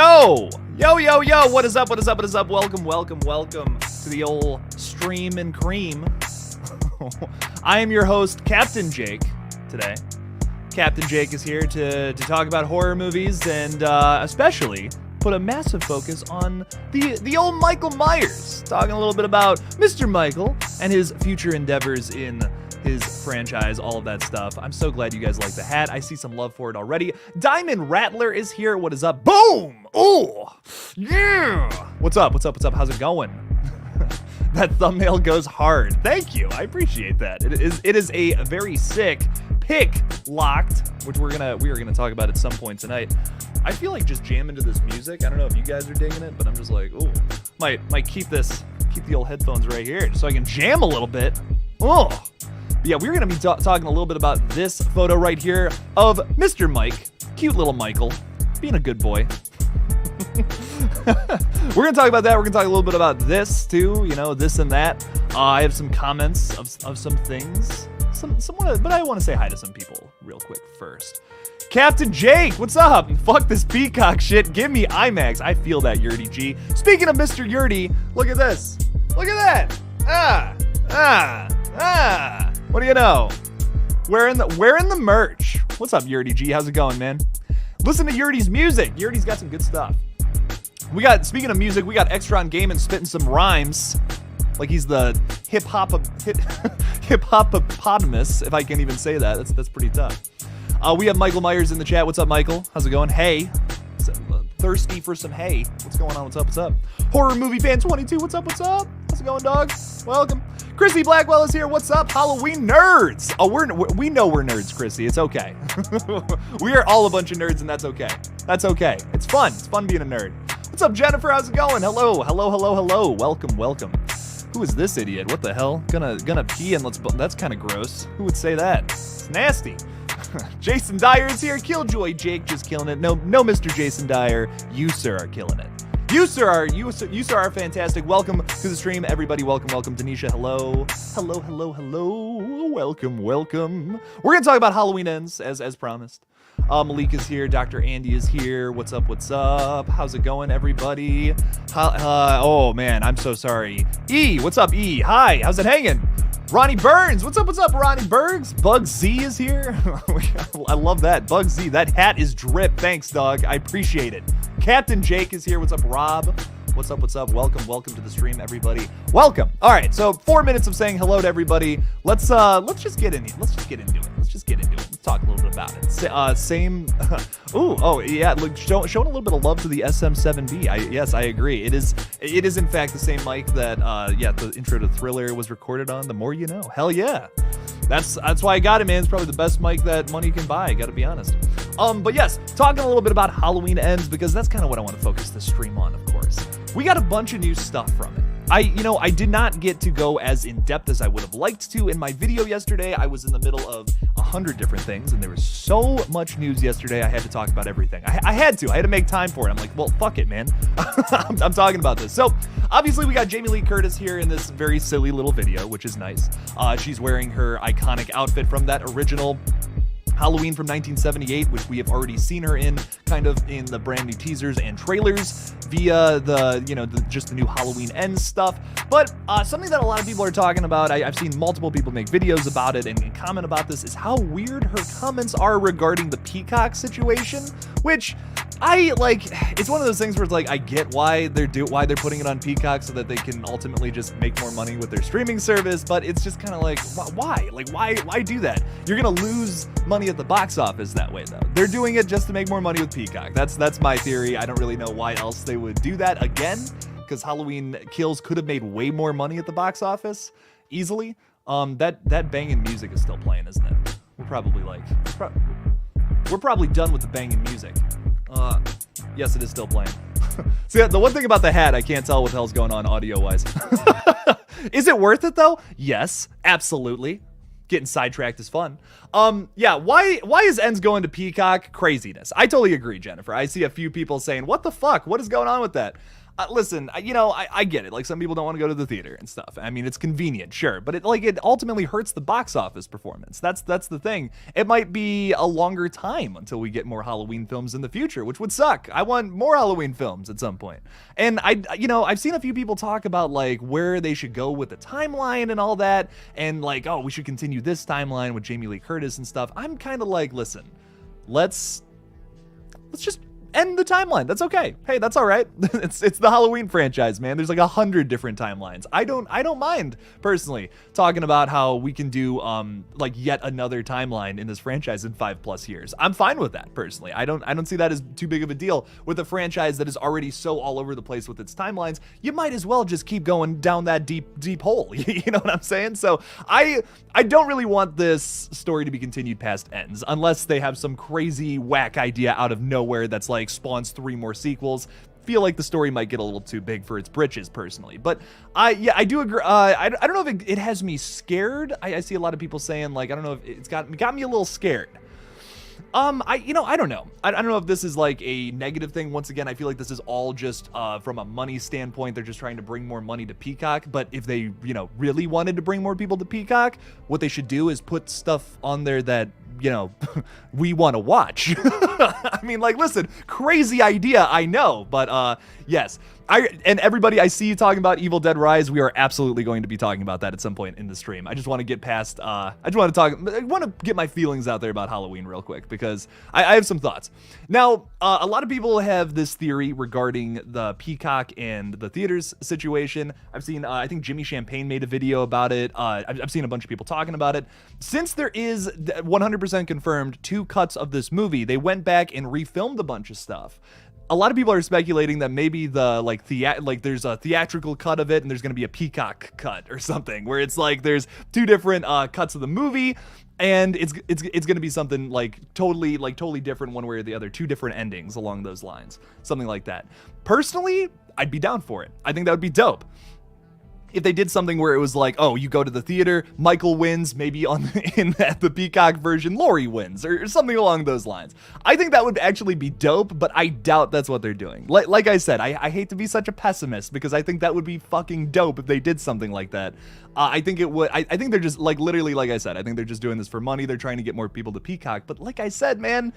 Yo! Yo! What is up? Welcome to the old stream and cream. I am your host, Captain Jake, today. Captain Jake is here to talk about horror movies and especially put a massive focus on the old Michael Myers. Talking a little bit about Mr. Michael and his future endeavors in his franchise, all of that stuff. I'm so glad you guys like the hat. I see some love for it already. Diamond Rattler is here. What is up? Boom! Oh, yeah! What's up? How's it going? That thumbnail goes hard. Thank you. I appreciate that. It is a very sick pick locked, which we are gonna talk about at some point tonight. I feel like just jamming to this music. I don't know if you guys are digging it, but I'm just like, oh, might keep the old headphones right here so I can jam a little bit. Oh. Yeah, we're going to be talking a little bit about this photo right here of Mr. Mike, cute little Michael, being a good boy. We're going to talk about that. We're going to talk a little bit about this too, this and that. I have some comments of some things, but I want to say hi to some people real quick first. Captain Jake, what's up? Fuck this Peacock shit. Give me IMAX. I feel that, Yurdy G. Speaking of Mr. Yurdy, look at this. Look at that. What do you know? Wearing the merch. What's up, Yurdy G? How's it going, man? Listen to Yurdy's music. Yurdy's got some good stuff. Speaking of music, we got Extron Gaming spitting some rhymes. Like he's the hip-hop-opotamus, if I can even say that. That's pretty tough. We have Michael Myers in the chat. What's up, Michael? How's it going? Hey. Thirsty for some hay. What's going on? What's up? Horror Movie Fan 22. What's up? How's it going, dog? Welcome. Chrissy Blackwell is here. What's up, Halloween nerds? Oh, we know we're nerds, Chrissy. It's okay. We are all a bunch of nerds, and that's okay. That's okay. It's fun. It's fun being a nerd. What's up, Jennifer? How's it going? Hello. Welcome. Who is this idiot? What the hell? Gonna pee and that's kind of gross. Who would say that? It's nasty. Jason Dyer is here. KillJoy Jake just killing it. No, Mr. Jason Dyer. You, sir, are killing it. You, sir, are fantastic. Welcome to the stream, everybody. Welcome. Denisha, hello. Welcome. We're going to talk about Halloween Ends, as promised. Malik is here. Dr. Andy is here. What's up? How's it going, everybody? Oh, man, I'm so sorry. E, what's up, E? Hi, how's it hanging? Ronnie Burns, what's up, Ronnie Bergs? Bug Z is here. I love that. Bug Z, that hat is drip. Thanks, dog. I appreciate it. Captain Jake is here. What's up, Rob? What's up? Welcome to the stream, everybody. Welcome. All right, so 4 minutes of saying hello to everybody. Let's just get into it. Let's talk a little bit about it. Same. Oh yeah. Look, showing a little bit of love to the SM7B. Yes, I agree. It is in fact the same mic that the intro to Thriller was recorded on. The more you know. Hell yeah. That's why I got it, man. It's probably the best mic that money can buy. Got to be honest. But yes, talking a little bit about Halloween Ends because that's kind of what I want to focus the stream on. Of course, we got a bunch of new stuff from it. I did not get to go as in-depth as I would have liked to in my video yesterday. I was in the middle of 100 different things, and there was so much news yesterday, I had to talk about everything. I had to make time for it. I'm like, well, fuck it, man. I'm talking about this. So, obviously, we got Jamie Lee Curtis here in this very silly little video, which is nice. She's wearing her iconic outfit from that original Halloween from 1978, which we have already seen her in, kind of in the brand new teasers and trailers via just the new Halloween Ends stuff. But something that a lot of people are talking about, I've seen multiple people make videos about it and comment about this, is how weird her comments are regarding the Peacock situation, which it's one of those things where it's like, I get why they're putting it on Peacock so that they can ultimately just make more money with their streaming service, but it's just kind of like, why? Like, why do that? You're gonna lose money at the box office that way, though. They're doing it just to make more money with Peacock. That's my theory. I don't really know why else they would do that again, because Halloween Kills could have made way more money at the box office easily. That banging music is still playing, isn't it? We're probably done with the banging music. Yes, it is still playing. See, the one thing about the hat, I can't tell what the hell's going on audio-wise. Is it worth it, though? Yes, absolutely. Getting sidetracked is fun. Yeah, why is Ends going to Peacock? Craziness. I totally agree, Jennifer. I see a few people saying, what the fuck? What is going on with that? Listen, I get it. Like, some people don't want to go to the theater and stuff. I mean, it's convenient, sure, but it ultimately hurts the box office performance. That's the thing. It might be a longer time until we get more Halloween films in the future, which would suck. I want more Halloween films at some point. And I've seen a few people talk about like where they should go with the timeline and all that, and like, oh, we should continue this timeline with Jamie Lee Curtis and stuff. I'm kind of like, listen, let's just end the timeline. That's okay. Hey, that's all right. It's the Halloween franchise, man. There's like 100 different timelines. I don't mind personally talking about how we can do like yet another timeline in this franchise in 5+ years. I'm fine with that personally. I don't see that as too big of a deal with a franchise that is already so all over the place with its timelines. You might as well just keep going down that deep hole. You know what I'm saying? So I don't really want this story to be continued past ends unless they have some crazy whack idea out of nowhere that's like spawns 3 more sequels. Feel like the story might get a little too big for its britches personally, but I do agree. I don't know if it has me scared. I see a lot of people saying like, I don't know if it's got me a little scared. I don't know. I don't know if this is like a negative thing. Once again, I feel like this is all just from a money standpoint. They're just trying to bring more money to Peacock. But if they, really wanted to bring more people to Peacock, what they should do is put stuff on there that, we want to watch. I mean, like, listen, crazy idea, I know, but yes. And everybody, I see you talking about Evil Dead Rise. We are absolutely going to be talking about that at some point in the stream. I just want to get past, I want to get my feelings out there about Halloween real quick, because I have some thoughts. Now, a lot of people have this theory regarding the Peacock and the theaters situation. I've seen, I think Jimmy Champagne made a video about it. I've seen a bunch of people talking about it. Since there is 100% confirmed 2 cuts of this movie, they went back and refilmed a bunch of stuff. A lot of people are speculating that maybe the there's a theatrical cut of it and there's going to be a Peacock cut or something, where it's like there's 2 different cuts of the movie, and it's going to be something like totally different one way or the other, 2 different endings along those lines, something like that. Personally, I'd be down for it. I think that would be dope. If they did something where it was like, oh, you go to the theater, Michael wins, maybe in the Peacock version, Laurie wins, or something along those lines. I think that would actually be dope, but I doubt that's what they're doing. Like I said, I hate to be such a pessimist, because I think that would be fucking dope if they did something like that. I think it would. I think they're just, like, literally, like I said, I think they're just doing this for money. They're trying to get more people to Peacock. But like I said, man,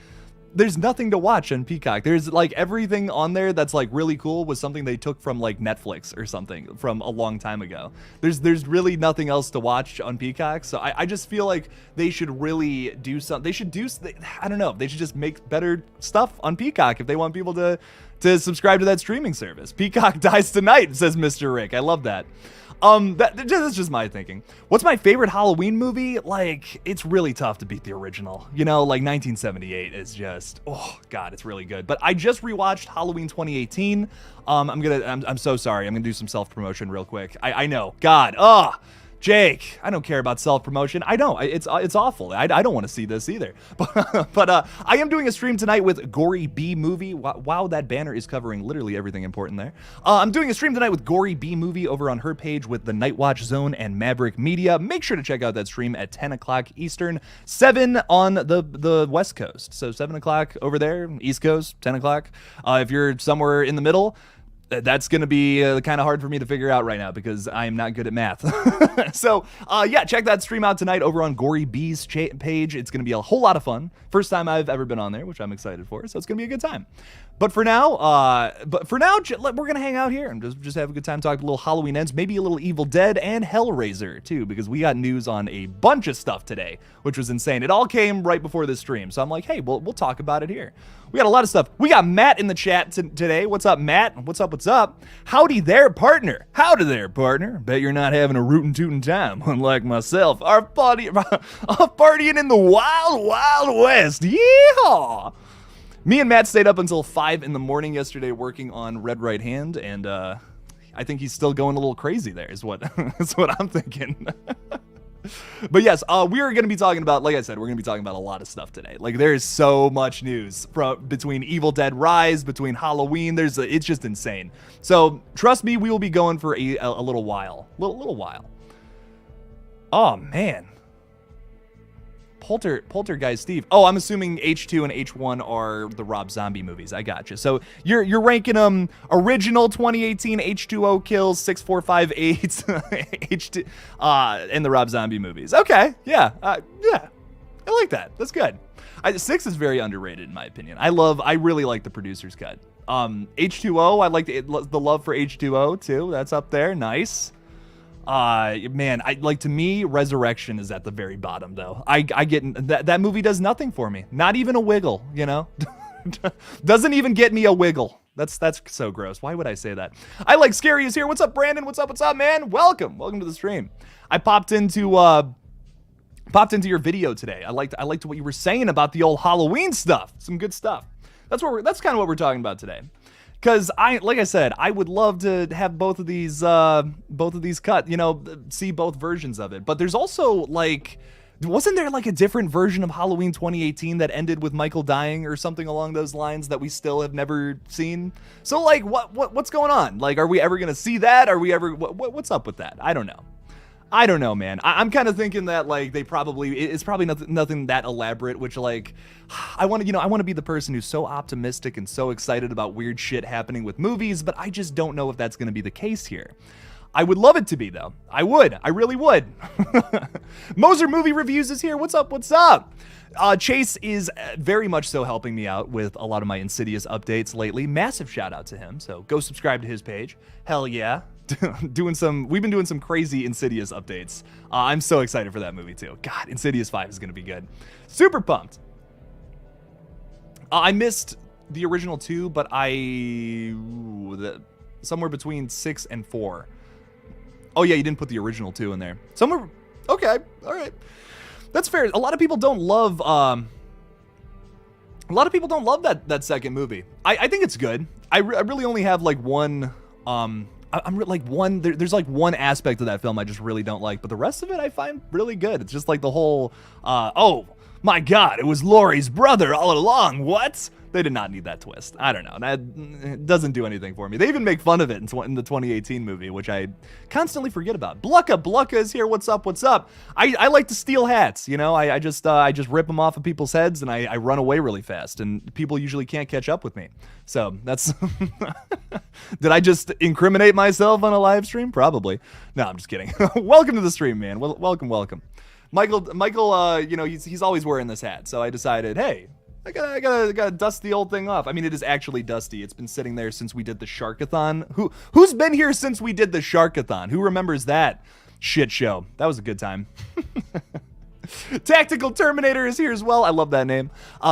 there's nothing to watch on Peacock. There's like everything on there that's like really cool was something they took from like Netflix or something from a long time ago. There's really nothing else to watch on Peacock. So I just feel like they should really do something. They should I don't know. They should just make better stuff on Peacock if they want people to subscribe to that streaming service. Peacock dies tonight, says Mr. Rick. I love that. That's just my thinking. What's my favorite Halloween movie? Like, it's really tough to beat the original. Like 1978 is just, oh God, it's really good. But I just rewatched Halloween 2018. I'm so sorry. I'm gonna do some self-promotion real quick. I know, God, Jake, I don't care about self-promotion. I don't. It's awful. I don't want to see this either. But I am doing a stream tonight with Gory B Movie. Wow, that banner is covering literally everything important there. I'm doing a stream tonight with Gory B Movie over on her page with the Nightwatch Zone and Maverick Media. Make sure to check out that stream at 10 o'clock Eastern, 7 on the West Coast. So 7 o'clock over there, East Coast, 10 o'clock. If you're somewhere in the middle, that's going to be kind of hard for me to figure out right now because I am not good at math. So, yeah, check that stream out tonight over on Gory B's page. It's going to be a whole lot of fun. First time I've ever been on there, which I'm excited for. So it's going to be a good time. But for now, we're going to hang out here and just have a good time talking a little Halloween Ends, maybe a little Evil Dead and Hellraiser too, because we got news on a bunch of stuff today, which was insane. It all came right before this stream. So I'm like, hey, we'll talk about it here. We got a lot of stuff. We got Matt in the chat today. What's up, Matt? What's up? Howdy there, partner. Howdy there, partner. Bet you're not having a rootin' tootin' time, unlike myself. Our partying in the wild, wild west. Yeehaw! Me and Matt stayed up until 5 in the morning yesterday working on Red Right Hand, and I think he's still going a little crazy there, is what I'm thinking. But yes, we are going to be talking about, like I said, we're going to be talking about a lot of stuff today. Like, there is so much news between Evil Dead Rise, between Halloween. It's just insane. So trust me, we will be going for a little while. Little while. Oh, man. Poltergeist Steve. Oh, I'm assuming H2 and H1 are the Rob Zombie movies. I gotcha. So you're ranking them original 2018 H2O kills 6458 H2 and the Rob Zombie movies. Okay, yeah, yeah, I like that. That's good. 6 is very underrated in my opinion. I really like the producer's cut. H2O, I like the love for H2O too. That's up there. Nice. Man, to me, Resurrection is at the very bottom though. I get that movie does nothing for me. Not even a wiggle, you know? Doesn't even get me a wiggle. That's so gross. Why would I say that? I like Scary is here. What's up, Brandon? What's up, man? Welcome to the stream. I popped into your video today. I liked what you were saying about the old Halloween stuff. Some good stuff. That's kind of what we're talking about today. Because like I said, I would love to have both of these cut, you know, see both versions of it. But there's also wasn't there like a different version of Halloween 2018 that ended with Michael dying or something along those lines that we still have never seen? So like, what's going on? Like, are we ever gonna see that? Are we ever? What's up with that? I don't know, man. I'm kind of thinking that like it's probably nothing that elaborate, which like I want to be the person who's so optimistic and so excited about weird shit happening with movies, but I just don't know if that's going to be the case here. I would love it to be though. I really would. Moser Movie Reviews is here. What's up? Chase is very much so helping me out with a lot of my Insidious updates lately. Massive shout out to him. So go subscribe to his page. Hell yeah. We've been doing some crazy Insidious updates. I'm so excited for that movie too. God, Insidious 5 is gonna be good. Super pumped. I missed the original 2, but somewhere between 6 and 4. Oh yeah, you didn't put the original 2 in there. Okay, all right, that's fair. A lot of people don't love that second movie. I think it's good. I really only have like one. There's like one aspect of that film I just really don't like, but the rest of it I find really good. It's just like the whole, oh my God, it was Laurie's brother all along. What? They did not need that twist. I don't know. That doesn't do anything for me. They even make fun of it in the 2018 movie, which I constantly forget about. Blucka is here. What's up? I like to steal hats. You know, I just rip them off of people's heads and I run away really fast, and people usually can't catch up with me. So that's. Did I just incriminate myself on a live stream? Probably. No, I'm just kidding. Welcome to the stream, man. Welcome. Michael, you know, he's always wearing this hat, so I decided, hey, I gotta dust the old thing off. I mean, it is actually dusty. It's been sitting there since we did the Sharkathon. Who's been here since we did the Sharkathon? Who remembers that shit show? That was a good time. Tactical Terminator is here as well. I love that name.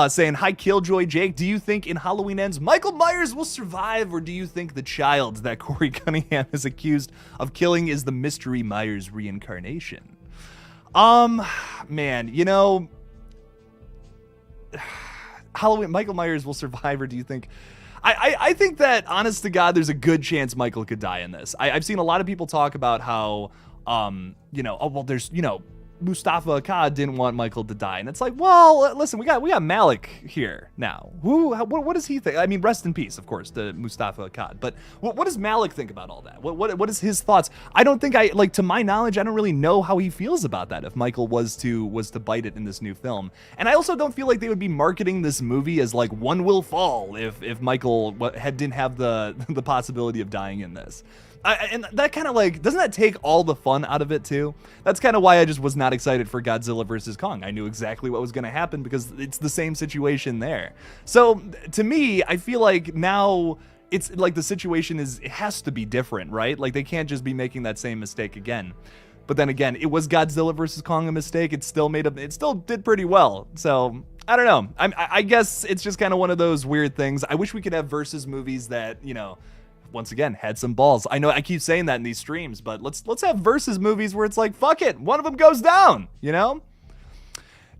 Saying, hi, Killjoy Jake. Do you think in Halloween Ends, Michael Myers will survive, or do you think the child that Corey Cunningham is accused of killing is the Mystery Myers reincarnation? Man, you know, Halloween, Michael Myers will survive, or do you think? I think that, honest to God, there's a good chance Michael could die in this. I've seen a lot of people talk about how, you know, oh, well, there's, you know, Mustafa Akkad didn't want Michael to die, and it's like, well, listen, we got Malik here now. What does he think? I mean, rest in peace, of course, to Mustafa Akkad. But what does Malik think about all that? What is his thoughts? I don't think to my knowledge, I don't really know how he feels about that. If Michael was to bite it in this new film, and I also don't feel like they would be marketing this movie as like one will fall if Michael didn't have the possibility of dying in this. And that kind of like, doesn't that take all the fun out of it too? That's kind of why I just was not excited for Godzilla vs. Kong. I knew exactly what was going to happen because it's the same situation there. So to me, I feel like now it's like the situation it has to be different, right? Like they can't just be making that same mistake again. But then again, it was Godzilla vs. Kong a mistake. It still did pretty well. So I don't know. I guess it's just kind of one of those weird things. I wish we could have versus movies that, you know, once again, had some balls. I know I keep saying that in these streams, but let's have versus movies where it's like, fuck it, one of them goes down, you know?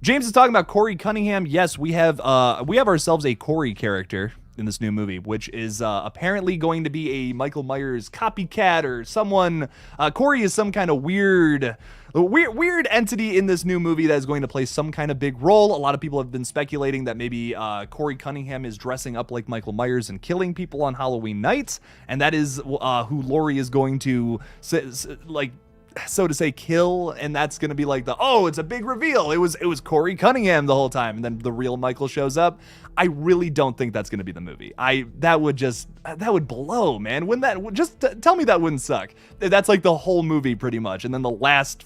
James is talking about Corey Cunningham. Yes, we have ourselves a Corey character in this new movie, which is apparently going to be a Michael Myers copycat or someone. Corey is some kind of weird entity in this new movie that is going to play some kind of big role. A lot of people have been speculating that maybe Corey Cunningham is dressing up like Michael Myers and killing people on Halloween night, and that is who Laurie is going to like so to say, kill, and that's gonna be like it's a big reveal. It was Corey Cunningham the whole time, and then the real Michael shows up. I really don't think that's gonna be the movie. That would blow, man. Wouldn't that tell me that wouldn't suck? That's like the whole movie pretty much, and then the last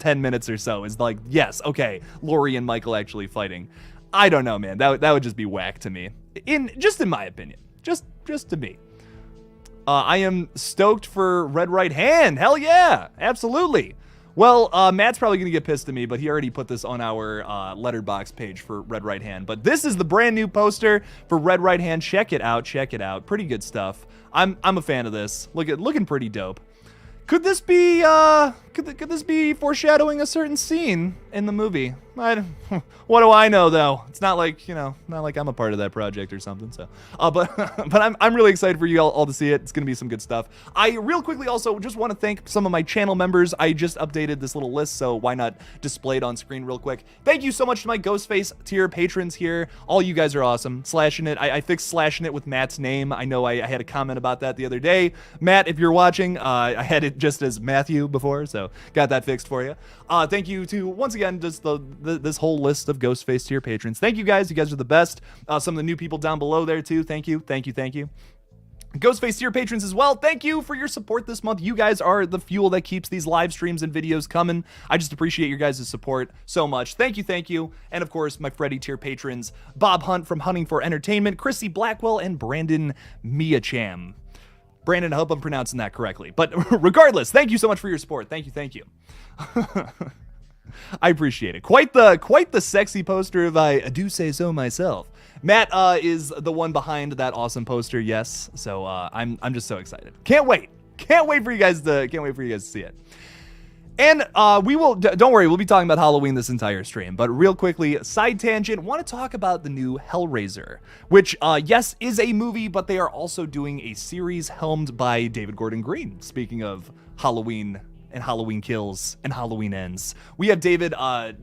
10 minutes or so is like, yes, okay, Laurie and Michael actually fighting. I don't know, man. That would just be whack to me. In my opinion, just to me. I am stoked for Red Right Hand. Hell yeah, absolutely. Well, Matt's probably going to get pissed at me, but he already put this on our Letterboxd page for Red Right Hand. But this is the brand new poster for Red Right Hand. Check it out. Pretty good stuff. I'm a fan of this. Looking pretty dope. Could this be could this be foreshadowing a certain scene in the movie? What do I know though? It's not like, not like I'm a part of that project or something. So, but I'm really excited for you all to see it. It's gonna be some good stuff. I real quickly also just want to thank some of my channel members. I just updated this little list, so why not display it on screen real quick? Thank you so much to my Ghostface tier patrons here. All you guys are awesome. Slashing it. I fixed slashing it with Matt's name. I know I had a comment about that the other day. Matt, if you're watching, I had it just as Matthew before, so got that fixed for you. Thank you to, once again, just this whole list of Ghostface tier patrons. Thank you guys. You guys are the best. Some of the new people down below there too. Thank you. Ghostface tier patrons as well. Thank you for your support this month. You guys are the fuel that keeps these live streams and videos coming. I just appreciate your guys' support so much. Thank you. And of course, my Freddy tier patrons, Bob Hunt from Hunting for Entertainment, Chrissy Blackwell, and Brandon Meacham. Brandon, I hope I'm pronouncing that correctly. But regardless, thank you so much for your support. Thank you. I appreciate it. Quite the sexy poster, if I do say so myself. Matt is the one behind that awesome poster, yes. So I'm just so excited. Can't wait for you guys to see it. And we will, don't worry, we'll be talking about Halloween this entire stream. But real quickly, side tangent, want to talk about the new Hellraiser, which, yes, is a movie, but they are also doing a series helmed by David Gordon Green. Speaking of Halloween and Halloween Kills and Halloween Ends. We have David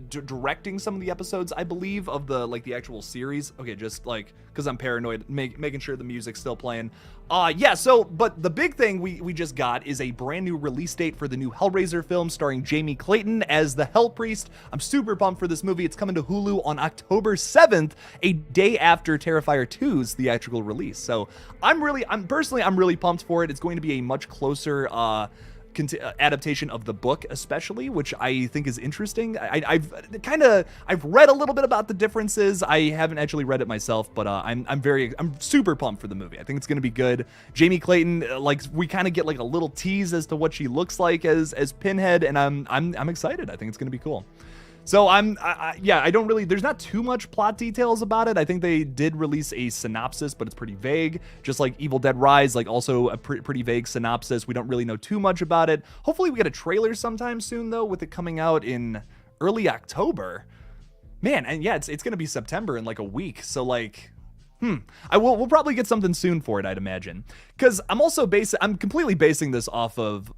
directing some of the episodes, I believe, of the actual series. Okay, just because I'm paranoid, making sure the music's still playing. Yeah, so, but the big thing we just got is a brand new release date for the new Hellraiser film starring Jamie Clayton as the Hell Priest. I'm super pumped for this movie. It's coming to Hulu on October 7th, a day after Terrifier 2's theatrical release. So I'm really pumped for it. It's going to be a much closer adaptation of the book, especially, which I think is interesting. I've read a little bit about the differences. I haven't actually read it myself, but I'm super pumped for the movie. I think it's gonna be good. Jamie Clayton, we kind of get a little tease as to what she looks like as Pinhead, and I'm excited. I think it's gonna be cool. So there's not too much plot details about it. I think they did release a synopsis, but it's pretty vague. Just like Evil Dead Rise, also a pretty vague synopsis. We don't really know too much about it. Hopefully we get a trailer sometime soon, though, with it coming out in early October. Man, and yeah, it's going to be September in a week. So we'll probably get something soon for it, I'd imagine. Because I'm completely basing this off of,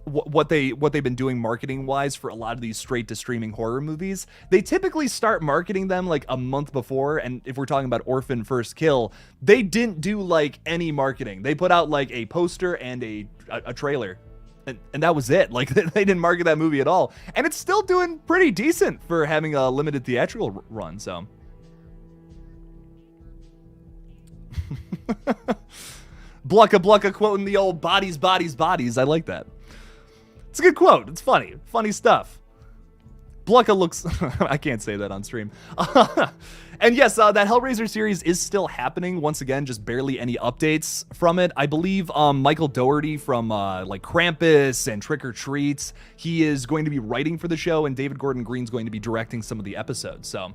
what they've been doing marketing wise for a lot of these straight to streaming horror movies. They typically start marketing them a month before, and if we're talking about Orphan First Kill, they didn't do any marketing. They put out a poster and a trailer, and that was it. They didn't market that movie at all, and it's still doing pretty decent for having a limited theatrical run. So Blucka quoting the old bodies. I like that. It's a good quote. It's funny stuff. Blucka looks, I can't say that on stream. And yes, that Hellraiser series is still happening. Once again, just barely any updates from it. I believe Michael Dougherty from Krampus and Trick or Treats, he is going to be writing for the show, and David Gordon Green's going to be directing some of the episodes. So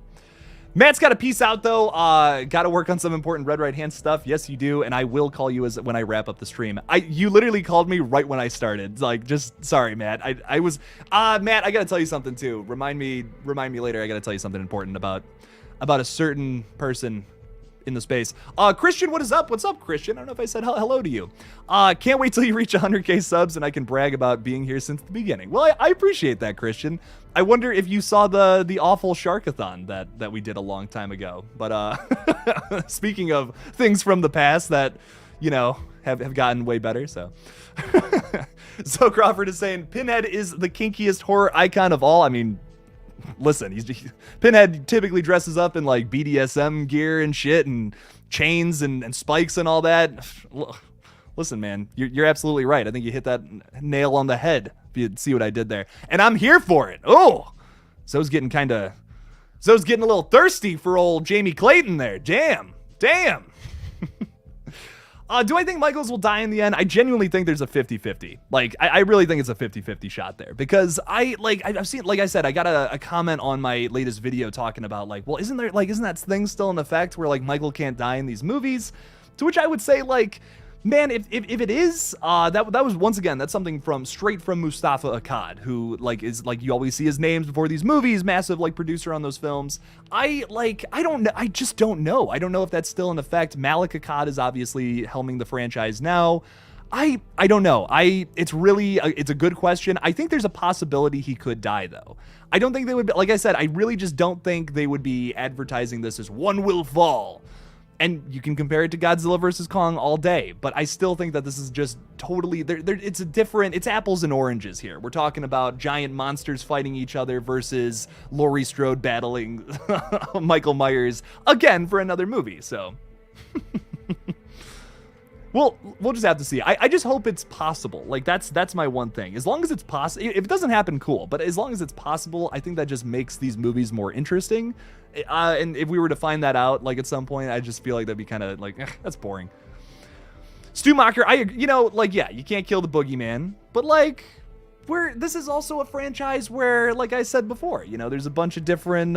Matt's got to peace out, though. Got to work on some important Red Right Hand stuff. Yes, you do, and I will call you when I wrap up the stream. You literally called me right when I started. Just sorry, Matt. I was Matt. I got to tell you something too. Remind me later. I got to tell you something important about a certain person in the space. Christian, what is up? What's up, Christian? I don't know if I said hello to you. Can't wait till you reach 100K subs and I can brag about being here since the beginning. Well, I appreciate that, Christian. I wonder if you saw the awful Sharkathon that we did a long time ago. But speaking of things from the past that you know, have gotten way better. So, so Crawford is saying Pinhead is the kinkiest horror icon of all. I mean, listen, Pinhead typically dresses up in like BDSM gear and shit and chains and spikes and all that. Listen, man, you're absolutely right. I think you hit that nail on the head. If you see what I did there, and I'm here for it. Oh, Zoe's getting a little thirsty for old Jamie Clayton there. Damn. Do I think Michaels will die in the end? I genuinely think there's a 50-50. Like, I really think it's a 50-50 shot there, because I've seen, like I said, I got a comment on my latest video talking about like, well, isn't that thing still in effect where like Michael can't die in these movies? To which I would say, like, man, if it is, that was, once again, that's something straight from Mustafa Akkad, who like is like, you always see his names before these movies, massive like producer on those films. I don't know. I just don't know. I don't know if that's still in effect. Malik Akkad is obviously helming the franchise now. I don't know. It's a good question. I think there's a possibility he could die though. I don't think they would be, like I said, I really just don't think they would be advertising this as one will fall. And you can compare it to Godzilla vs. Kong all day, but I still think that this is just totally, it's apples and oranges here. We're talking about giant monsters fighting each other versus Laurie Strode battling Michael Myers again for another movie, so. We'll just have to see. I just hope it's possible. Like, that's my one thing. As long as it's possible, if it doesn't happen, cool. But as long as it's possible, I think that just makes these movies more interesting. And if we were to find that out, like, at some point, I just feel like that'd be kind of like, that's boring. Stu Mocker, yeah, you can't kill the boogeyman, but like, this is also a franchise where, like I said before, there's a bunch of different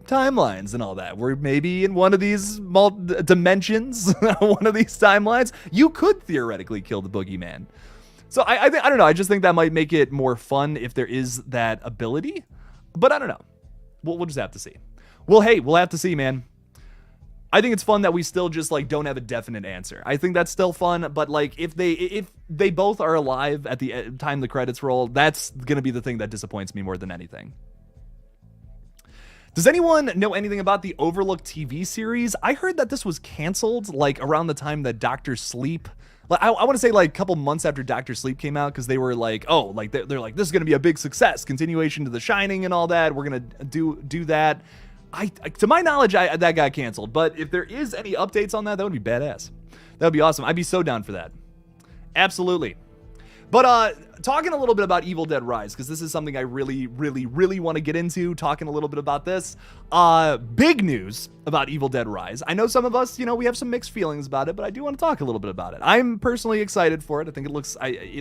timelines and all that. Where maybe in one of these dimensions, one of these timelines, you could theoretically kill the boogeyman. So I don't know. I just think that might make it more fun if there is that ability. But I don't know. We'll just have to see. Well, hey, we'll have to see, man. I think it's fun that we still just like don't have a definite answer. I think that's still fun, but like if they both are alive at the time the credits roll, that's gonna be the thing that disappoints me more than anything. Does anyone know anything about the Overlook TV series? I heard that this was canceled like around the time that Dr. Sleep. I want to say like a couple months after Dr. Sleep came out, because they were like, oh, like they're like, this is gonna be a big success, continuation to The Shining and all that. We're gonna do that. To my knowledge, that got canceled. But if there is any updates on that, that would be badass. That would be awesome. I'd be so down for that. Absolutely. But talking a little bit about Evil Dead Rise, because this is something I really, really, really want to get into, talking a little bit about this. Big news about Evil Dead Rise. I know some of us, we have some mixed feelings about it, but I do want to talk a little bit about it. I'm personally excited for it. I think it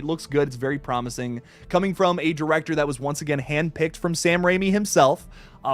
looks good. It's very promising. Coming from a director that was once again handpicked from Sam Raimi himself.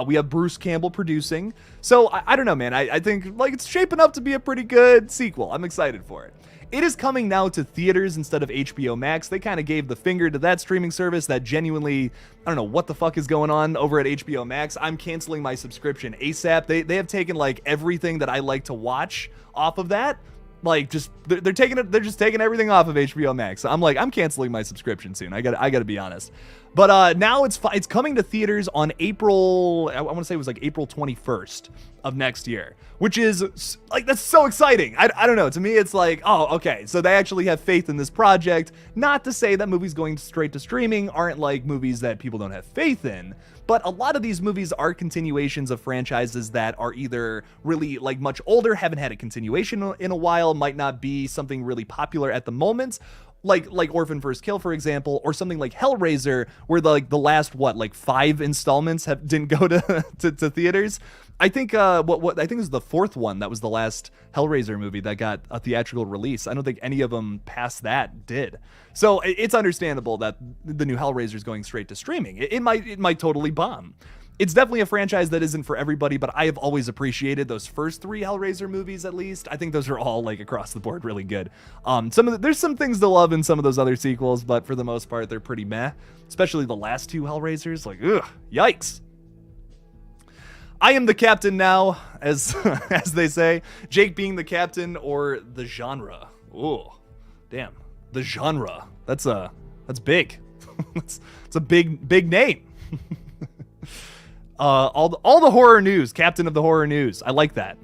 We have Bruce Campbell producing. So I don't know, man. I think like it's shaping up to be a pretty good sequel. I'm excited for it. It is coming now to theaters instead of HBO Max. They kind of gave the finger to that streaming service that genuinely, I don't know what the fuck is going on over at HBO Max. I'm canceling my subscription ASAP. They have taken like everything that I like to watch off of that. Like they're just taking everything off of HBO Max. So I'm like, I'm canceling my subscription soon. I gotta be honest. But now it's coming to theaters on April, I want to say it was like April 21st of next year, which is like, that's so exciting. I don't know. To me, it's like, oh, okay. So they actually have faith in this project. Not to say that movies going straight to streaming aren't like movies that people don't have faith in, but a lot of these movies are continuations of franchises that are either really like much older, haven't had a continuation in a while, might not be something really popular at the moment. Like Orphan First Kill, for example, or something like Hellraiser, where the last 5 installments didn't go to theaters. I think I think it was the 4th one that was the last Hellraiser movie that got a theatrical release. I don't think any of them past that did. So it's understandable that the new Hellraiser is going straight to streaming. It might totally bomb. It's definitely a franchise that isn't for everybody, but I have always appreciated those first 3 Hellraiser movies, at least. I think those are all, like, across the board really good. There's some things to love in some of those other sequels, but for the most part, they're pretty meh. Especially the last 2 Hellraisers. Like, ugh, yikes. I am the captain now, as they say. Jake being the captain, or the genre. Ooh, damn. The genre. That's big. It's a big name. All the horror news, captain of the horror news. I like that.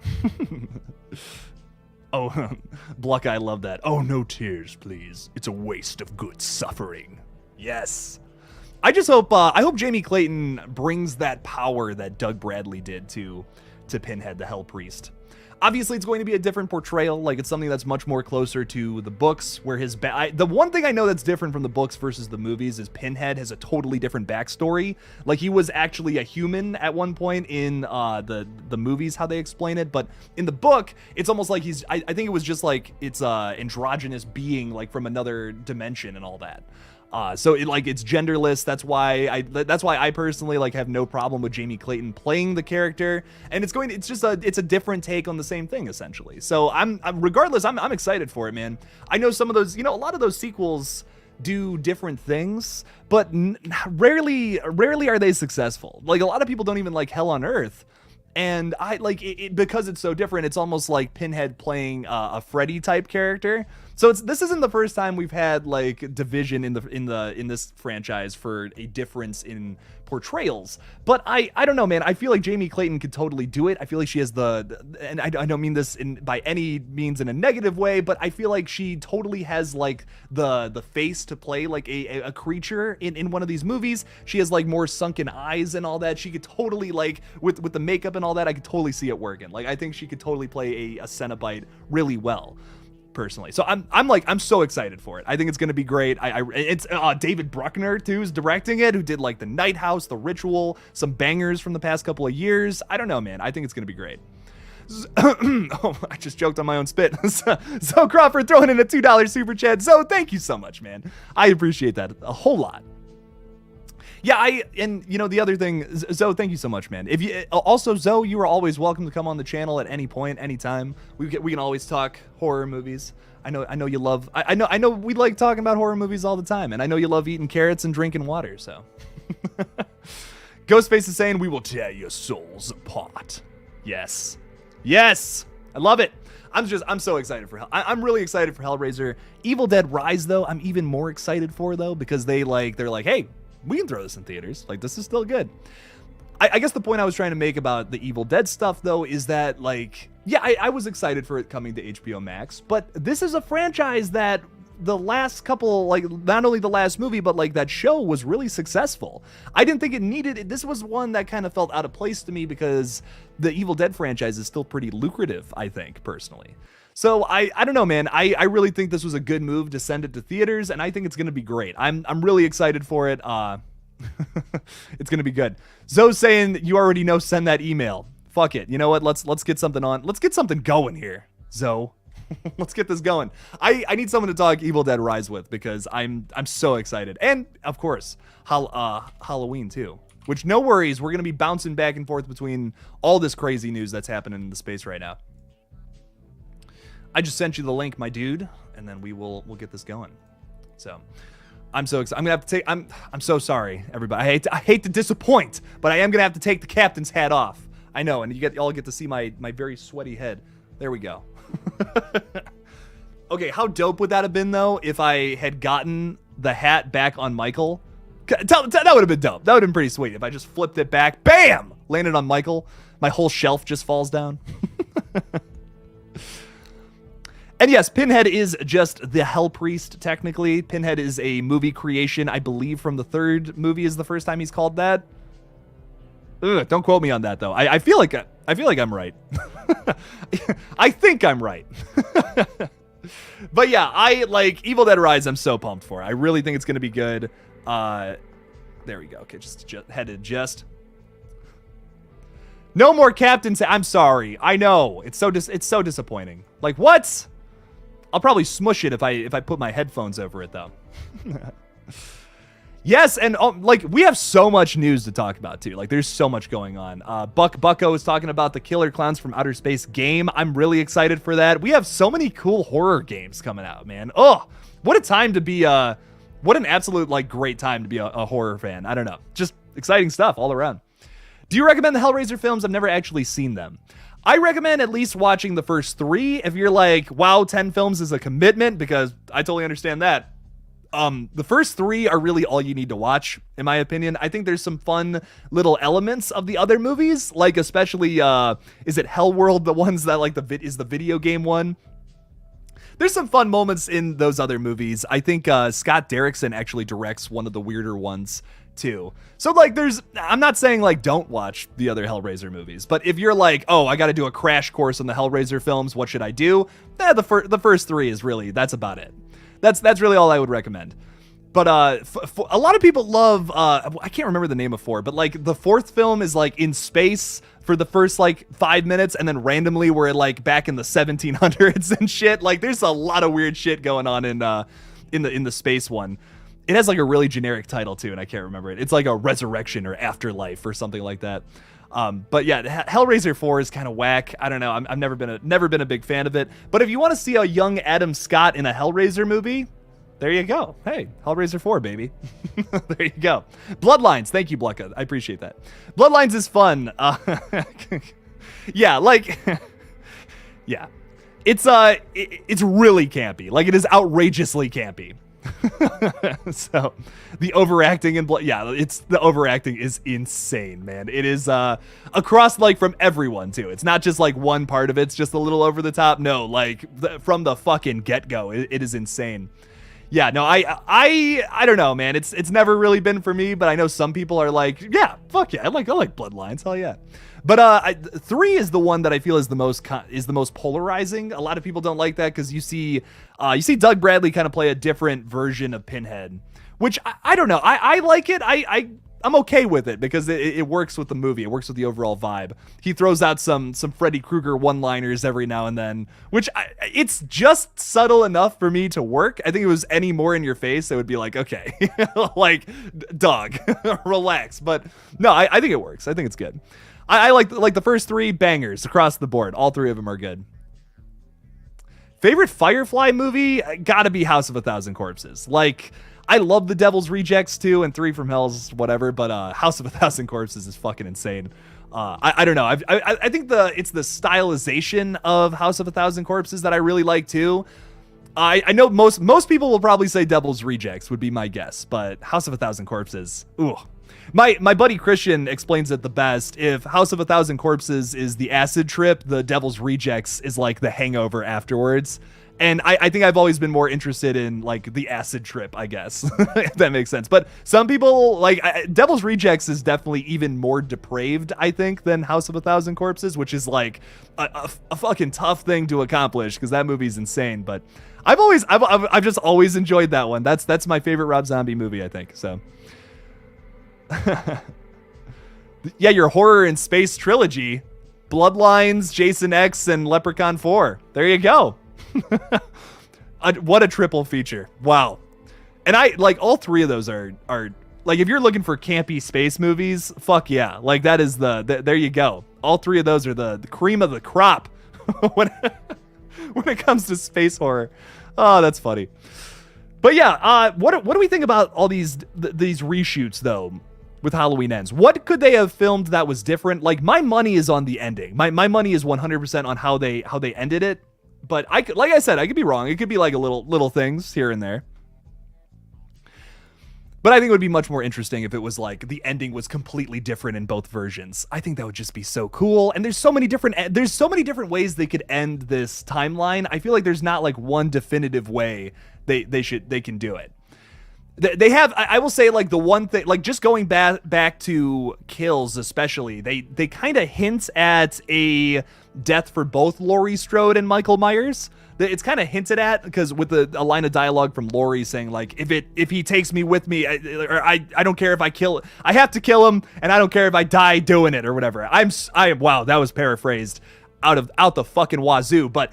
Oh, Bluck, I love that. Oh, no tears, please. It's a waste of good suffering. Yes. I just hope, I hope Jamie Clayton brings that power that Doug Bradley did to Pinhead, the Hell Priest. Obviously, it's going to be a different portrayal. Like, it's something that's much more closer to the books, where his the one thing I know that's different from the books versus the movies is Pinhead has a totally different backstory. Like, he was actually a human at one point in the movies, how they explain it. But in the book, it's almost like he's, I think it was just like, it's androgynous being, like, from another dimension and all that. So it's genderless. That's why I personally like have no problem with Jamie Clayton playing the character, and it's a different take on the same thing essentially. So I'm excited for it, man. I know some of those, a lot of those sequels do different things, but rarely are they successful. Like, a lot of people don't even like Hell on Earth. And I like it because it's so different. It's almost like Pinhead playing a Freddy type character. So this isn't the first time we've had like division in this franchise for a difference in portrayals. But I don't know, man. I feel like Jamie Clayton could totally do it. I feel like she has and I don't mean this by any means in a negative way, but I feel like she totally has like the face to play like a creature in one of these movies. She has like more sunken eyes and all that. She could totally like with the makeup and all that. I could totally see it working. Like, I think she could totally play a Cenobite really well, personally. So I'm so excited for it. I think it's going to be great. It's David Bruckner too is directing it, who did like The Night House, The Ritual, some bangers from the past couple of years. I don't know, man. I think it's going to be great. Oh, I just joked on my own spit. So Crawford throwing in a $2 super chat. So thank you so much, man. I appreciate that a whole lot. Yeah, the other thing, Zoe, thank you so much, man. Also, Zoe, you are always welcome to come on the channel at any point, anytime. We can always talk horror movies. I know you love. I know we like talking about horror movies all the time, and I know you love eating carrots and drinking water. So, Ghostface is saying we will tear your souls apart. Yes, I love it. I'm so excited for I'm really excited for Hellraiser. Evil Dead Rise, though, I'm even more excited for, though, because they're like, hey, we can throw this in theaters. Like, this is still good. I guess the point I was trying to make about the Evil Dead stuff, though, is that, like, yeah, I was excited for it coming to HBO Max, but this is a franchise that the last couple, like, not only the last movie, but, like, that show was really successful. I didn't think it needed it. This was one that kind of felt out of place to me because the Evil Dead franchise is still pretty lucrative, I think, personally. So I don't know, man. I really think this was a good move to send it to theaters, and I think it's gonna be great. I'm really excited for it. It's gonna be good. Zoe's saying you already know. Send that email. Fuck it. You know what? Let's get something on. Let's get something going here, Zoe. Let's get this going. I need someone to talk Evil Dead Rise with because I'm so excited, and of course Halloween too. Which, no worries, we're gonna be bouncing back and forth between all this crazy news that's happening in the space right now. I just sent you the link, my dude, and then we'll get this going. So I'm so excited. I'm gonna have to take. I'm so sorry, everybody. I hate to disappoint, but I am gonna have to take the captain's hat off. I know, and you all get to see my very sweaty head. There we go. Okay, how dope would that have been though if I had gotten the hat back on Michael? That would have been dope. That would have been pretty sweet if I just flipped it back, bam, landed on Michael. My whole shelf just falls down. And yes, Pinhead is just the Hell Priest, technically. Pinhead is a movie creation, I believe, from the third movie is the first time he's called that. Ugh, don't quote me on that, though. I feel like I'm right. I think I'm right. But yeah, I like Evil Dead Rise. I'm so pumped for. I really think it's going to be good. There we go. Okay, just had to adjust. No more captains. I'm sorry. I know. It's so disappointing. Like, what? I'll probably smush it if I put my headphones over it, though. Yes, and like, we have so much news to talk about too. Like, there's so much going on. Bucko is talking about the Killer Clowns from Outer Space game. I'm really excited for that. We have so many cool horror games coming out, man. Oh, what a time to be what an absolute like great time to be a horror fan. I don't know. Just exciting stuff all around. Do you recommend the Hellraiser films? I've never actually seen them. I recommend at least watching the first 3 if you're like, wow, 10 films is a commitment, because I totally understand that. The first 3 are really all you need to watch, in my opinion. I think there's some fun little elements of the other movies, like especially, is it Hellworld, the ones that like is the video game one? there's some fun moments in those other movies. I think Scott Derrickson actually directs one of the weirder ones too. So like I'm not saying like don't watch the other Hellraiser movies, but if you're like, oh, I got to do a crash course on the Hellraiser films, what should I do? The first three is really, that's about it. That's really all I would recommend. But a lot of people love, I can't remember the name of 4, but like the fourth film is like in space for the first like 5 minutes, and then randomly we're like back in the 1700s and shit. Like there's a lot of weird shit going on in the space one. It has like a really generic title too, and I can't remember it. It's like a resurrection or afterlife or something like that. But yeah, Hellraiser 4 is kind of whack. I don't know. I've never been a big fan of it. But if you want to see a young Adam Scott in a Hellraiser movie, there you go. Hey, Hellraiser 4, baby. There you go. Bloodlines. Thank you, Blucka. I appreciate that. Bloodlines is fun. Yeah, like, yeah, it's really campy. Like it is outrageously campy. So the overacting and the overacting is insane, man. It is across like from everyone too. It's not just like one part of it's just a little over the top. No, like from the fucking get-go, it is insane. Yeah, no, I don't know, man. It's never really been for me, but I know some people are like, yeah, fuck yeah, I like Bloodlines, hell yeah. But 3 is the one that I feel is the most polarizing. A lot of people don't like that because you see Doug Bradley kind of play a different version of Pinhead, which I don't know. I like it. I'm okay with it because it works with the movie. It works with the overall vibe. He throws out some Freddy Krueger one-liners every now and then, which it's just subtle enough for me to work. I think if it was any more in your face, it would be like, okay, like, dog, relax. But no, I think it works. I think it's good. I like the first 3 bangers across the board. All 3 of them are good. Favorite Firefly movie? Gotta be House of a Thousand Corpses. Like, I love The Devil's Rejects too, and 3 from Hell's whatever, but House of a Thousand Corpses is fucking insane. I don't know. I think it's the stylization of House of a Thousand Corpses that I really like too. I know most people will probably say Devil's Rejects would be my guess, but House of a Thousand Corpses, ooh. My buddy Christian explains it the best. If House of a Thousand Corpses is the acid trip, the Devil's Rejects is like the hangover afterwards. And I think I've always been more interested in like the acid trip, I guess, if that makes sense. But some people like Devil's Rejects is definitely even more depraved, I think, than House of a Thousand Corpses, which is like a fucking tough thing to accomplish because that movie's insane. But I've just always enjoyed that one. That's my favorite Rob Zombie movie, I think. So. Yeah, your horror in space trilogy, Bloodlines, Jason X, and Leprechaun 4. There you go. What a triple feature. Wow. And I like all 3 of those are like, if you're looking for campy space movies, fuck yeah. Like that is there you go. All 3 of those are the cream of the crop when it comes to space horror. Oh, that's funny. But yeah, what do we think about all these reshoots though with Halloween Ends? What could they have filmed that was different? Like my money is on the ending. My money is 100% on how they ended it. But like I said, I could be wrong. It could be like a little things here and there. But I think it would be much more interesting if it was like the ending was completely different in both versions. I think that would just be so cool. And there's so many different ways they could end this timeline. I feel like there's not like one definitive way they can do it. They have, I will say, like the one thing, like just going back to kills especially, they kind of hint at a death for both Laurie Strode and Michael Myers. It's kind of hinted at because with a line of dialogue from Laurie saying like, if he takes me with me, I don't care if I have to kill him, and I don't care if I die doing it or whatever. Wow, that was paraphrased out the fucking wazoo, but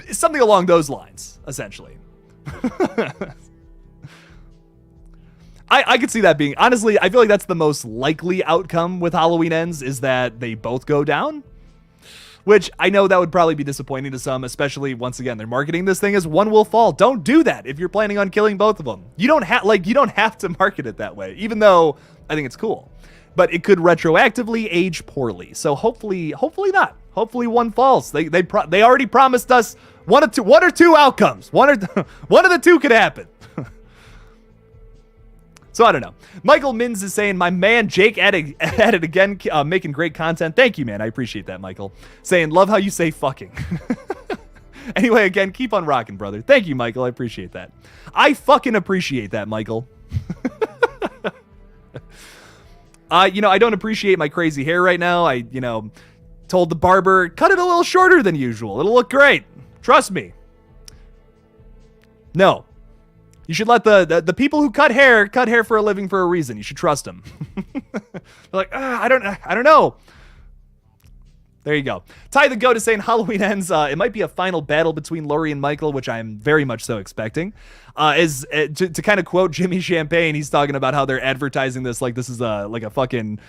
something along those lines essentially. I could see that being, honestly, I feel like that's the most likely outcome with Halloween Ends, is that they both go down, which I know that would probably be disappointing to some, especially once again, they're marketing this thing as one will fall. Don't do that if you're planning on killing both of them. You don't have to market it that way, even though I think it's cool, but it could retroactively age poorly. So hopefully not. Hopefully one falls. They already promised us one or two outcomes. One of the two could happen. So I don't know. Michael Mins is saying, my man Jake at it again, making great content. Thank you, man. I appreciate that, Michael. Saying, love how you say fucking. Anyway, again, keep on rocking, brother. Thank you, Michael. I appreciate that. I fucking appreciate that, Michael. I don't appreciate my crazy hair right now. I told the barber, cut it a little shorter than usual. It'll look great. Trust me. No. You should let the people who cut hair for a living for a reason. You should trust them. They're like, I don't know. There you go. Ty the Goat is saying Halloween Ends. It might be a final battle between Laurie and Michael, which I'm very much so expecting. To kind of quote Jimmy Champagne, he's talking about how they're advertising this like this is a fucking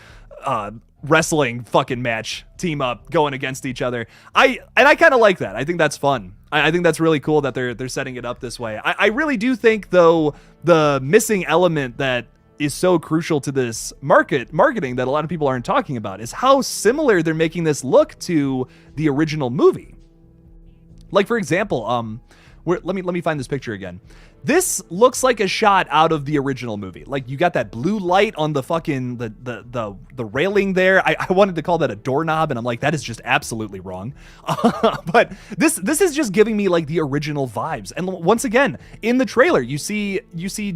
wrestling fucking match team up going against each other. I kind of like that. I think that's fun. I think that's really cool that they're setting it up this way. I really do think though the missing element that is so crucial to this marketing that a lot of people aren't talking about is how similar they're making this look to the original movie. Like for example, let me find this picture again. This looks like a shot out of the original movie. Like you got that blue light on the fucking the railing there. I wanted to call that a doorknob, and I'm like, that is just absolutely wrong. But this is just giving me like the original vibes. And once again, in the trailer, you see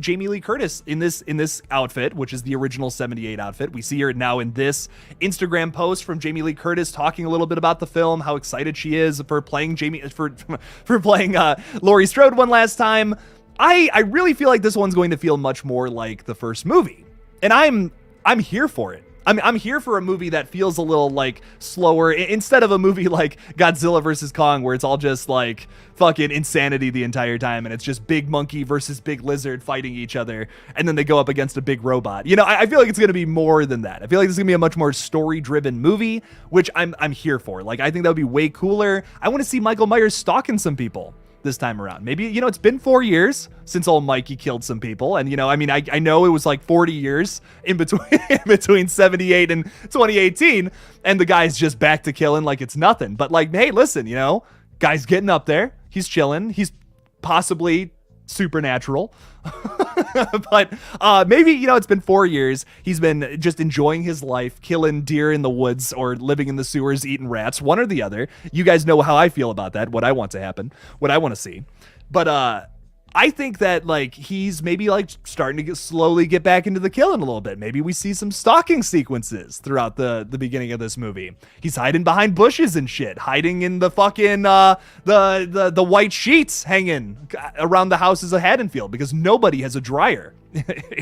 Jamie Lee Curtis in this outfit, which is the original '78 outfit. We see her now in this Instagram post from Jamie Lee Curtis talking a little bit about the film, how excited she is for playing Laurie Strode one last time. I really feel like this one's going to feel much more like the first movie, and I'm here for it. I'm here for a movie that feels a little like slower instead of a movie like Godzilla vs. Kong where it's all just like fucking insanity the entire time and it's just big monkey versus big lizard fighting each other and then they go up against a big robot. I feel like it's going to be more than that. I feel like this is going to be a much more story-driven movie, which I'm here for. Like I think that would be way cooler. I want to see Michael Myers stalking some people this time around. Maybe, it's been 4 years since old Mikey killed some people. And, I know it was like 40 years in between 78 and 2018. And the guy's just back to killing like it's nothing. But like, hey, listen, guy's getting up there. He's chilling. He's possibly supernatural. But maybe, it's been 4 years. He's been just enjoying his life, killing deer in the woods or living in the sewers, eating rats, one or the other. You guys know how I feel about that, what I want to happen, what I want to see. But I think that like he's maybe like starting to slowly get back into the killing a little bit. Maybe we see some stalking sequences throughout the beginning of this movie. He's hiding behind bushes and shit, hiding in the fucking the white sheets hanging around the houses of Haddonfield because nobody has a dryer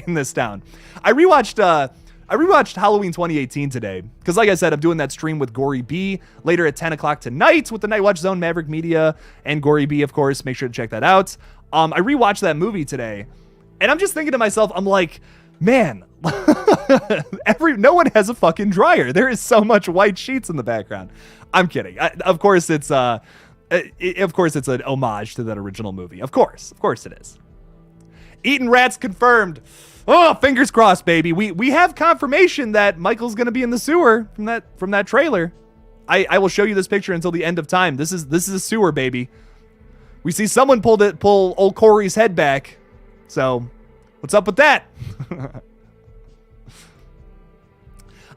in this town. I rewatched Halloween 2018 today because, like I said, I'm doing that stream with Gory B later at 10 o'clock tonight with the Night Watch Zone, Maverick Media, and Gory B, of course. Make sure to check that out. I rewatched that movie today, and I'm just thinking to myself, I'm like, man, no one has a fucking dryer. There is so much white sheets in the background. I'm kidding. Of course, it's an homage to that original movie. Of course it is. Eating rats confirmed. Oh, fingers crossed, baby. We have confirmation that Michael's gonna be in the sewer from that trailer. I will show you this picture until the end of time. This is a sewer, baby. We see someone pull old Corey's head back. So, what's up with that?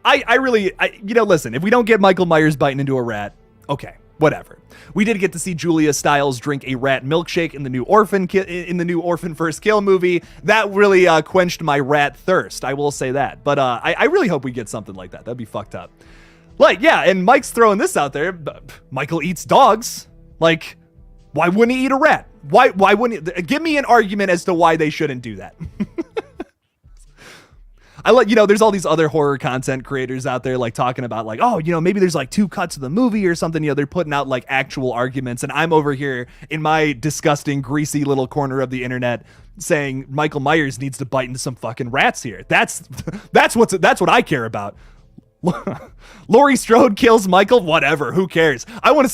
Listen, if we don't get Michael Myers biting into a rat, okay, whatever. We did get to see Julia Stiles drink a rat milkshake in the new Orphan First Kill movie. That really quenched my rat thirst. I will say that. But I really hope we get something like that. That'd be fucked up. Like, yeah, and Mike's throwing this out there. Michael eats dogs. Like, why wouldn't he eat a rat? Why wouldn't he? Give me an argument as to why they shouldn't do that. There's all these other horror content creators out there like talking about like, oh, maybe there's like 2 cuts of the movie or something. They're putting out like actual arguments. And I'm over here in my disgusting, greasy little corner of the internet saying Michael Myers needs to bite into some fucking rats here. That's what I care about. Laurie Strode kills Michael. Whatever. Who cares? I want to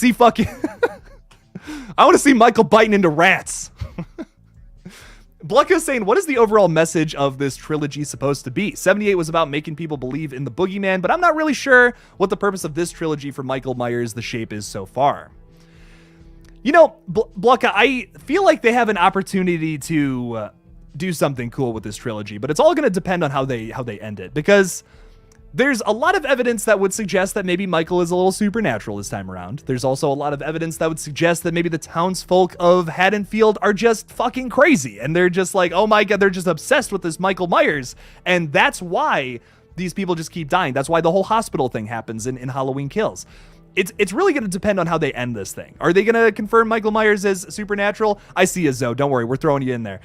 see Michael biting into rats. Blucko's saying, what is the overall message of this trilogy supposed to be? 78 was about making people believe in the boogeyman, but I'm not really sure what the purpose of this trilogy for Michael Myers, The Shape, is so far. Blucka, I feel like they have an opportunity to do something cool with this trilogy, but it's all going to depend on how they end it, because There's a lot of evidence that would suggest that maybe Michael is a little supernatural this time around. There's also a lot of evidence that would suggest that maybe the townsfolk of Haddonfield are just fucking crazy. And they're just like, oh my God, they're just obsessed with this Michael Myers. And that's why these people just keep dying. That's why the whole hospital thing happens in Halloween Kills. It's really going to depend on how they end this thing. Are they going to confirm Michael Myers as supernatural? I see you, Zoe. Don't worry, we're throwing you in there.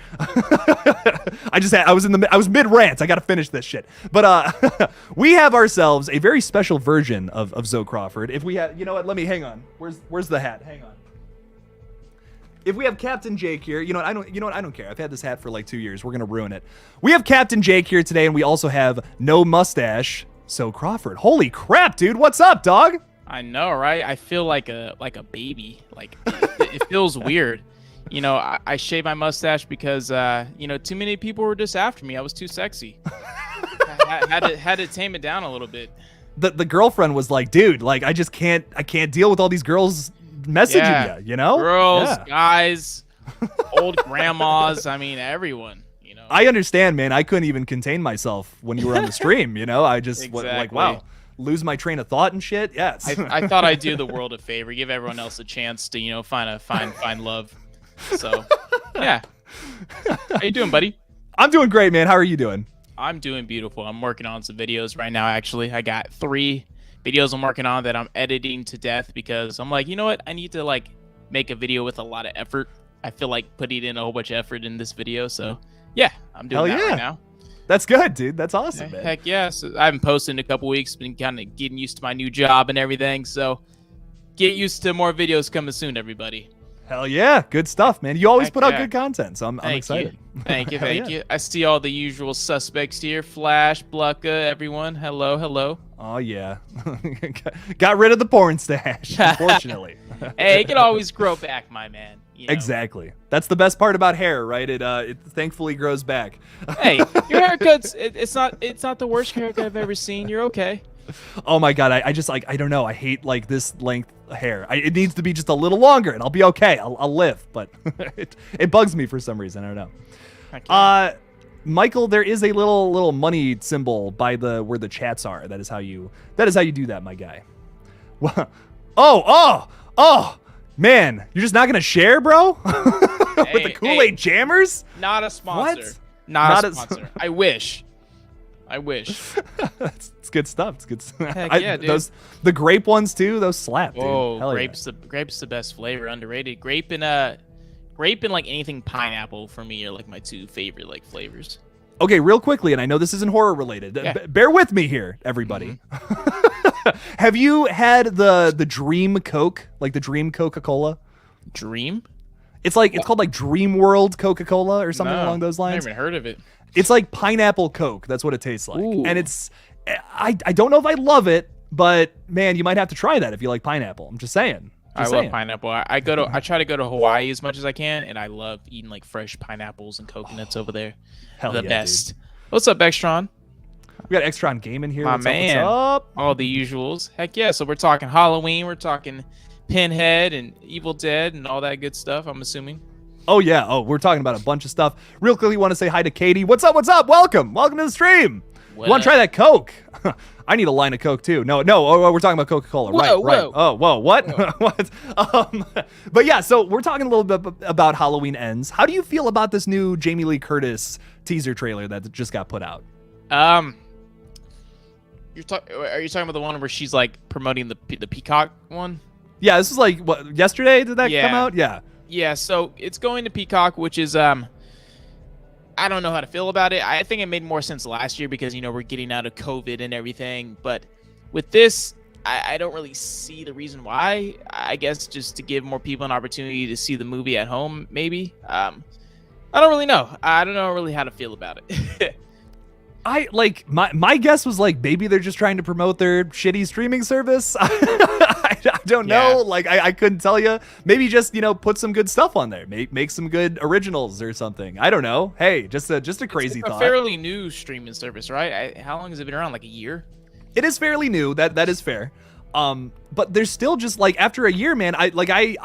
I was mid rant. I got to finish this shit. But we have ourselves a very special version of Zoe Crawford. If we had, you know what? Let me hang on. Where's the hat? Hang on. If we have Captain Jake here, you know what? I don't care. I've had this hat for like 2 years. We're gonna ruin it. We have Captain Jake here today, and we also have no mustache, Zoe Crawford. Holy crap, dude! What's up, dog? I know, right? I feel like a baby. Like it feels weird. You know, I shaved my mustache because you know, too many people were just after me. I was too sexy. I had to tame it down a little bit. The girlfriend was like, dude, like I can't deal with all these girls messaging you. You know, girls, guys, old grandmas. I mean, everyone. You know, I understand, man. I couldn't even contain myself when you were on the stream. You know, I just like, wow. Lose my train of thought and shit. Yeah, I thought I'd do the world a favor, give everyone else a chance to, you know, find love. So, yeah. How you doing, buddy? I'm doing great, man. How are you doing? I'm doing beautiful. I'm working on some videos right now. Actually, I got 3 videos I'm working on that I'm editing to death because I'm like, you know what? I need to like make a video with a lot of effort. I feel like putting in a whole bunch of effort in this video. So, yeah, I'm doing that right now. That's good, dude. That's awesome, man. Heck yeah. So I haven't posted in a couple weeks. Been kind of getting used to my new job and everything. So get used to more videos coming soon, everybody. Hell yeah. Good stuff, man. You always put out good content, so I'm excited. Thank you. I see all the usual suspects here. Flash, Blucka, everyone. Hello. Oh, yeah. Got rid of the porn stash, unfortunately. Hey, it can always grow back, my man. You know? Exactly. That's the best part about hair, right? It thankfully grows back. Hey, your haircut's it's not the worst haircut I've ever seen. You're okay. Oh my God, I just like, I don't know. I hate like this length hair. It needs to be just a little longer and I'll be okay. I'll live, but it bugs me for some reason. I don't know. Michael, there is a little money symbol by where the chats are. That is how you do that, my guy. Oh, man, you're just not gonna share, bro? With the Kool-Aid Jammers? Not a sponsor. What? Not a sponsor. I wish. It's good stuff. It's good stuff. Heck yeah, dude. The grape ones too. Those slap, dude. Oh, Hell grape's the best flavor. Underrated. Grape and like anything pineapple for me are like my 2 favorite like flavors. Okay, real quickly, and I know this isn't horror related. Yeah. Bear with me here, everybody. Mm-hmm. Have you had the Dream Coke, like the Dream Coca-Cola? Dream? It's called like Dream World Coca-Cola or something along those lines. I haven't heard of it. It's like pineapple Coke. That's what it tastes like. Ooh. And I don't know if I love it, but man, you might have to try that if you like pineapple. I'm just saying. I love pineapple. I try to go to Hawaii as much as I can, and I love eating like fresh pineapples and coconuts over there. Hell the yeah, best. Dude. What's up, Extron? We got Extron Game in here. My man. What's up? All the usuals. Heck yeah. So we're talking Halloween. We're talking Pinhead and Evil Dead and all that good stuff, I'm assuming. Oh, yeah. Oh, we're talking about a bunch of stuff. Real quickly, want to say hi to Katie. What's up? Welcome to the stream. You want to try that Coke? I need a line of Coke, too. No. Oh, we're talking about Coca-Cola. Right. Oh, whoa. What? What? But yeah, so we're talking a little bit about Halloween Ends. How do you feel about this new Jamie Lee Curtis teaser trailer that just got put out? Are you talking about the one where she's like promoting the Peacock one? Yeah, this was like, what, yesterday did that come out? Yeah. Yeah, so it's going to Peacock, which is, I don't know how to feel about it. I think it made more sense last year because, you know, we're getting out of COVID and everything. But with this, I don't really see the reason why. I guess just to give more people an opportunity to see the movie at home, maybe. I don't really know. I don't know really how to feel about it. My guess was like maybe they're just trying to promote their shitty streaming service. I don't know. Like I couldn't tell you. Maybe just, you know, put some good stuff on there. Make some good originals or something. I don't know. Hey, just a crazy thought. It's a fairly new streaming service, right? How long has it been around? Like a year? It is fairly new. That is fair. But there's still just like after a year, man, I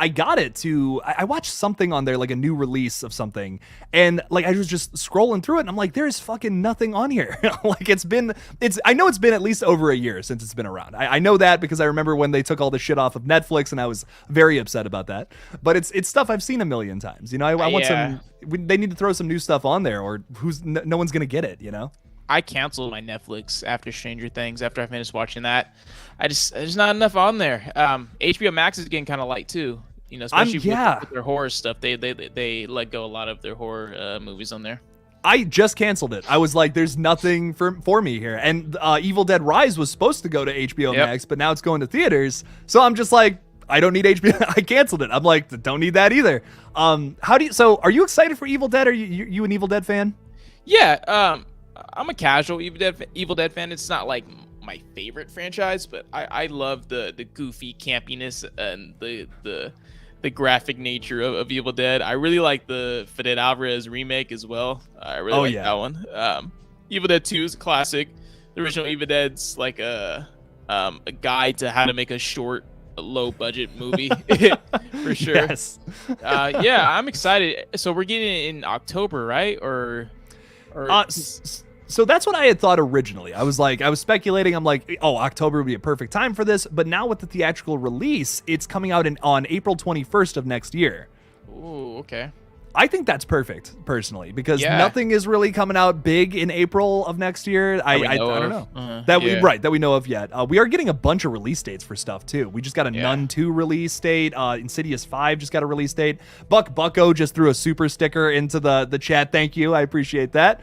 got it to I watched something on there, like a new release of something, and like I was just scrolling through it and I'm like, there's fucking nothing on here. Like I know it's been at least over a year since it's been around. I know that because I remember when they took all the shit off of Netflix and I was very upset about that. But it's stuff I've seen a million times. You know, I want they need to throw some new stuff on there or no one's gonna get it, you know? I canceled my Netflix after Stranger Things. After I finished watching that, there's not enough on there. HBO Max is getting kind of light too. You know, especially with their horror stuff. They let go a lot of their horror movies on there. I just canceled it. I was like, there's nothing for me here. And Evil Dead Rise was supposed to go to HBO Max, but now it's going to theaters. So I'm just like, I don't need HBO. I canceled it. I'm like, don't need that either. So are you excited for Evil Dead? Are you an Evil Dead fan? Yeah. I'm a casual Evil Dead fan. It's not like my favorite franchise, but I love the goofy campiness and the graphic nature of Evil Dead. I really like the Fede Alvarez remake as well. I really like that one. Evil Dead 2 is a classic. The original Evil Dead's like a guide to how to make a short, low budget movie for sure. Yes. I'm excited. So we're getting it in October, right? So that's what I had thought originally. I was speculating. I'm like, oh, October would be a perfect time for this. But now with the theatrical release, it's coming out on April 21st of next year. Ooh, okay. I think that's perfect, personally, because nothing is really coming out big in April of next year. I don't know. That we know of yet. We are getting a bunch of release dates for stuff, too. We just got a Nun 2 release date. Insidious 5 just got a release date. Bucko just threw a super sticker into the chat. Thank you. I appreciate that.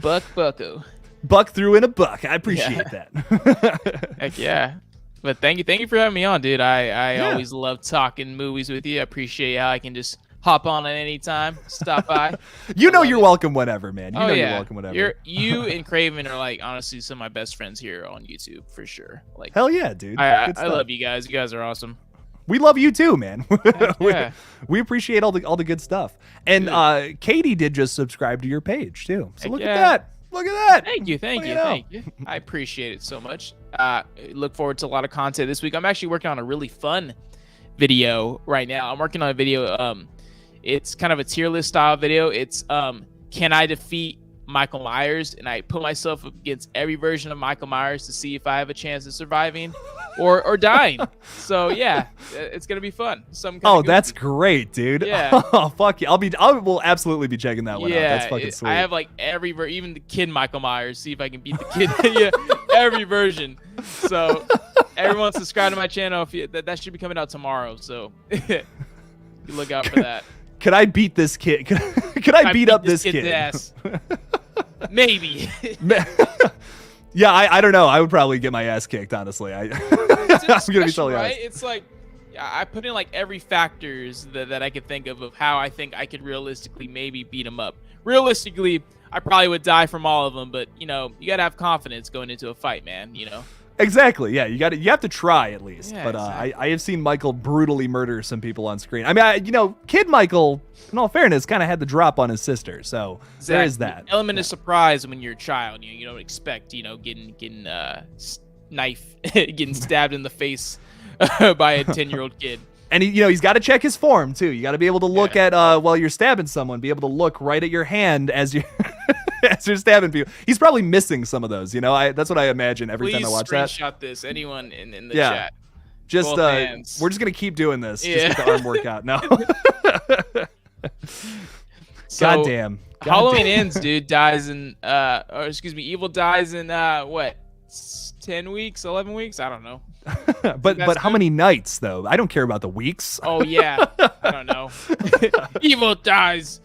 Bucko. Buck threw in a buck. I appreciate that. Heck yeah. But thank you for having me on, dude. I always love talking movies with you. I appreciate how I can just hop on at any time, stop by. You're welcome whenever, man. You're welcome whenever. You and Craven are like honestly some of my best friends here on YouTube for sure. Like hell yeah, dude. I love you guys. You guys are awesome. We love you too, man. We appreciate all the good stuff. And Katie did just subscribe to your page too. So look at that. Look at that. Thank you. I appreciate it so much. Look forward to a lot of content this week. I'm actually working on a really fun video right now. I'm working on a video. It's kind of a tier list style video. It's can I defeat Michael Myers? And I put myself against every version of Michael Myers to see if I have a chance of surviving or dying. So yeah, it's gonna be fun. That's great, dude. Yeah. Oh fuck yeah. I will absolutely be checking that one out. That's fucking sweet. I have like even the kid Michael Myers. See if I can beat the kid. Every version. So everyone subscribe to my channel. That should be coming out tomorrow. So you look out for that. Could I beat this kid? Could I beat up this kid's ass? Maybe. Yeah, I don't know. I would probably get my ass kicked, honestly. I'm gonna be totally honest. It's like I put in like every factors that I could think of how I think I could realistically maybe beat him up. Realistically, I probably would die from all of them, but you gotta have confidence going into a fight, man. Exactly. Yeah, you have to try at least. Yeah, but exactly. I have seen Michael brutally murder some people on screen. I mean, kid Michael, in all fairness, kind of had the drop on his sister, so there is that element of surprise when you're a child. You don't expect getting getting stabbed in the face by a 10-year-old kid. And he's got to check his form too. You got to be able to look at while you're stabbing someone, be able to look right at your hand as you. As you're stabbing people. He's probably missing some of those, that's what I imagine every time I watch that. Please screenshot this, anyone in the chat. Just we're just gonna keep doing this. Just get the arm workout. No. Goddamn. Halloween ends, dude. Evil dies in what? 10 weeks, 11 weeks? I don't know. but how many nights though? I don't care about the weeks. Oh yeah. I don't know. Evil dies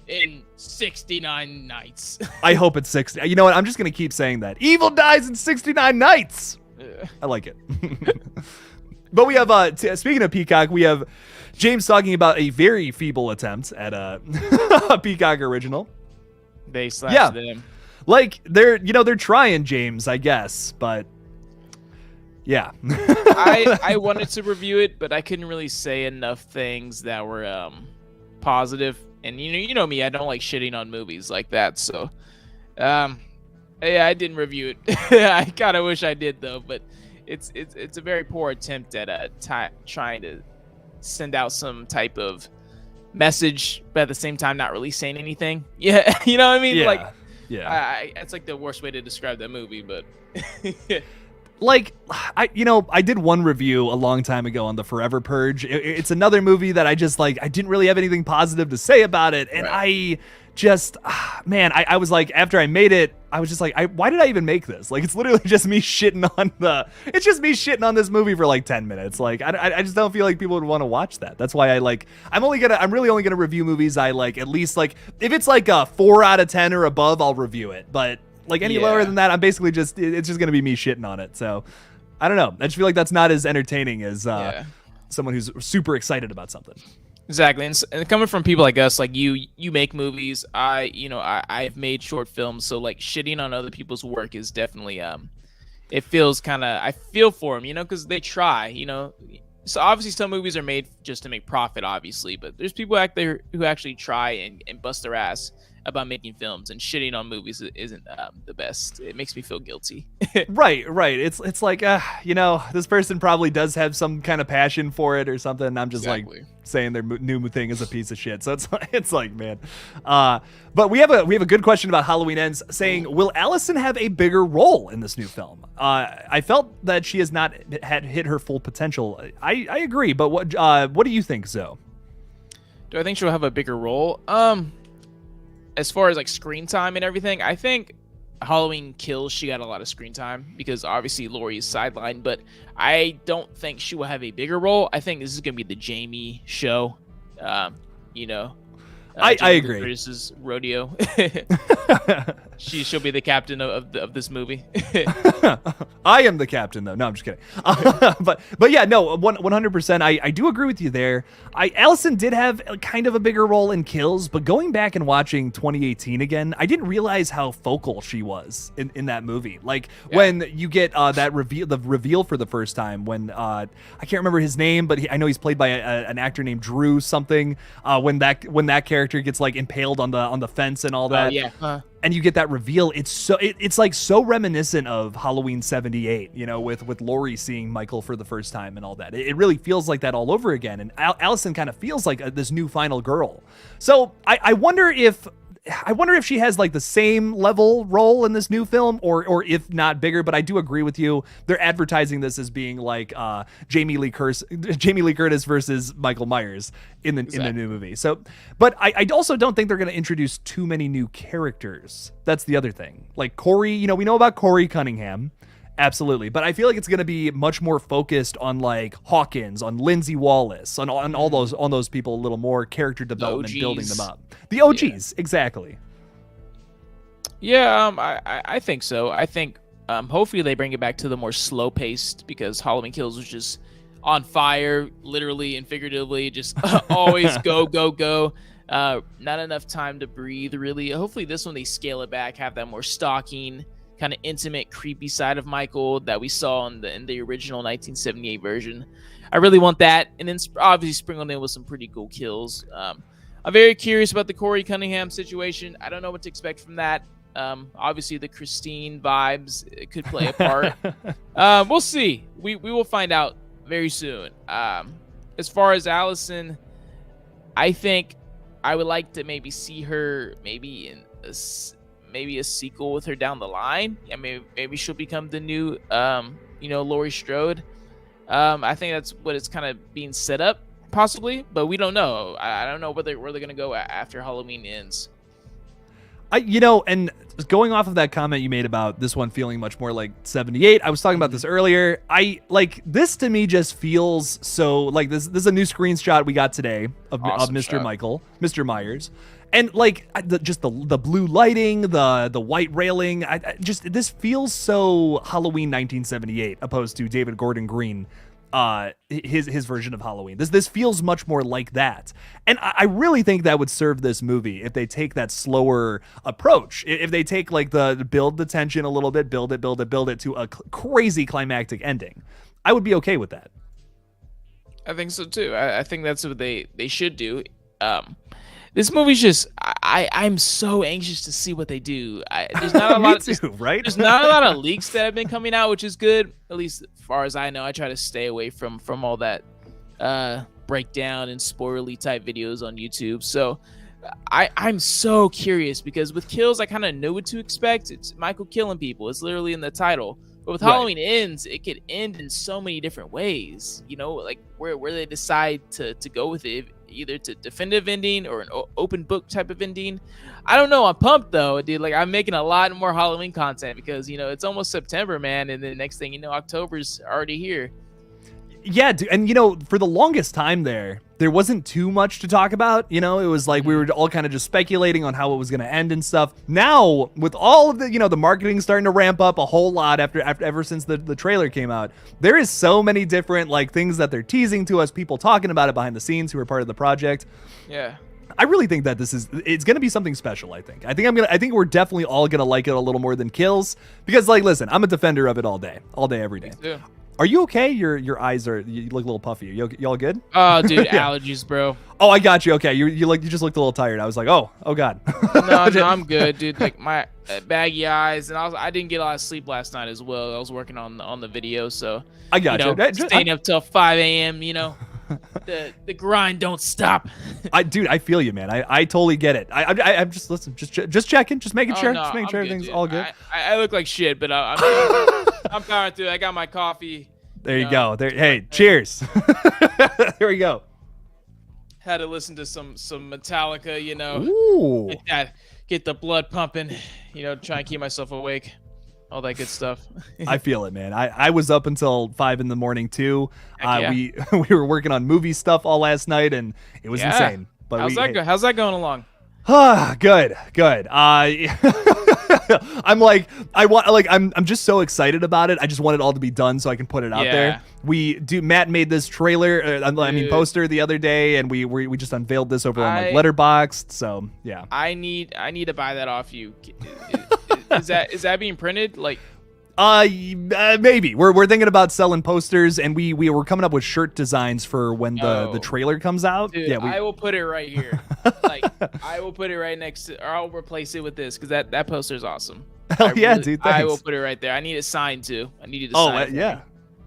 in 69 nights. I hope it's 60. You know what? I'm just going to keep saying that. Evil dies in 69 nights. I like it. But we have, speaking of Peacock, we have James talking about a very feeble attempt at a Peacock original. They slash them. Like, they're trying, James, I guess, but yeah. I wanted to review it, but I couldn't really say enough things that were positive. And you know me, I don't like shitting on movies like that. So, I didn't review it. I kind of wish I did though. But it's a very poor attempt at trying to send out some type of message, but at the same time not really saying anything. Yeah, you know what I mean? Yeah. It's like the worst way to describe that movie, but like I did one review a long time ago on the Forever Purge. It's another movie that I just like, I didn't really have anything positive to say about it, and right. I just I was like, after I made it, I was just like, why did I even make this? Like, it's literally just me shitting on this movie for like 10 minutes. Like, I just don't feel like people would want to watch that. That's why I'm really only gonna review movies I like, at least like, if it's like a 4 out of 10 or above, I'll review it. But like any lower than that, I'm basically it's just gonna be me shitting on it. So I don't know. I just feel like that's not as entertaining as someone who's super excited about something. Exactly, and coming from people like us, like you make movies. I've made short films, so like shitting on other people's work is definitely it feels kind of, I feel for them, because they try, So obviously some movies are made just to make profit, obviously, but there's people out there who actually try and bust their ass about making films, and shitting on movies isn't the best. It makes me feel guilty. Right. It's like this person probably does have some kind of passion for it or something. And I'm just like saying their new thing is a piece of shit. So it's like, man. But we have a good question about Halloween Ends, saying, will Allison have a bigger role in this new film? I felt that she has not hit her full potential. I agree, but what do you think, Zoe? Do I think she'll have a bigger role? As far as like screen time and everything, I think Halloween Kills, she got a lot of screen time because obviously Laurie is sidelined, but I don't think she will have a bigger role. I think this is gonna be the Jamie show. I agree. Curtis's rodeo. She'll be the captain of this movie. I am the captain, though. No, I'm just kidding. But yeah, no, 100%. I do agree with you there. Allison did have kind of a bigger role in Kills, but going back and watching 2018 again, I didn't realize how focal she was in that movie. Like when you get the reveal for the first time, when I can't remember his name, but I know he's played by an actor named Drew something. When that character gets like impaled on the fence and all that. And you get that reveal. It's like so reminiscent of Halloween 78, with Laurie seeing Michael for the first time and all that. It really feels like that all over again. And Allison kind of feels like this new final girl. So I wonder if she has like the same level role in this new film, or if not bigger. But I do agree with you. They're advertising this as being like Jamie Lee Curtis versus Michael Myers in the new movie. So, but I also don't think they're going to introduce too many new characters. That's the other thing. Like Corey, we know about Corey Cunningham. Absolutely. But I feel like it's going to be much more focused on like Hawkins, on Lindsay Wallace, on all those people, a little more character development, building them up. The OGs, exactly. Yeah, I think so. I think hopefully they bring it back to the more slow paced, because Halloween Kills was just on fire, literally and figuratively, just always go. Not enough time to breathe, really. Hopefully this one they scale it back, have that more stalking, kind of intimate, creepy side of Michael that we saw in the original 1978 version. I really want that, and then obviously sprinkled in with some pretty cool kills. I'm very curious about the Corey Cunningham situation. I don't know what to expect from that. Obviously the Christine vibes could play a part. We'll see. We will find out very soon. As far as Allison, I think I would like to maybe see her maybe in maybe a sequel with her down the line. I mean, maybe she'll become the new, Laurie Strode. I think that's what it's kind of being set up, possibly, but we don't know. I don't know where they're going to go after Halloween Ends. And going off of that comment you made about this one feeling much more like 78, I was talking about this earlier. This to me just feels so like this is a new screenshot we got today of Mr. Mr. Myers. And like the blue lighting, the white railing, this feels so Halloween 1978 opposed to David Gordon Green, his version of Halloween. This feels much more like that, and I really think that would serve this movie if they take that slower approach. If they take like build the tension a little bit, build it to a crazy climactic ending, I would be okay with that. I think so too. I think that's what they should do. This movie's just, I'm so anxious to see what they do. There's not a lot. Me too, right? There's not a lot of leaks that have been coming out, which is good. At least as far as I know, I try to stay away from all that breakdown and spoilerly type videos on YouTube. So I'm so curious because with Kills, I kind of know what to expect. It's Michael killing people. It's literally in the title. But with Halloween Ends, it could end in so many different ways. You know, like where they decide to go with it, either to definitive ending or an open book type of ending. I don't know. I'm pumped though, dude. Like I'm making a lot more Halloween content because it's almost September, man, and then the next thing you know, October's already here. Yeah, dude, and for the longest time there wasn't too much to talk about. It was like we were all kind of just speculating on how it was going to end and stuff. Now, with all of the, the marketing starting to ramp up a whole lot ever since the trailer came out, there is so many different like things that they're teasing to us, people talking about it behind the scenes who are part of the project. Yeah. I really think that it's going to be something special. I think we're definitely all going to like it a little more than Kills because like, listen, I'm a defender of it all day, every day. Yeah. Are you okay? Your eyes you look a little puffy. You all good? Oh, dude, allergies, bro. Oh, I got you. Okay, you just looked a little tired. I was like, oh god. No, I'm good, dude. Like my baggy eyes, and I didn't get a lot of sleep last night as well. I was working on the video, so I got you. Staying up till 5 a.m. The grind don't stop. I feel you, man. I totally get it. I'm just just checking, just making sure, no, making sure everything's dude. all good. I look like shit, but I'm powering through. I got my coffee. There you go. Hey, cheers. There we go. Had to listen to some Metallica, Ooh. Get the blood pumping, try and keep myself awake. All that good stuff. I feel it, man. I was up until 5 a.m. too. Yeah. We were working on movie stuff all last night, and it was insane. But how's that going along? Good. I'm just so excited about it. I just want it all to be done so I can put it out there. Matt made this trailer, poster the other day, and we just unveiled this over on Letterboxd. So yeah. I need to buy that off you. Is that being printed? Like, maybe we're thinking about selling posters, and we were coming up with shirt designs for when the trailer comes out. Dude, I will put it right here. Like, I will put it right next to, or I'll replace it with this because that poster is awesome. Hell yeah, dude! Thanks. I will put it right there. I need it signed too. I need it to sign. Oh yeah.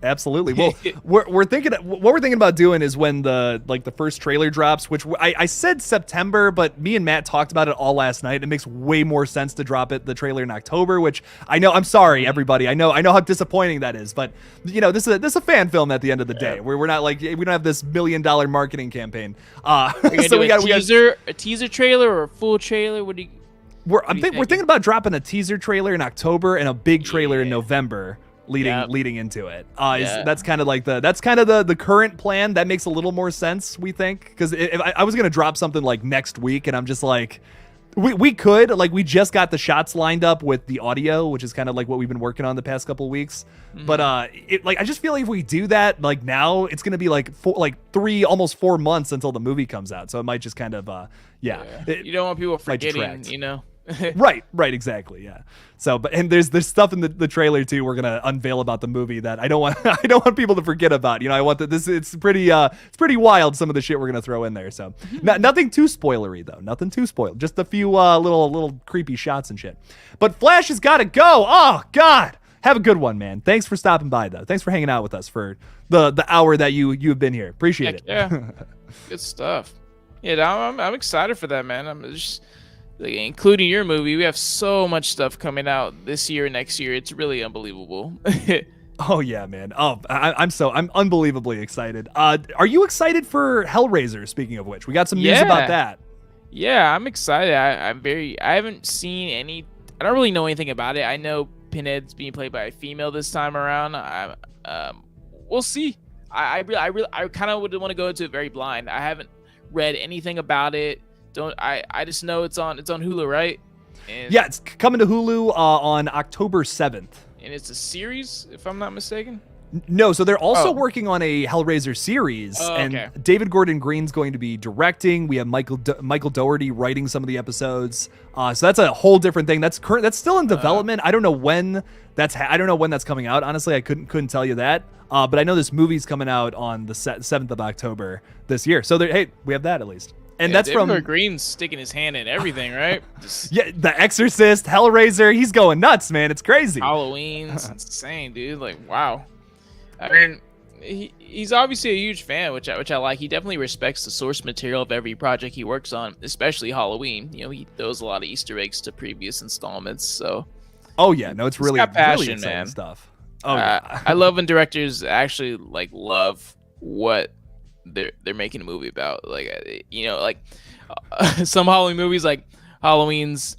Absolutely. Well, we're thinking what we're thinking about doing is when the first trailer drops, which I said September, but me and Matt talked about it all last night. It makes way more sense to drop the trailer in October, which I know. I'm sorry, everybody. I know how disappointing that is, but this is a fan film at the end of the day. We're not like we don't have this $1 million marketing campaign. So we got a teaser trailer or a full trailer. What do you? We're thinking about dropping a teaser trailer in October and a big trailer in November. Leading into it. That's kind of like the current plan. That makes a little more sense, we think, because if I was gonna drop something like next week, and I'm just like, we could, like, we just got the shots lined up with the audio, which is kind of like what we've been working on the past couple of weeks. But I just feel like if we do that like now, it's gonna be like 3 almost 4 months until the movie comes out, so it might just kind of you don't want people forgetting, right, exactly, yeah. So, and there's stuff in the trailer too we're gonna unveil about the movie that I don't want people to forget about. I want that it's pretty wild, some of the shit we're gonna throw in there. So, nothing too spoilery though, nothing too spoiled. Just a few little creepy shots and shit. But Flash has got to go. Oh God, have a good one, man. Thanks for stopping by though. Thanks for hanging out with us for the hour that you've been here. Appreciate it. Yeah, good stuff. Yeah, I'm excited for that, man. I'm just. Including your movie, we have so much stuff coming out this year, next year. It's really unbelievable. Oh yeah, man. Oh, I'm unbelievably excited. Are you excited for Hellraiser? Speaking of which, we got some news about that. Yeah, I'm excited. I haven't seen any. I don't really know anything about it. I know Pinhead's being played by a female this time around. We'll see. I kind of would want to go into it very blind. I haven't read anything about it. I just know it's on Hulu, right? And yeah, it's coming to Hulu on October 7th. And it's a series, if I'm not mistaken. No, so they're also working on a Hellraiser series, and David Gordon Green's going to be directing. We have Michael Dougherty writing some of the episodes. So that's a whole different thing. That's still in development. I don't know when that's coming out. Honestly, I couldn't tell you that. But I know this movie's coming out on the 7th of October this year. So we have that at least. And that's from Green's sticking his hand in everything, right? Yeah, The Exorcist, Hellraiser, he's going nuts, man. It's crazy. Halloween's insane, dude. Like, wow. I mean, he's obviously a huge fan, which I like. He definitely respects the source material of every project he works on, especially Halloween. You know, he throws a lot of Easter eggs to previous installments. So, oh yeah, no, it's really got passion, really exciting man. Stuff. Oh, yeah. I love when directors actually like love what they're making a movie about. Like, you know, like some Halloween movies, like Halloween's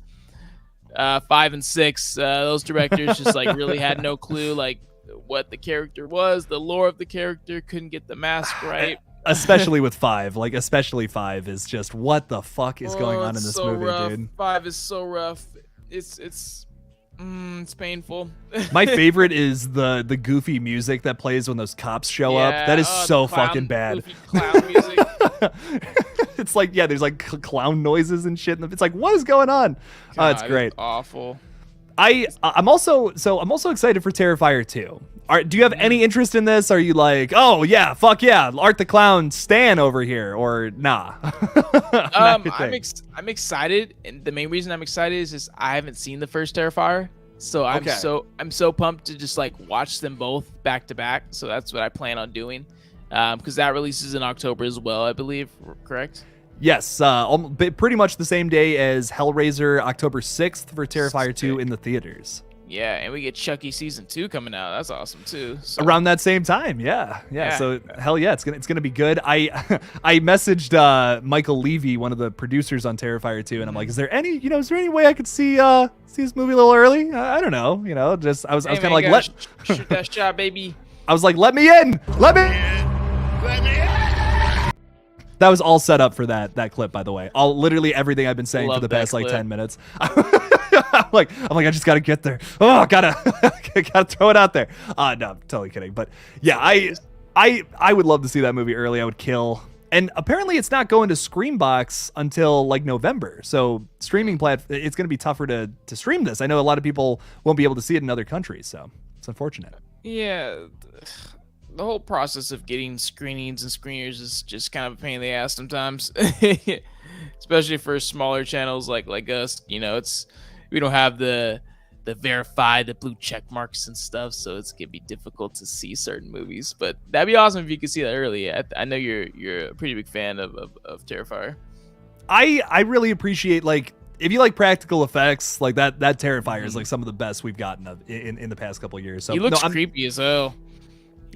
5 and 6. Those directors just like really had no clue like what the character was, the lore of the character, couldn't get the mask right. Especially with 5, like especially 5 is just what the fuck is going on in this movie, rough. dude. 5 is so rough. It's painful. My favorite is the goofy music that plays when those cops show up. That is so fucking bad. Clown music. It's like, yeah, there's like clown noises and shit. It's like, what is going on? Oh, it's great. It's awful. I'm also excited for Terrifier 2. Do you have any interest in this? Are you like, oh yeah, fuck yeah, Art the Clown stan over here, or nah? I'm excited, and the main reason I'm excited is just I haven't seen the first Terrifier, so I'm so pumped to just like watch them both back to back. So that's what I plan on doing, because that releases in October as well, I believe. Correct? Yes, pretty much the same day as Hellraiser, October 6th for Terrifier 2 in the theaters. Yeah, and we get Chucky season 2 coming out. That's awesome too. So. Around that same time, yeah. So hell yeah, it's gonna be good. I messaged Michael Levy, one of the producers on Terrifier 2, and I'm like, is there any way I could see this movie a little early? I don't know, I was kind of like, shoot that shot, baby. I was like, let me in. That was all set up for that clip, by the way. Literally everything I've been saying for the past like 10 minutes. I'm like, I just gotta get there. Oh, gotta throw it out there. No, I'm totally kidding. But yeah, I would love to see that movie early. I would kill. And apparently, it's not going to Screambox until like November. So streaming it's gonna be tougher to stream this. I know a lot of people won't be able to see it in other countries, so it's unfortunate. Yeah. The whole process of getting screenings and screeners is just kind of a pain in the ass sometimes, especially for smaller channels like us. We don't have the verified, the blue check marks and stuff, so it's gonna be difficult to see certain movies. But that'd be awesome if you could see that early. I know you're a pretty big fan of Terrifier. I really appreciate, like, if you like practical effects, like that Terrifier is like some of the best we've gotten in the past couple of years. So he looks creepy as hell.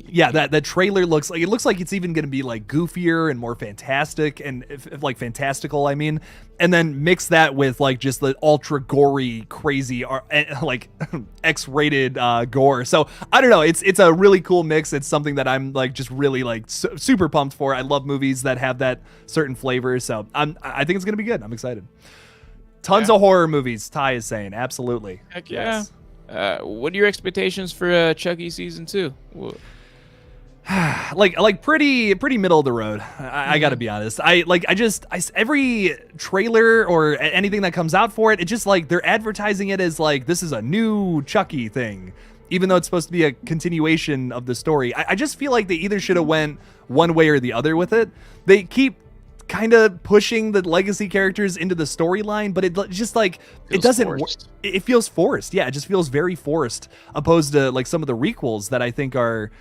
Yeah, that trailer looks like it's even going to be like goofier and more fantastic, and if like fantastical, I mean, and then mix that with like just the ultra gory, crazy, like X-rated gore. So I don't know, it's a really cool mix. It's something that I'm like just really like super pumped for. I love movies that have that certain flavor, so I think it's going to be good. I'm excited. Tons of horror movies, Ty is saying. Absolutely. Heck yeah. Yes. What are your expectations for Chucky season 2? like pretty middle of the road. I gotta be honest. Every trailer or anything that comes out for it, it just like they're advertising it as like this is a new Chucky thing, even though it's supposed to be a continuation of the story. I just feel like they either should have went one way or the other with it. They keep kind of pushing the legacy characters into the storyline, but it just like it doesn't work. It feels forced. Yeah, it just feels very forced, opposed to like some of the requels that I think are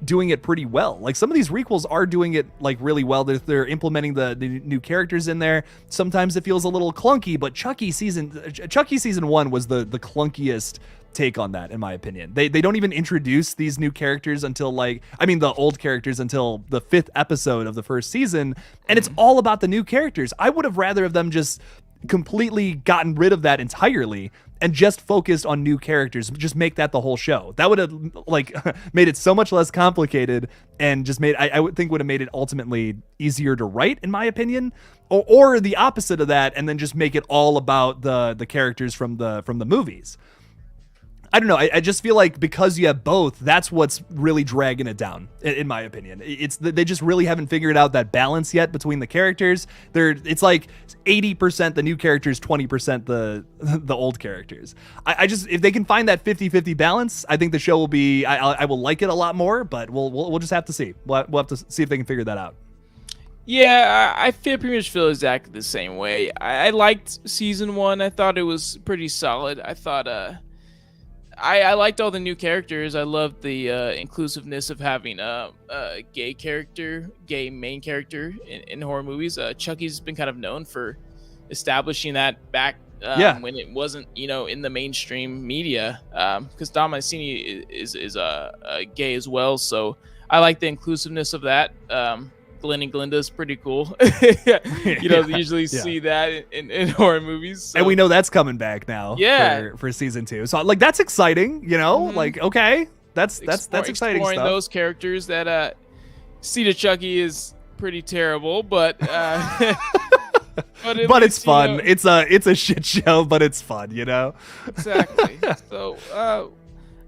doing it pretty well. Like some of these requels are doing it like really well. They're implementing the new characters in there. Sometimes it feels a little clunky, but Chucky season 1 was the clunkiest take on that, in my opinion. They don't even introduce these new characters until the old characters until the 5th episode of the first season, and it's all about the new characters. I would have rather of them just completely gotten rid of that entirely and just focused on new characters. Just make that the whole show. That would have like made it so much less complicated, and just I would think would have made it ultimately easier to write, in my opinion. Or the opposite of that, and then just make it all about the characters from the movies. I don't know. I just feel like because you have both, that's what's really dragging it down, in my opinion. They just really haven't figured out that balance yet between the characters. It's like 80% the new characters, 20% the old characters. I just, if they can find that 50-50 balance, I think the show will be. I will like it a lot more. But we'll just have to see. We'll have to see if they can figure that out. Yeah, I feel pretty much feel exactly the same way. I liked season 1. I thought it was pretty solid. I thought I liked all the new characters. I loved the inclusiveness of having a gay main character in horror movies. Chucky's been kind of known for establishing that back when it wasn't, in the mainstream media. Because Dom Mancini is gay as well, so I like the inclusiveness of that. Glenn and Glinda's pretty cool. You don't usually see that in horror movies. So. And we know that's coming back now. Yeah. For season 2. So like that's exciting, Like okay, that's exciting exploring stuff. Those characters that Cedar Chucky is pretty terrible, but but it's fun. It's a shit show, but it's fun, Exactly. So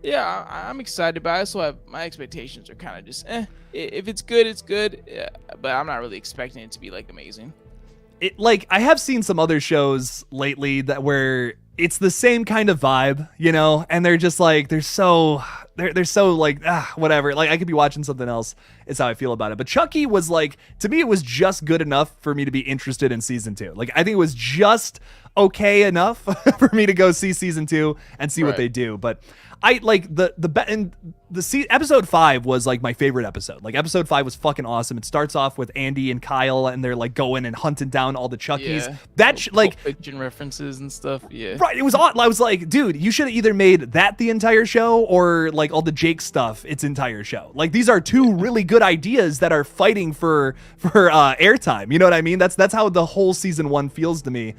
yeah, I'm excited about it. So my expectations are kind of just if it's good, it's good. Yeah, but I'm not really expecting it to be like amazing. I have seen some other shows lately where it's the same kind of vibe, and they're just like they're so like whatever. Like I could be watching something else. Is how I feel about it. But Chucky was like, to me, it was just good enough for me to be interested in season 2. Like I think it was just okay enough for me to go see season 2 and see what they do. But I like episode 5 was like my favorite episode. Like episode 5 was fucking awesome. It starts off with Andy and Kyle and they're like going and hunting down all the Chuckies. Yeah. That like fiction references and stuff. Yeah. Right. It was odd. I was like, dude, you should have either made that the entire show or like all the Jake stuff its entire show. Like these are two really good ideas that are fighting for airtime. You know what I mean? That's how the whole season 1 feels to me.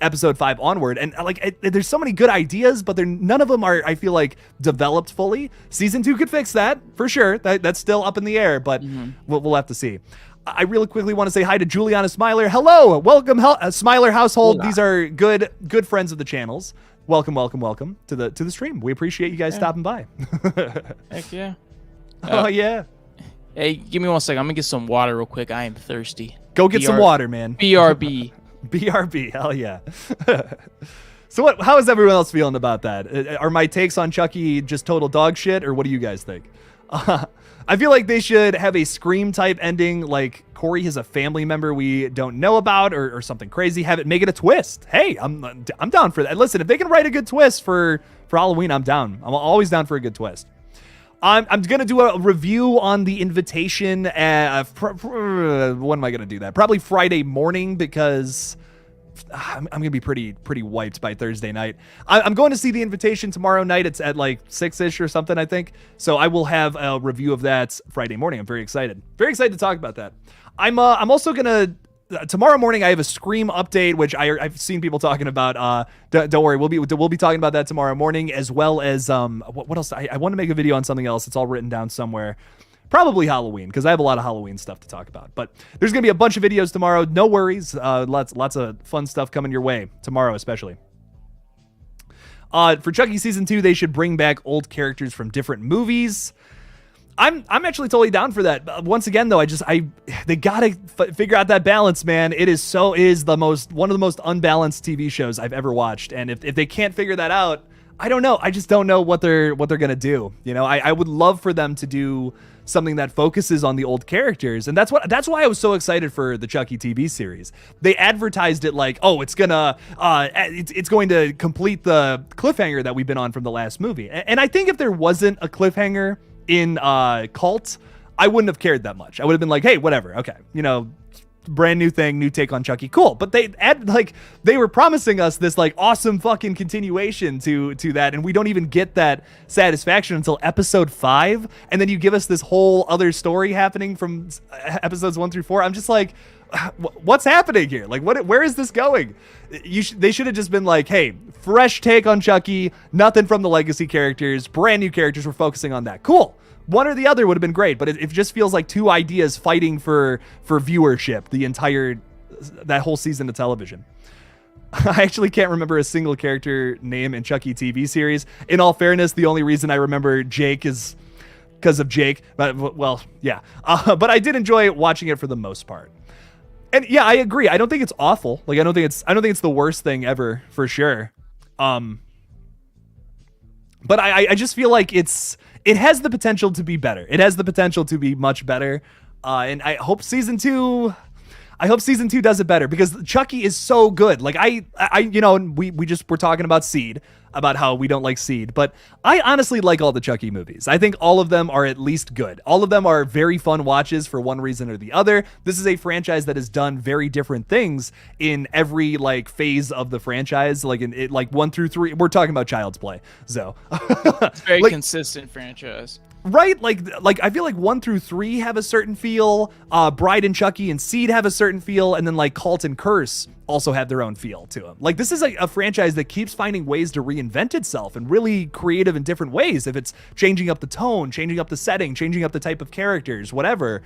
Episode 5 onward, and there's so many good ideas, but none of them are, I feel like, developed fully. Season 2 could fix that for sure. That's still up in the air, but we'll have to see. I really quickly want to say hi to Juliana Smiler. Hello, welcome, Smiler household. Hola. These are good friends of the channels. Welcome to the stream. We appreciate you guys stopping by. Heck yeah. Oh yeah. Hey, give me 1 second. I'm gonna get some water real quick. I am thirsty. Go get some water, man. BRB. BRB, hell yeah. So how is everyone else feeling about that? Are my takes on Chucky just total dog shit, or what do you guys think? I feel like they should have a Scream type ending, like Corey has a family member we don't know about, or something crazy. Make it a twist. Hey, I'm down for that. Listen, if they can write a good twist for Halloween, I'm down. I'm always down for a good twist. I'm gonna do a review on The Invitation. When am I gonna do that? Probably Friday morning, because I'm gonna be pretty wiped by Thursday night. I'm going to see The Invitation tomorrow night. It's at like 6ish or something, I think. So I will have a review of that Friday morning. I'm very excited to talk about that. I'm also gonna. Tomorrow morning, I have a Scream update, which I've seen people talking about. Don't worry, we'll be talking about that tomorrow morning, as well as what else? I want to make a video on something else. It's all written down somewhere. Probably Halloween, because I have a lot of Halloween stuff to talk about. But there's gonna be a bunch of videos tomorrow. No worries. Lots of fun stuff coming your way tomorrow, especially. For Chucky season 2, they should bring back old characters from different movies. I'm actually totally down for that. Once again, though, they gotta figure out that balance, man. It is one of the most unbalanced TV shows I've ever watched, and if they can't figure that out, I don't know. I just don't know what they're gonna do. I would love for them to do something that focuses on the old characters, and that's why I was so excited for the Chucky TV series. They advertised it like, oh, it's going to complete the cliffhanger that we've been on from the last movie. And I think if there wasn't a cliffhanger in Cult, I wouldn't have cared that much. I would have been like, hey, whatever, okay, brand new thing, new take on Chucky, cool. But they were promising us this like awesome fucking continuation to that, and we don't even get that satisfaction until episode 5, and then you give us this whole other story happening from episodes 1 through 4. I'm just like, what's happening here? Like, where is this going? They should have just been like, hey, fresh take on Chucky, nothing from the legacy characters, brand new characters, we're focusing on that. Cool. One or the other would have been great, but it just feels like two ideas fighting for viewership that whole season of television. I actually can't remember a single character name in Chucky TV series. In all fairness, the only reason I remember Jake is because of Jake. But well, yeah. But I did enjoy watching it for the most part. And yeah, I agree. I don't think it's awful. Like I don't think it's the worst thing ever, for sure. But I just feel like it has the potential to be better. It has the potential to be much better. And I hope season 2 does it better, because Chucky is so good. Like we were talking about Seed, about how we don't like Seed, but I honestly like all the Chucky movies. I think all of them are at least good. All of them are very fun watches for one reason or the other. This is a franchise that has done very different things in every like phase of the franchise. Like in it, like 1 through 3, we're talking about Child's Play. So it's very consistent franchise. Right? Like I feel like 1 through 3 have a certain feel. Bride and Chucky and Seed have a certain feel, and then like Cult and Curse also have their own feel to them. Like this is a franchise that keeps finding ways to reinvent itself in really creative and different ways. If it's changing up the tone, changing up the setting, changing up the type of characters, whatever.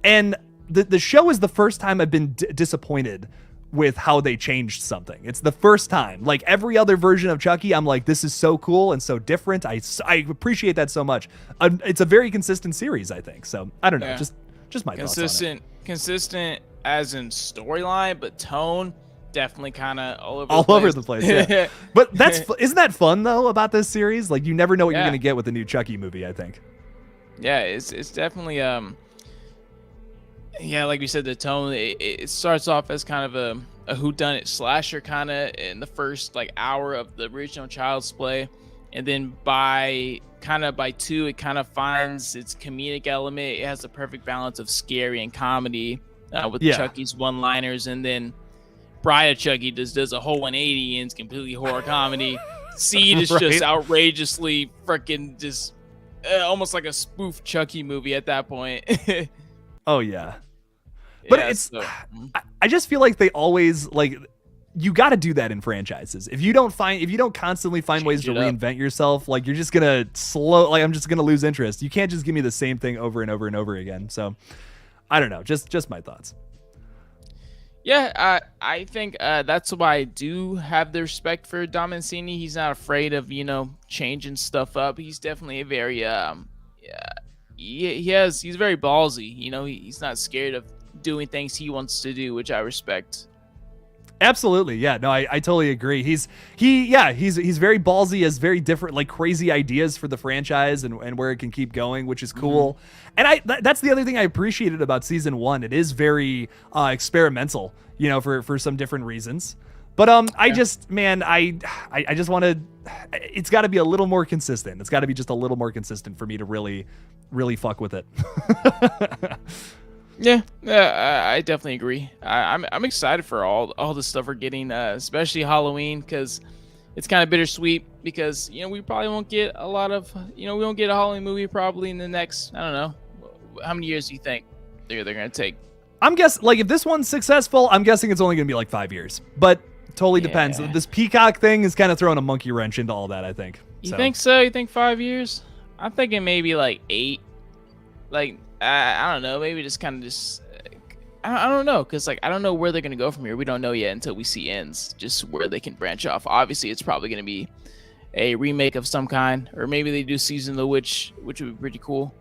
And the show is the first time I've been disappointed with how they changed something. It's the first time. Like every other version of Chucky, I'm like, this is so cool and so different. I appreciate that so much. It's a very consistent series, I think. So I don't know, just my thoughts on it. Consistent as in storyline, but tone definitely kind of all over the place. Yeah. But isn't that fun though about this series? Like you never know what you're gonna get with the new Chucky movie, I think. Yeah, it's definitely yeah, like we said, the tone, it starts off as kind of a whodunit slasher kind of in the first like hour of the original Child's Play, and then by 2 it kind of finds its comedic element. It has the perfect balance of scary and comedy with Chucky's one-liners, and then Bride of Chucky does a whole 180 and it's completely horror comedy. Seed is just outrageously freaking just almost like a spoof Chucky movie at that point. Oh yeah. But I just feel like they always like, you got to do that in franchises. If you don't constantly find ways to reinvent yourself, like you're just gonna I'm just gonna lose interest. You can't just give me the same thing over and over and over again. So I don't know, just my thoughts. Yeah, I think that's why I do have the respect for Dom Mancini. He's not afraid of changing stuff up. He's definitely a very he's very ballsy. He's not scared of doing things he wants to do, which I respect. Absolutely. Yeah, no, I totally agree. He's very ballsy, has very different, like crazy ideas for the franchise and where it can keep going, which is cool. And that's the other thing I appreciated about season 1. It is very experimental, for some different reasons. But I just want to, it's got to be a little more consistent. It's got to be just a little more consistent for me to really, really fuck with it. Yeah, I definitely agree. I'm excited for all the stuff we're getting, especially Halloween, because it's kind of bittersweet because we probably won't get a lot of we won't get a Halloween movie probably in the next, I don't know, how many years do you think they're gonna take? I'm guessing like if this one's successful, I'm guessing it's only gonna be like 5 years, but totally depends. This Peacock thing is kind of throwing a monkey wrench into all that, I think. You think so? You think 5 years? I'm thinking maybe like 8. Like I don't know, maybe just kind of I don't know, because like I don't know where they're gonna go from here. We don't know yet until we see ends, just where they can branch off. Obviously it's probably gonna be a remake of some kind, or maybe they do Season of the Witch, which would be pretty cool.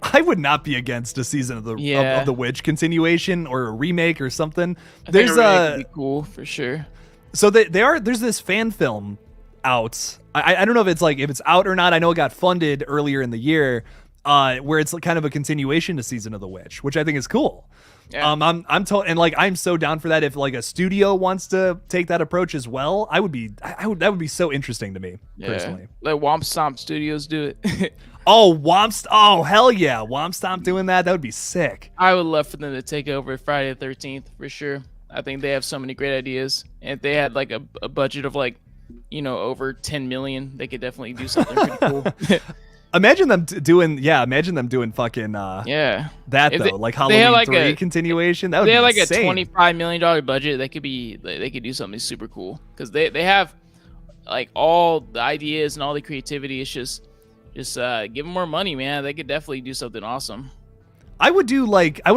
I would not be against a Season of the Witch continuation or a remake or something. There's would be cool for sure. So there's this fan film out. I don't know if it's out or not. I know it got funded earlier in the year. Where it's kind of a continuation to Season of the Witch, which I think is cool. Yeah. I'm so down for that. If like a studio wants to take that approach as well, that would be so interesting to me personally. Let Womp Stomp Studios do it. Oh, hell yeah. Womp Stomp doing that would be sick. I would love for them to take over Friday the 13th for sure. I think they have so many great ideas. And if they had like a budget of like, over 10 million, they could definitely do something pretty cool. Imagine them doing fucking that though, like Halloween 3 continuation. That would be insane. They had like a $25 million budget. They could do something super cool because they have like all the ideas and all the creativity. It's just give them more money, man. They could definitely do something awesome. I would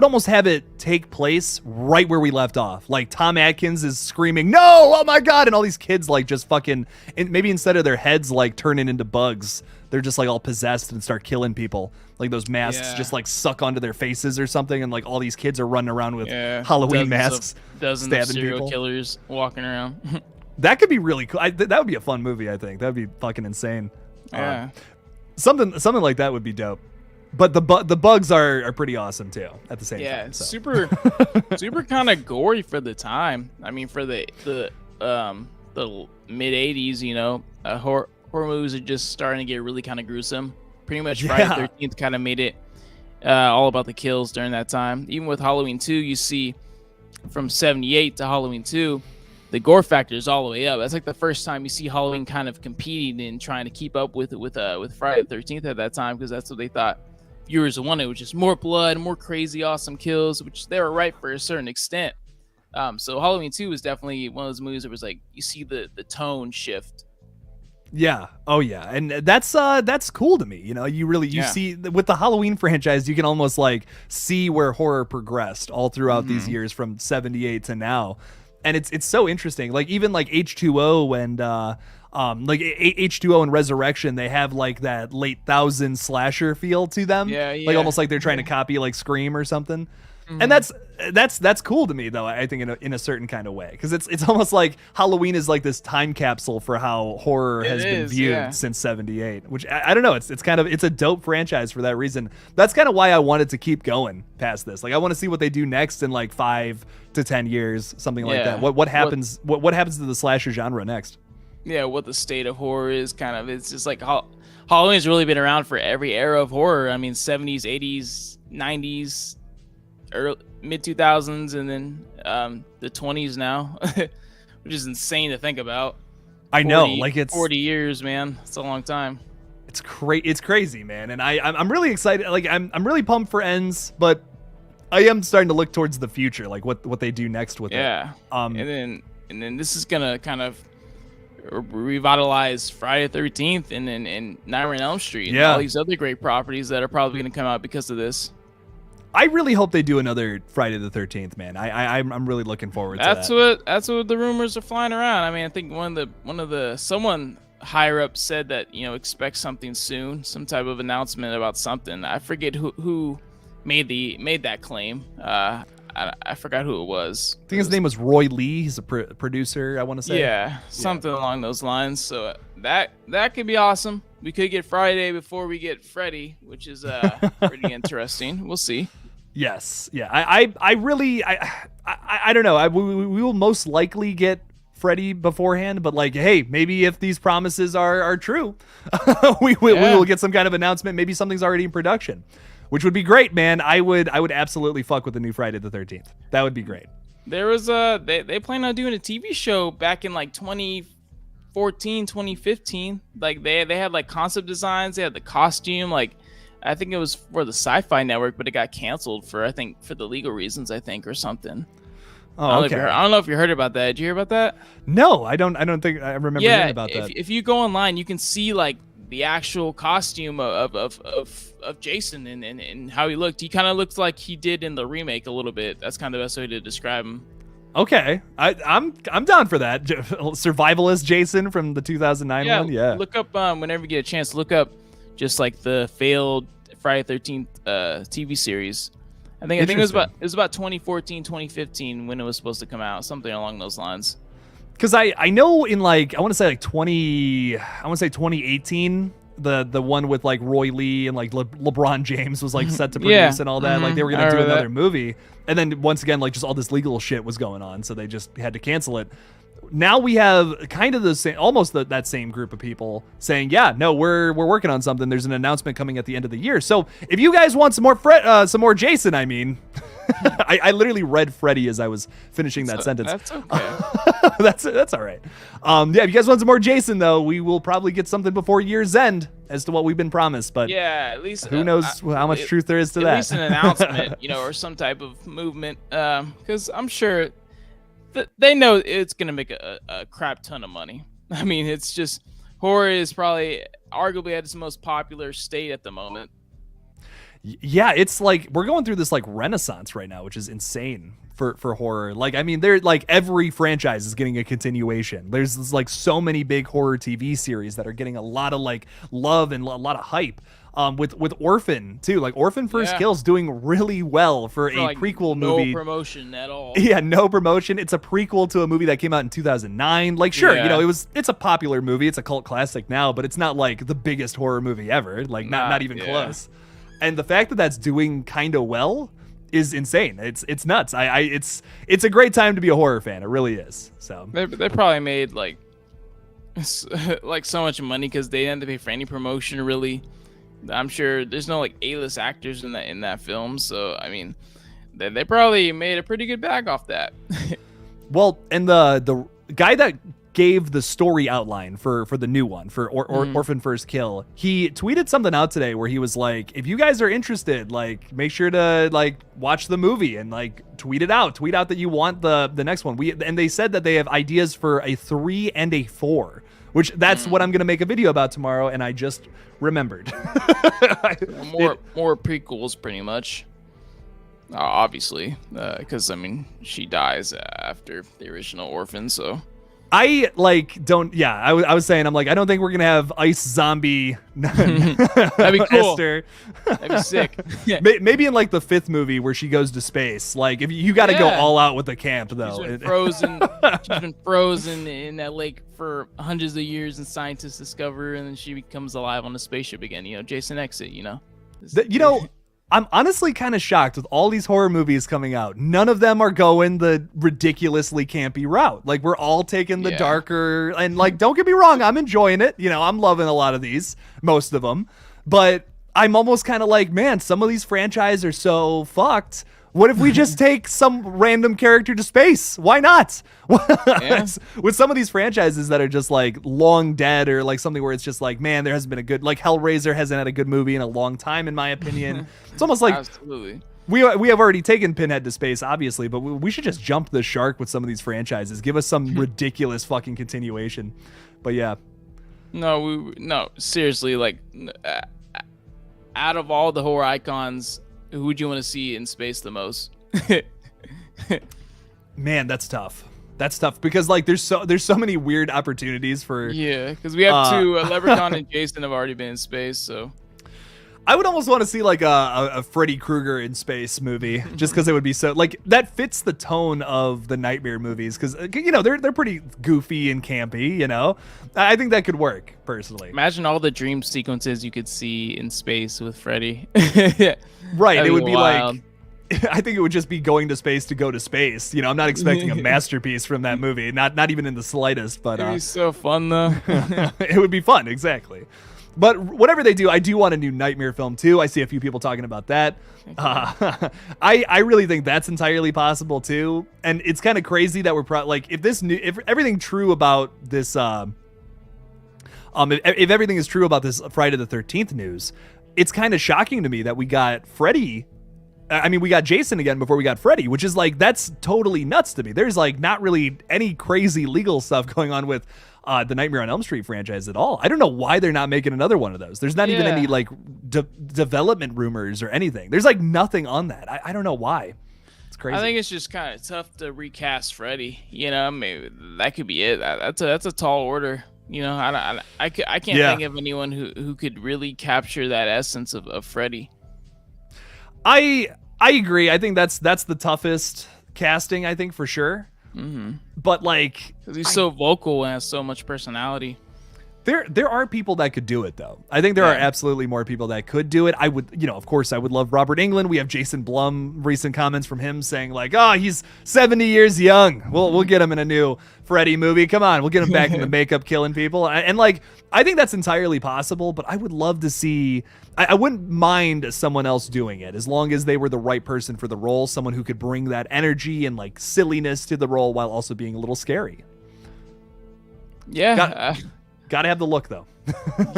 almost have it take place right where we left off. Like Tom Atkins is screaming, "No! Oh my God!" and all these kids like just fucking, and maybe instead of their heads like turning into bugs, they're just like all possessed and start killing people. Like those masks just like suck onto their faces or something, and like all these kids are running around with Halloween masks, dozens of serial killers walking around. That could be really cool. That would be a fun movie. I think that would be fucking insane. Yeah, something like that would be dope. But the bugs are pretty awesome too at the same time. Yeah, So. super kind of gory for the time. I mean, for the mid '80s, you know, horror movies are just starting to get really kind of gruesome. Pretty much Friday the 13th kind of made it all about the kills during that time. Even with Halloween 2, you see from '78 to Halloween 2, the gore factor is all the way up. That's like the first time you see Halloween kind of competing and trying to keep up with Friday the 13th at that time, because that's what they thought viewers wanted, which is more blood, more crazy, awesome kills, which they were right for a certain extent. So Halloween 2 was definitely one of those movies that was like, you see the tone shift. Yeah. Oh yeah. And that's cool to me. You know, you see with the Halloween franchise, you can almost like see where horror progressed all throughout these years from '78 to now. And it's so interesting. Like even like H2O and like H2O and Resurrection, they have like that late '2000s slasher feel to them. Yeah. Like almost like they're trying to copy like Scream or something. And that's cool to me though. I think in a certain kind of way, because it's almost like Halloween is like this time capsule for how horror has been viewed since '78. Which I don't know. It's a dope franchise for that reason. That's kind of why I wanted to keep going past this. Like I want to see what they do next in like 5 to 10 years, something like that. What happens to the slasher genre next? Yeah, what the state of horror is kind of. It's just like Halloween's really been around for every era of horror. I mean, '70s, '80s, '90s. Mid 2000s, and then the 20s now, which is insane to think about. I know, like it's 40 years, man. It's a long time. It's crazy, man. And I'm really excited. Like I'm really pumped for Ends, but I am starting to look towards the future, like what they do next with it. And then this is gonna kind of revitalize Friday the 13th and Nightmare on Elm Street and all these other great properties that are probably gonna come out because of this. I really hope they do another Friday the 13th, man. I'm really looking forward to that. That's what the rumors are flying around. I mean, I think someone higher up said that, you know, expect something soon, some type of announcement about something. I forget who made that claim. I forgot who it was. I think his name was Roy Lee. He's a producer, I want to say. Yeah, something along those lines. So that could be awesome. We could get Friday before we get Freddy, which is pretty interesting. We'll see. Yes. Yeah. I really don't know. We will most likely get Freddy beforehand, but like, hey, maybe if these promises are true, we will get some kind of announcement. Maybe something's already in production, which would be great, man. I would absolutely fuck with the new Friday the 13th. That would be great. There was they plan on doing a TV show back in like 2014, 2015. Like they had like concept designs. They had the costume. Like I think it was for the Sci-Fi Network, but it got canceled for the legal reasons, I think, or something. Oh, okay. I don't know if you heard about that. Did you hear about that? No, I don't think I remember hearing about that. If you go online, you can see like the actual costume of Jason and how he looked. He kind of looks like he did in the remake a little bit. That's kind of the best way to describe him. Okay, I'm down for that. Survivalist Jason from the 2009 one. Yeah. Look up whenever you get a chance. Look up just like the failed Friday 13th TV series. I think it was about 2014, 2015 when it was supposed to come out, something along those lines. Because I know in like I want to say 2018, the one with like Roy Lee and like LeBron James was like set to produce and all that. Like they were gonna do another movie, and then once again like just all this legal shit was going on, so they just had to cancel it. Now we have kind of the same, almost that same group of people saying, yeah, no, we're working on something. There's an announcement coming at the end of the year. So if you guys want some more Jason, I mean, I literally read Freddy as I was finishing that sentence. That's okay. that's all right. Yeah, if you guys want some more Jason, though, we will probably get something before year's end as to what we've been promised. But yeah, at least who knows how much truth there is to that. At least an announcement, or some type of movement. Because I'm sure they know it's gonna make a crap ton of money. I mean, it's just horror is probably arguably at its most popular state at the moment. Yeah, it's like we're going through this like renaissance right now, which is insane for horror. Like, I mean, they're like every franchise is getting a continuation. There's like so many big horror TV series that are getting a lot of like love and a lot of hype. With Orphan too, like Orphan First Kill's doing really well for a like prequel movie. No promotion at all. Yeah, no promotion. It's a prequel to a movie that came out in 2009. Like, sure, it's a popular movie. It's a cult classic now, but it's not like the biggest horror movie ever. Like, not even close. And the fact that that's doing kind of well is insane. It's nuts. It's a great time to be a horror fan. It really is. So they probably made like so much money because they didn't have to pay for any promotion really. I'm sure there's no like A-list actors in that film, so I mean, they probably made a pretty good bag off that. Well, and the guy that gave the story outline for the new one for Orphan First Kill, he tweeted something out today where he was like, if you guys are interested, like make sure to like watch the movie and like tweet out that you want the next one. And they said that they have ideas for a 3 and a 4, which that's what I'm gonna make a video about tomorrow, and I just remembered. more prequels pretty much, obviously, because I mean she dies after the original Orphan, so I like don't. Yeah, I was saying, I'm like, I don't think we're gonna have ice zombie. That'd be cool. Esther. That'd be sick. Maybe in like the 5th movie where she goes to space. Like, if you got to go all out with the camp, though. She's been frozen. She's been frozen in that lake for hundreds of years, and scientists discover her, and then she becomes alive on the spaceship again. You know, Jason Exit. You know. I'm honestly kind of shocked with all these horror movies coming out. None of them are going the ridiculously campy route. Like, we're all taking the darker, and like, don't get me wrong, I'm enjoying it. You know, I'm loving a lot of these, most of them. But I'm almost kind of like, man, some of these franchises are so fucked. What if we just take some random character to space? Why not? With some of these franchises that are just like long dead, or like something where it's just like, man, there hasn't been a good, like Hellraiser hasn't had a good movie in a long time, in my opinion. It's almost like absolutely. We have already taken Pinhead to space, obviously, but we should just jump the shark with some of these franchises. Give us some ridiculous fucking continuation. But yeah. No, seriously, like out of all the horror icons, who would you want to see in space the most? Man, that's tough. That's tough because like there's so many weird opportunities for because we have two. Leprechaun and Jason have already been in space, so I would almost want to see like a Freddy Krueger in space movie, just because it would be so like that fits the tone of the Nightmare movies, because you know they're pretty goofy and campy. You know, I think that could work personally. Imagine all the dream sequences you could see in space with Freddy. Right, it would be wild. Like, I think it would just be going to space to go to space. You know, I'm not expecting a masterpiece from that movie, not even in the slightest. But it'd be so fun though. It would be fun, exactly. But whatever they do, I do want a new Nightmare film too. I see a few people talking about that. I really think that's entirely possible too. And it's kind of crazy that we're like, if everything true about this, if everything is true about this Friday the 13th news, it's kind of shocking to me that we got Freddy. I mean, we got Jason again before we got Freddy, which is like, that's totally nuts to me. There's like not really any crazy legal stuff going on with the Nightmare on Elm Street franchise at all. I don't know why they're not making another one of those. There's not even any like development rumors or anything. There's like nothing on that. I don't know why. It's crazy. I think it's just kind of tough to recast Freddy. You know, maybe that could be it. That's a tall order. You know, I can't think of anyone who could really capture that essence of Freddy. I agree. I think that's the toughest casting, I think, for sure. Mm-hmm. But like, because he's so vocal and has so much personality. There are people that could do it though. I think there are absolutely more people that could do it. I would, you know, of course I would love Robert Englund. We have Jason Blum, recent comments from him saying like, oh, he's 70 years young. We'll get him in a new Freddy movie. Come on, we'll get him back in the makeup killing people. And like, I think that's entirely possible, but I would love to see, I wouldn't mind someone else doing it as long as they were the right person for the role. Someone who could bring that energy and like silliness to the role while also being a little scary. Yeah. Gotta have the look though.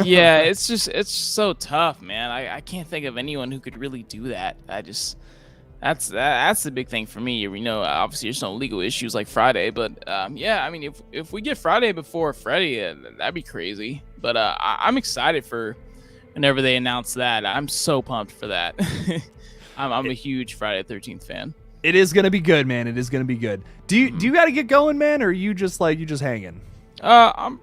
Yeah, it's so tough, man. I can't think of anyone who could really do that. That's the big thing for me. You know, obviously there's no legal issues like Friday, but yeah, I mean, if we get Friday before Freddy, that'd be crazy. But I'm excited for whenever they announce that. I'm so pumped for that. I'm a huge Friday the 13th fan. It is gonna be good, man. It is gonna be good. Do you got to get going, man, or are you just hanging? I'm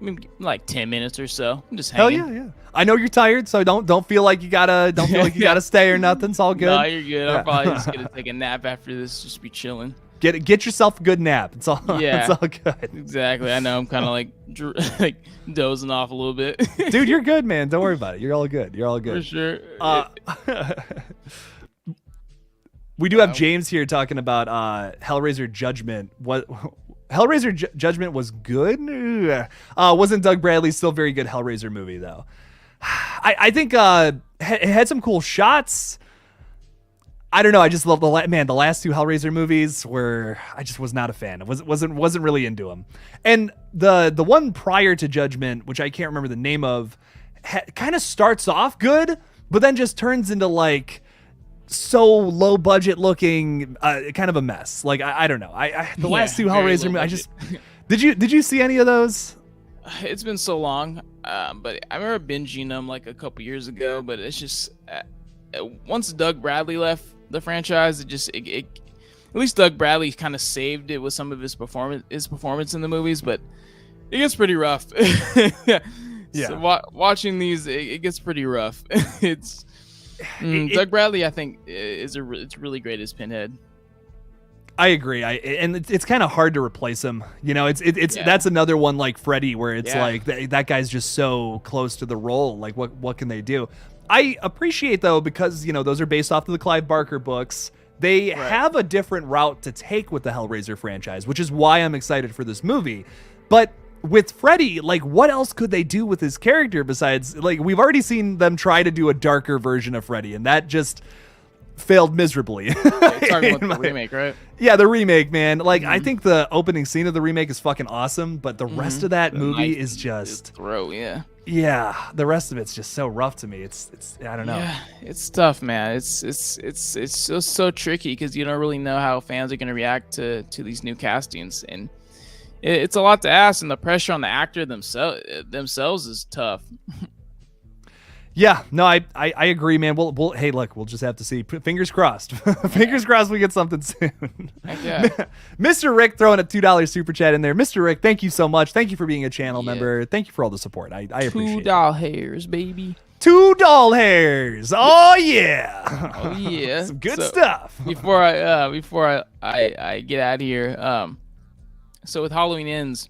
maybe like 10 minutes or so. I'm just hanging. Hell yeah. I know you're tired, so don't feel like you gotta stay or nothing. It's all good. No, you're good. I'm probably just gonna take a nap after this. Just be chilling. Get yourself a good nap. It's all Yeah. it's all good. Exactly. I know I'm kind of like dozing off a little bit. Dude, you're good, man. Don't worry about it. You're all good. You're all good. For sure. We do have James here talking about Hellraiser Judgment. What Hellraiser Judgment was good. Wasn't Doug Bradley still very good Hellraiser movie though? I think it had some cool shots. I don't know. I just love the last two Hellraiser movies were I just was not a fan. I wasn't really into them. And the one prior to Judgment, which I can't remember the name of, kind of starts off good, but then just turns into like so low budget looking, kind of a mess. Like I don't know. The last two Hellraiser movies, I just did you see any of those? It's been so long, but I remember binging them like a couple years ago. But it's just once Doug Bradley left the franchise, it at least Doug Bradley kind of saved it with some of his performance in the movies. But it gets pretty rough. Yeah. So watching these, it gets pretty rough. It's Doug Bradley, I think, it's really great as Pinhead. I agree. And it's kind of hard to replace him. You know, it's that's another one like Freddy where it's like that guy's just so close to the role. Like what can they do? I appreciate though, because you know those are based off of the Clive Barker books. They have a different route to take with the Hellraiser franchise, which is why I'm excited for this movie. But with Freddy, like what else could they do with his character besides like we've already seen them try to do a darker version of Freddy, and that just failed miserably. Talking about the remake, right? Yeah, the remake, man. Like I think the opening scene of the remake is fucking awesome, but the rest of that movie is just yeah, the rest of it's just so rough to me. It's I don't know. Yeah, it's tough, man. It's just so tricky because you don't really know how fans are going to react to these new castings, and it's a lot to ask, and the pressure on the actor themselves is tough. Yeah, no, I agree, man. We'll hey, look, we'll just have to see. Fingers crossed. Fingers crossed we get something soon. Yeah. Mr. Rick throwing a $2 super chat in there. Mr. Rick, thank you so much. Thank you for being a channel member. Thank you for all the support. I appreciate it. $2 hairs, baby. 2 doll hairs. Oh yeah. Oh yeah. Some good stuff. Before I get out of here, so with Halloween Ends,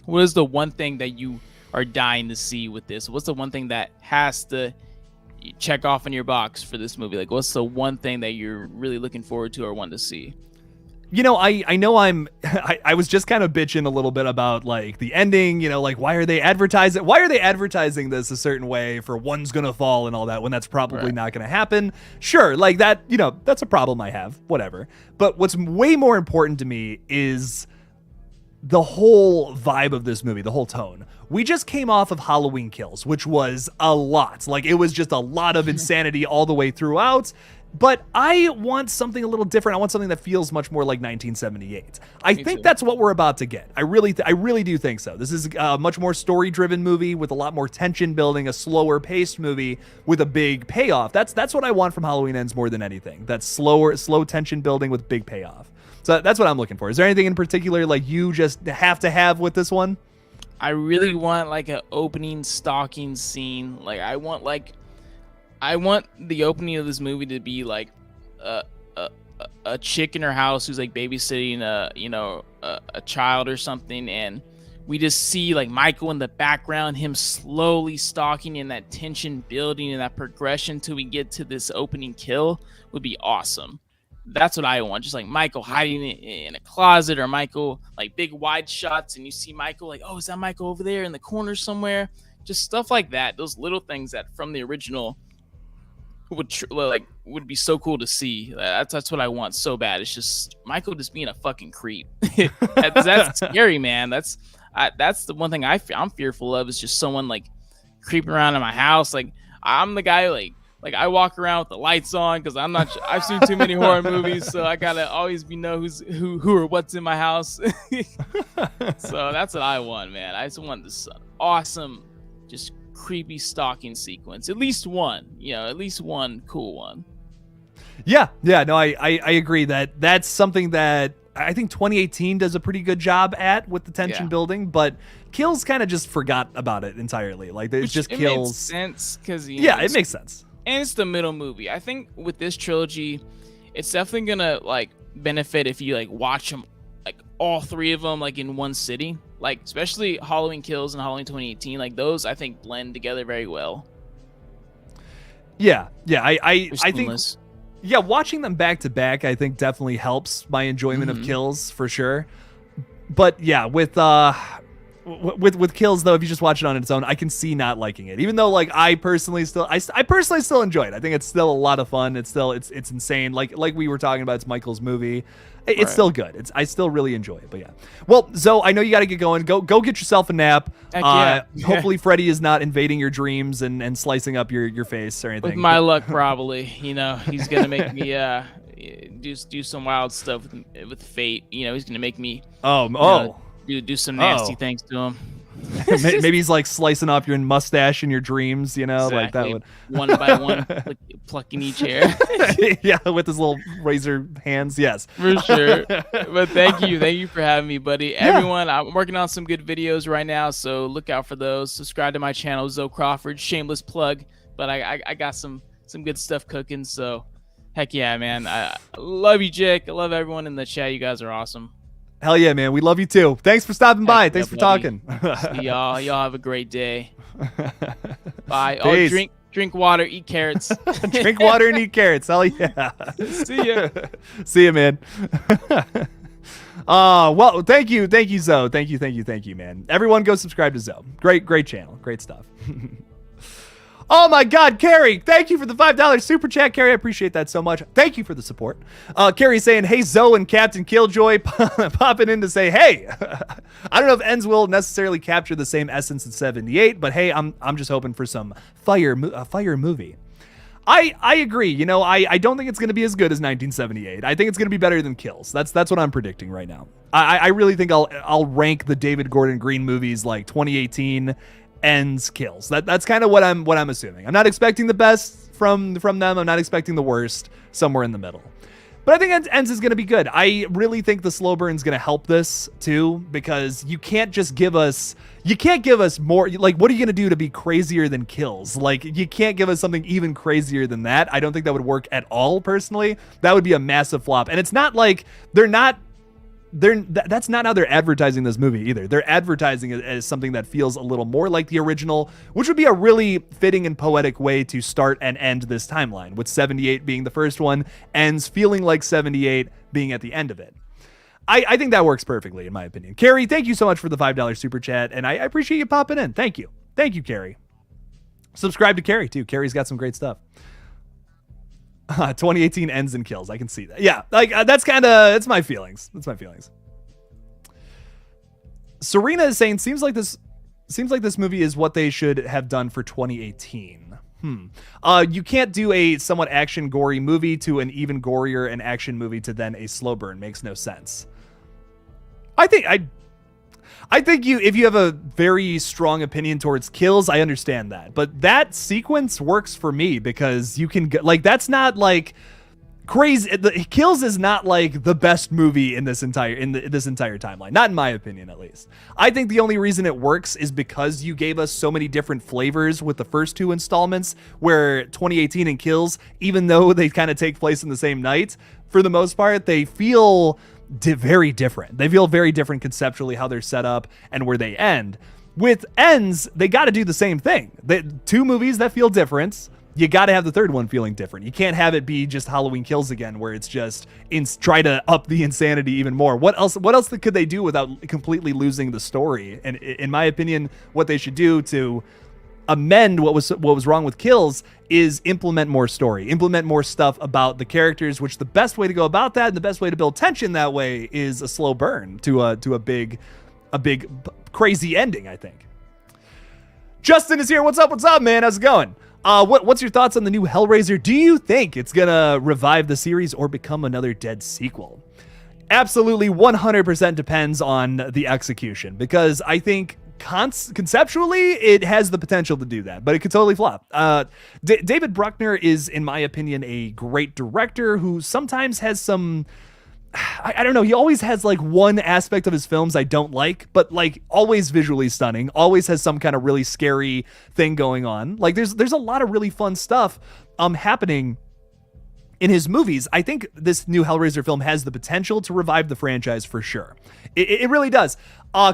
what is the one thing that you are dying to see with this? What's the one thing that has to check off in your box for this movie? Like, what's the one thing that you're really looking forward to or want to see? You know, I know I was just kind of bitching a little bit about like the ending, you know, like why are they advertising this a certain way for one's gonna fall and all that when that's probably not gonna happen. Sure, like that, you know, that's a problem I have, whatever. But what's way more important to me is the whole vibe of this movie, the whole tone. We just came off of Halloween Kills, which was a lot. Like it was just a lot of insanity all the way throughout. But I want something a little different. I want something that feels much more like 1978. I think that's what we're about to get. I really do think so. This is a much more story-driven movie with a lot more tension building, a slower-paced movie with a big payoff. That's what I want from Halloween Ends more than anything. That slow tension building with big payoff. So that's what I'm looking for. Is there anything in particular like you just have to have with this one? I really want like an opening stalking scene. Like I want the opening of this movie to be like a chick in her house who's like babysitting a child or something, and we just see like Michael in the background, him slowly stalking, and that tension building and that progression till we get to this opening kill would be awesome. That's what I want. Just like Michael hiding in a closet, or Michael like big wide shots and you see Michael like, oh, is that Michael over there in the corner somewhere? Just stuff like that. Those little things that from the original would be so cool to see. That's what I want so bad. It's just Michael just being a fucking creep. That's scary, man. That's the one thing I'm fearful of, is just someone like creeping around in my house. Like I'm the guy like I walk around with the lights on because I've seen too many horror movies, so I gotta always know who or what's in my house. So that's what I want, man. I just want this awesome, just creepy stalking sequence. At least one cool one. Yeah, no, I agree that's something that I think 2018 does a pretty good job at with the tension building, but Kills kind of just forgot about it entirely. Like it's just Kills. Makes sense because it makes sense. And it's the middle movie. I think with this trilogy, it's definitely gonna like benefit if you like watch them, like all three of them, like in one sitting. Like especially Halloween Kills and Halloween 2018, like those I think blend together very well. Yeah, I think Seamless. yeah, watching them back to back I think definitely helps my enjoyment of Kills for sure. But yeah, with Kills though, if you just watch it on its own, I can see not liking it. Even though like I personally still enjoy it. I think it's still a lot of fun. It's insane. Like we were talking about, it's Michael's movie. It's still good. I still really enjoy it. But yeah. Well, Zoe, I know you got to get going. Go get yourself a nap. Heck yeah. Hopefully Freddy is not invading your dreams and slicing up your face or anything. With my luck, probably. You know, he's gonna make me do some wild stuff with fate. You know, he's gonna make me do some nasty things to him. Maybe he's like slicing off your mustache in your dreams, you know, exactly. like that would one by one, plucking each hair. Yeah, with his little razor hands. Yes, for sure. But thank you for having me, buddy. Yeah. Everyone, I'm working on some good videos right now, so look out for those. Subscribe to my channel, Zoe Crawford. Shameless plug, but I got some good stuff cooking. So, heck yeah, man. I love you, Jake. I love everyone in the chat. You guys are awesome. Hell yeah, man. We love you too. Thanks for stopping by. Thanks for talking. See y'all. Y'all have a great day. Bye. Peace. Oh, drink water, eat carrots. Drink water and eat carrots. Hell yeah. See ya. See ya, man. Well, thank you, Zoe. Thank you, man. Everyone go subscribe to Zoe. Great channel. Great stuff. Oh my God, Carrie, thank you for the $5 super chat, Carrie. I appreciate that so much. Thank you for the support. Carrie's saying, hey, Zoe and Captain KillJoy popping in to say, hey, I don't know if ends will necessarily capture the same essence of 78, but hey, I'm just hoping for some fire movie. I agree. You know, I don't think it's going to be as good as 1978. I think it's going to be better than Kills. That's what I'm predicting right now. I really think I'll rank the David Gordon Green movies like 2018 Ends, Kills. That's kind of what I'm assuming. I'm not expecting the best from them. I'm not expecting the worst. Somewhere in the middle. But I think Ends is going to be good. I really think the slow burn is going to help this too, because you can't give us more. Like, what are you going to do to be crazier than Kills? Like, you can't give us something even crazier than that. I don't think that would work at all. Personally, that would be a massive flop. And it's not like that's not how they're advertising this movie either. They're advertising it as something that feels a little more like the original, which would be a really fitting and poetic way to start and end this timeline, with 78 being the first one, Ends feeling like 78 being at the end of it. I think that works perfectly, in my opinion. Carrie, thank you so much for the $5 super chat, and I appreciate you popping in. Thank you, Carrie. Subscribe to Carrie too. Carrie's got some great stuff. 2018 Ends and Kills. I can see that. Yeah, like it's my feelings. That's my feelings. Serena is saying, seems like this movie is what they should have done for 2018. You can't do a somewhat action gory movie to an even gorier and action movie to then a slow burn. Makes no sense. I think if you have a very strong opinion towards Kills, I understand that. But that sequence works for me because you can get, like, that's not like crazy. Kills is not like the best movie in this entire timeline. Not in my opinion, at least. I think the only reason it works is because you gave us so many different flavors with the first two installments, where 2018 and Kills, even though they kind of take place in the same night, for the most part, they feel very different. They feel very different conceptually, how they're set up and where they end. With Ends, they got to do the same thing. Two movies that feel different. You got to have the third one feeling different. You can't have it be just Halloween Kills again, where it's just try to up the insanity even more. What else could they do without completely losing the story? And in my opinion, what they should do to amend what was wrong with Kills is implement more story, implement more stuff about the characters, which the best way to go about that and the best way to build tension that way is a slow burn to a big crazy ending, I think. Justin is here. What's up, man? How's it going? What's your thoughts on the new Hellraiser? Do you think it's gonna revive the series or become another dead sequel? Absolutely 100% depends on the execution, because I think conceptually it has the potential to do that, but it could totally flop. David Bruckner is, in my opinion, a great director who sometimes has some, I don't know, he always has like one aspect of his films I don't like, but like always visually stunning, always has some kind of really scary thing going on. Like there's a lot of really fun stuff happening in his movies, I think this new Hellraiser film has the potential to revive the franchise for sure. It really does.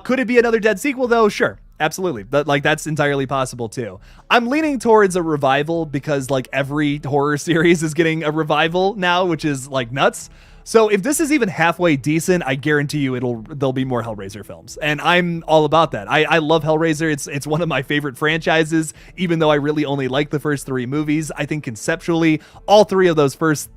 Could it be another dead sequel though? Sure. Absolutely. That's entirely possible too. I'm leaning towards a revival because like every horror series is getting a revival now, which is like nuts. So if this is even halfway decent, I guarantee you there'll be more Hellraiser films. And I'm all about that. I love Hellraiser. It's one of my favorite franchises, even though I really only like the first 3 movies. I think conceptually, all 3 of those first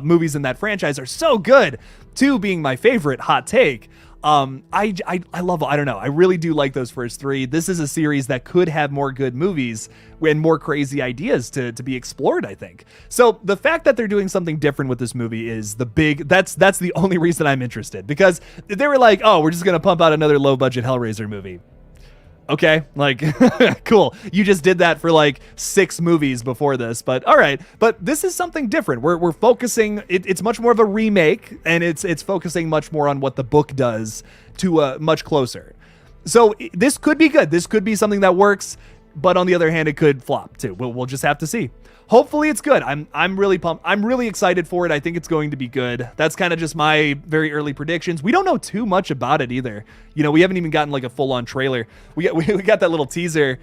movies in that franchise are so good. 2 being my favorite, hot take. I love, I don't know. I really do like those first 3. This is a series that could have more good movies and more crazy ideas to be explored, I think. So the fact that they're doing something different with this movie is that's the only reason I'm interested, because they were like, oh, we're just going to pump out another low budget Hellraiser movie. Okay, like, cool. You just did that for like 6 movies before this, but all right. But this is something different. We're focusing, it's much more of a remake, and it's focusing much more on what the book does to much closer. So this could be good. This could be something that works, but on the other hand, it could flop too. We'll just have to see. Hopefully it's good. I'm really pumped. I'm really excited for it. I think it's going to be good. That's kind of just my very early predictions. We don't know too much about it either. You know, we haven't even gotten like a full-on trailer. We got that little teaser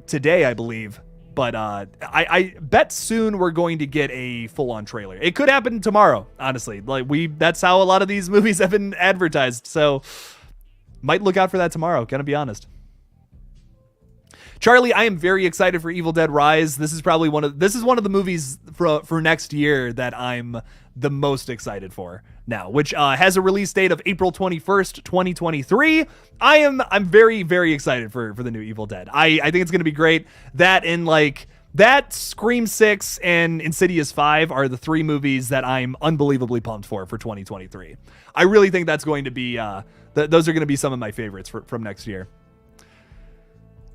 today, I believe. But I bet soon we're going to get a full-on trailer. It could happen tomorrow, honestly. That's how a lot of these movies have been advertised. So might look out for that tomorrow, gonna be honest. Charlie, I am very excited for Evil Dead Rise. This is probably one of the movies for next year that I'm the most excited for now, which has a release date of April 21st, 2023. I'm very, very excited for the new Evil Dead. I think it's going to be great. That and like that, Scream 6 and Insidious 5 are the 3 movies that I'm unbelievably pumped for 2023. I really think that's going to be those are going to be some of my favorites from next year.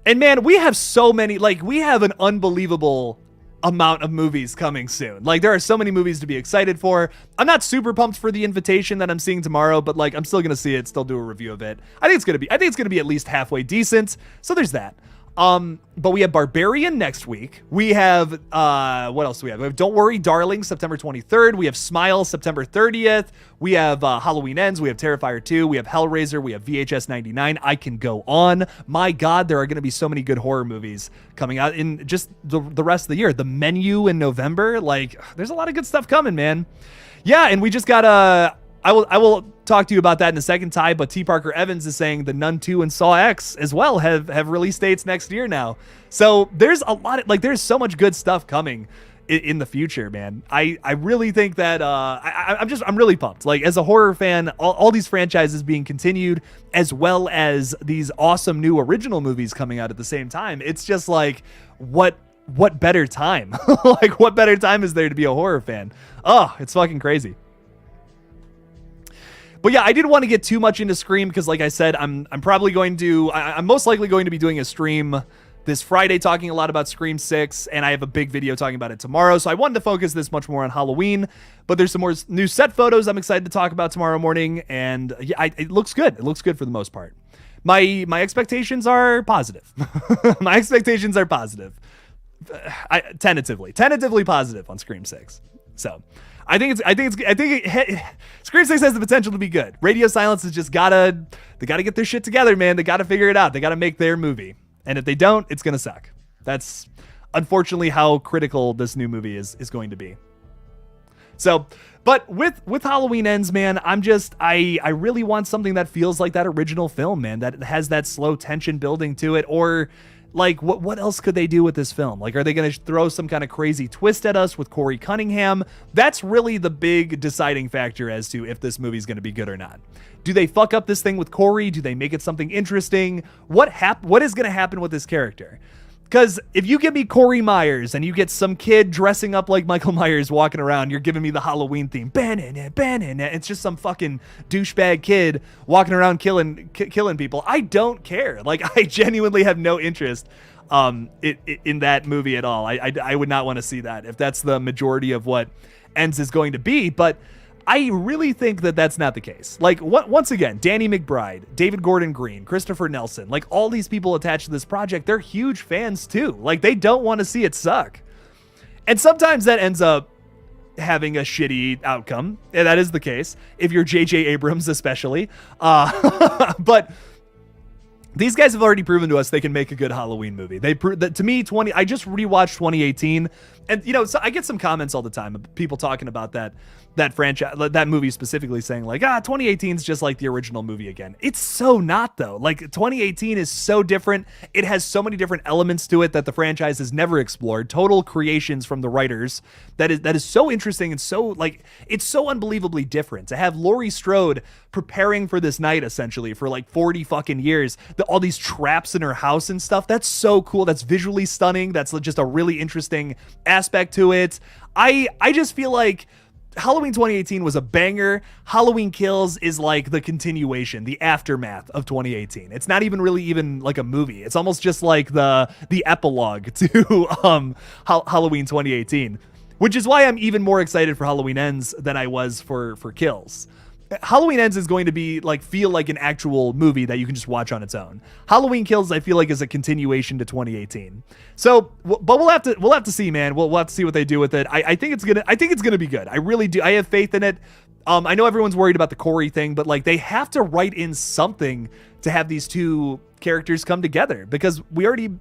And man, we have so many, like, we have an unbelievable amount of movies coming soon. Like, there are so many movies to be excited for. I'm not super pumped for The Invitation that I'm seeing tomorrow, but like, I'm still gonna see it, still do a review of it. I think it's gonna be at least halfway decent. So there's that. But we have Barbarian next week. We have, what else do we have? We have Don't Worry, Darling, September 23rd. We have Smile, September 30th. We have Halloween Ends. We have Terrifier 2. We have Hellraiser. We have VHS 99. I can go on. My God, there are going to be so many good horror movies coming out in just the rest of the year. The Menu in November. Like, there's a lot of good stuff coming, man. Yeah, and we just got I will talk to you about that in a second, Ty, but T. Parker Evans is saying The Nun 2 and Saw X as well have release dates next year now. So there's a lot of, like, there's so much good stuff coming in the future, man. I really think that I'm really pumped. Like, as a horror fan, all these franchises being continued, as well as these awesome new original movies coming out at the same time. It's just like, what better time? Like, what better time is there to be a horror fan? Oh, it's fucking crazy. But yeah, I didn't want to get too much into Scream because, like I said, I'm most likely going to be doing a stream this Friday talking a lot about Scream 6, and I have a big video talking about it tomorrow. So I wanted to focus this much more on Halloween, but there's some more new set photos I'm excited to talk about tomorrow morning, and yeah, it looks good. It looks good for the most part. My expectations are positive. My expectations are positive. Tentatively positive on Scream 6. So I think Scream 6 has the potential to be good. Radio Silence has just gotta get their shit together, man. They gotta figure it out. They gotta make their movie. And if they don't, it's gonna suck. That's unfortunately how critical this new movie is going to be. So, but with Halloween Ends, man, I really want something that feels like that original film, man, that has that slow tension building to it. Or like, what else could they do with this film? Like, are they going to throw some kind of crazy twist at us with Corey Cunningham? That's really the big deciding factor as to if this movie is going to be good or not. Do they fuck up this thing with Corey? Do they make it something interesting? What is going to happen with this character? Because if you give me Corey Myers and you get some kid dressing up like Michael Myers walking around, you're giving me the Halloween theme. It's just some fucking douchebag kid walking around killing people. I don't care. Like, I genuinely have no interest in that movie at all. I would not want to see that if that's the majority of what Ends is going to be. But I really think that that's not the case. Like, once again, Danny McBride, David Gordon Green, Christopher Nelson, like all these people attached to this project, they're huge fans too. Like, they don't want to see it suck. And sometimes that ends up having a shitty outcome. And that is the case if you're J.J. Abrams, especially. But these guys have already proven to us they can make a good Halloween movie. They proved that to me. I just rewatched 2018, and so I get some comments all the time of people talking about that franchise, that movie specifically, saying like, 2018 is just like the original movie again. It's so not, though. Like, 2018 is so different. It has so many different elements to it that the franchise has never explored. Total creations from the writers. That is so interesting, and so, like, it's so unbelievably different to have Laurie Strode preparing for this night essentially for like 40 fucking years. All these traps in her house and stuff. That's so cool. That's visually stunning. That's just a really interesting aspect to it. I just feel like Halloween 2018 was a banger. Halloween Kills is like the continuation, the aftermath of 2018. It's not even really even like a movie. It's almost just like the epilogue to Halloween 2018, which is why I'm even more excited for Halloween Ends than I was for Kills. Halloween Ends is going to be like feel like an actual movie that you can just watch on its own. Halloween Kills, I feel like, is a continuation to 2018. So, but we'll have to see, man. We'll have to see what they do with it. I think it's gonna be good. I really do. I have faith in it. I know everyone's worried about the Corey thing, but like they have to write in something to have these two characters come together, because we already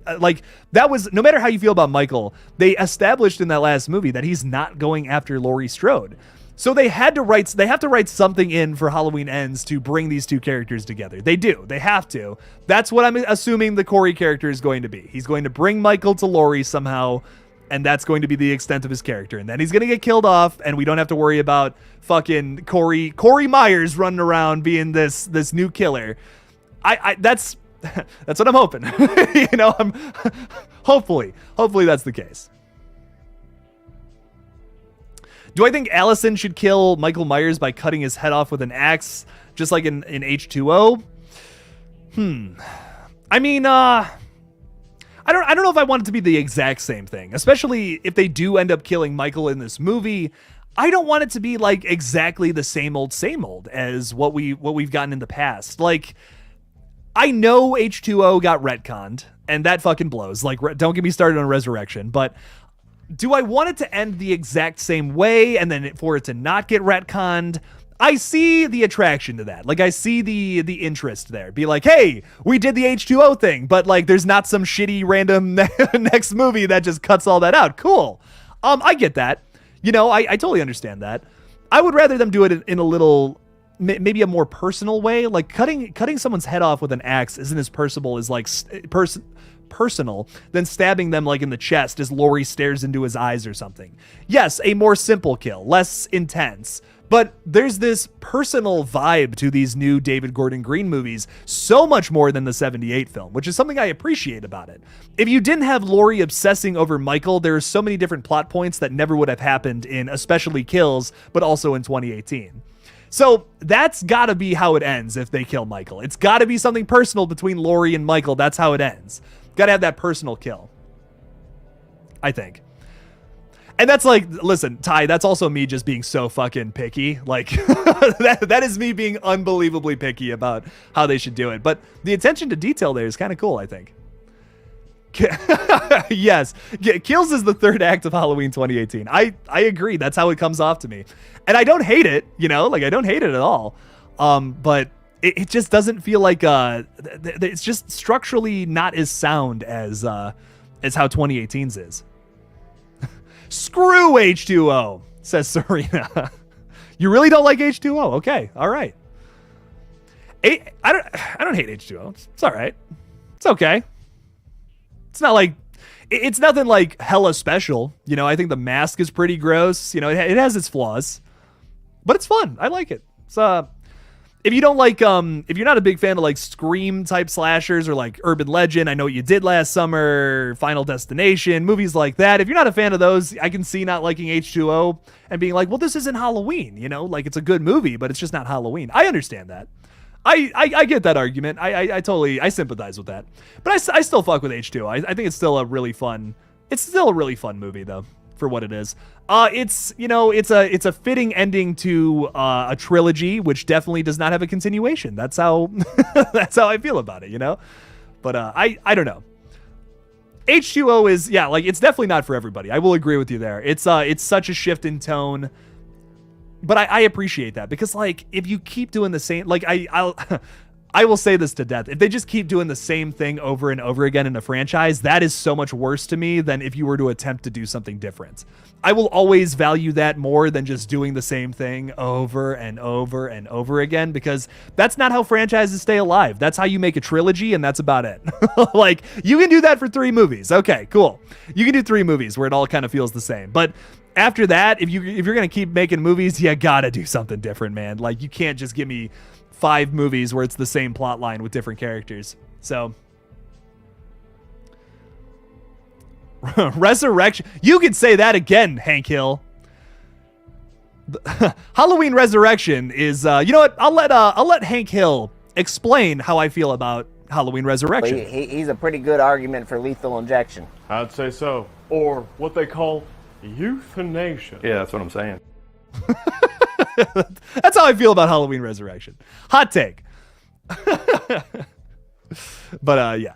that was, no matter how you feel about Michael, they established in that last movie that he's not going after Laurie Strode. So they have to write something in for Halloween Ends to bring these two characters together. They do. They have to. That's what I'm assuming the Corey character is going to be. He's going to bring Michael to Laurie somehow, and that's going to be the extent of his character. And then he's going to get killed off, and we don't have to worry about fucking Corey Myers running around being this new killer. That's what I'm hoping. I'm hopefully that's the case. Do I think Allison should kill Michael Myers by cutting his head off with an axe, just like in H2O? I mean, I don't know if I want it to be the exact same thing, especially if they do end up killing Michael in this movie. I don't want it to be like exactly the same old as what we've gotten in the past. Like, I know H2O got retconned, and that fucking blows. Like, don't get me started on Resurrection, but do I want it to end the exact same way and then for it to not get retconned? I see the attraction to that. Like, I see the interest there. Be like, hey, we did the H2O thing, but like there's not some shitty random next movie that just cuts all that out. Cool. I get that. I totally understand that. I would rather them do it in a little, maybe a more personal way. Like cutting someone's head off with an axe isn't as personal as like personal than stabbing them like in the chest as Laurie stares into his eyes or something. Yes, a more simple kill, less intense, but there's this personal vibe to these new David Gordon Green movies, so much more than the 78 film, which is something I appreciate about it. If you didn't have Laurie obsessing over Michael, there are so many different plot points that never would have happened in especially Kills, but also in 2018. So that's gotta be how it ends if they kill Michael. It's gotta be something personal between Laurie and Michael. That's how it ends. Gotta have that personal kill, I think. And that's like, listen, Ty, that's also me just being so fucking picky. Like, that is me being unbelievably picky about how they should do it. But the attention to detail there is kind of cool, I think. Yes, Kills is the third act of Halloween 2018. I agree. That's how it comes off to me. And I don't hate it, like I don't hate it at all. But it just doesn't feel like it's just structurally not as sound as how 2018's is. Screw H2O, says Serena. You really don't like H2O? Okay, all right. I don't hate H2O. It's all right. It's okay. It's not like it's nothing like hella special. I think the mask is pretty gross. It has its flaws, but it's fun. I like it. It's if you don't like, if you're not a big fan of like Scream type slashers or like Urban Legend, I Know What You Did Last Summer, Final Destination, movies like that. If you're not a fan of those, I can see not liking H2O and being like, well, this isn't Halloween, like it's a good movie, but it's just not Halloween. I understand that. I get that argument. I totally sympathize with that. But I still fuck with H2O. I think it's still a really fun movie though, for what it is. It's a fitting ending to a trilogy, which definitely does not have a continuation. That's how I feel about it, But I don't know. H2O is, yeah, like, it's definitely not for everybody. I will agree with you there. It's such a shift in tone, but I appreciate that, because, like, if you keep doing the same, like, I will say this to death. If they just keep doing the same thing over and over again in a franchise, that is so much worse to me than if you were to attempt to do something different. I will always value that more than just doing the same thing over and over and over again, because that's not how franchises stay alive. That's how you make a trilogy, and that's about it. Like, you can do that for 3 movies. Okay, cool. You can do 3 movies where it all kind of feels the same. But after that, if you're going to keep making movies, you got to do something different, man. Like, you can't just give me 5 movies where it's the same plot line with different characters. So Resurrection. You could say that again, Hank Hill. Halloween Resurrection is you know what? I'll let Hank Hill explain how I feel about Halloween Resurrection. Well, he's a pretty good argument for lethal injection. I'd say so. Or what they call euthanasia. Yeah, that's what I'm saying. That's how I feel about Halloween Resurrection. Hot take. But yeah.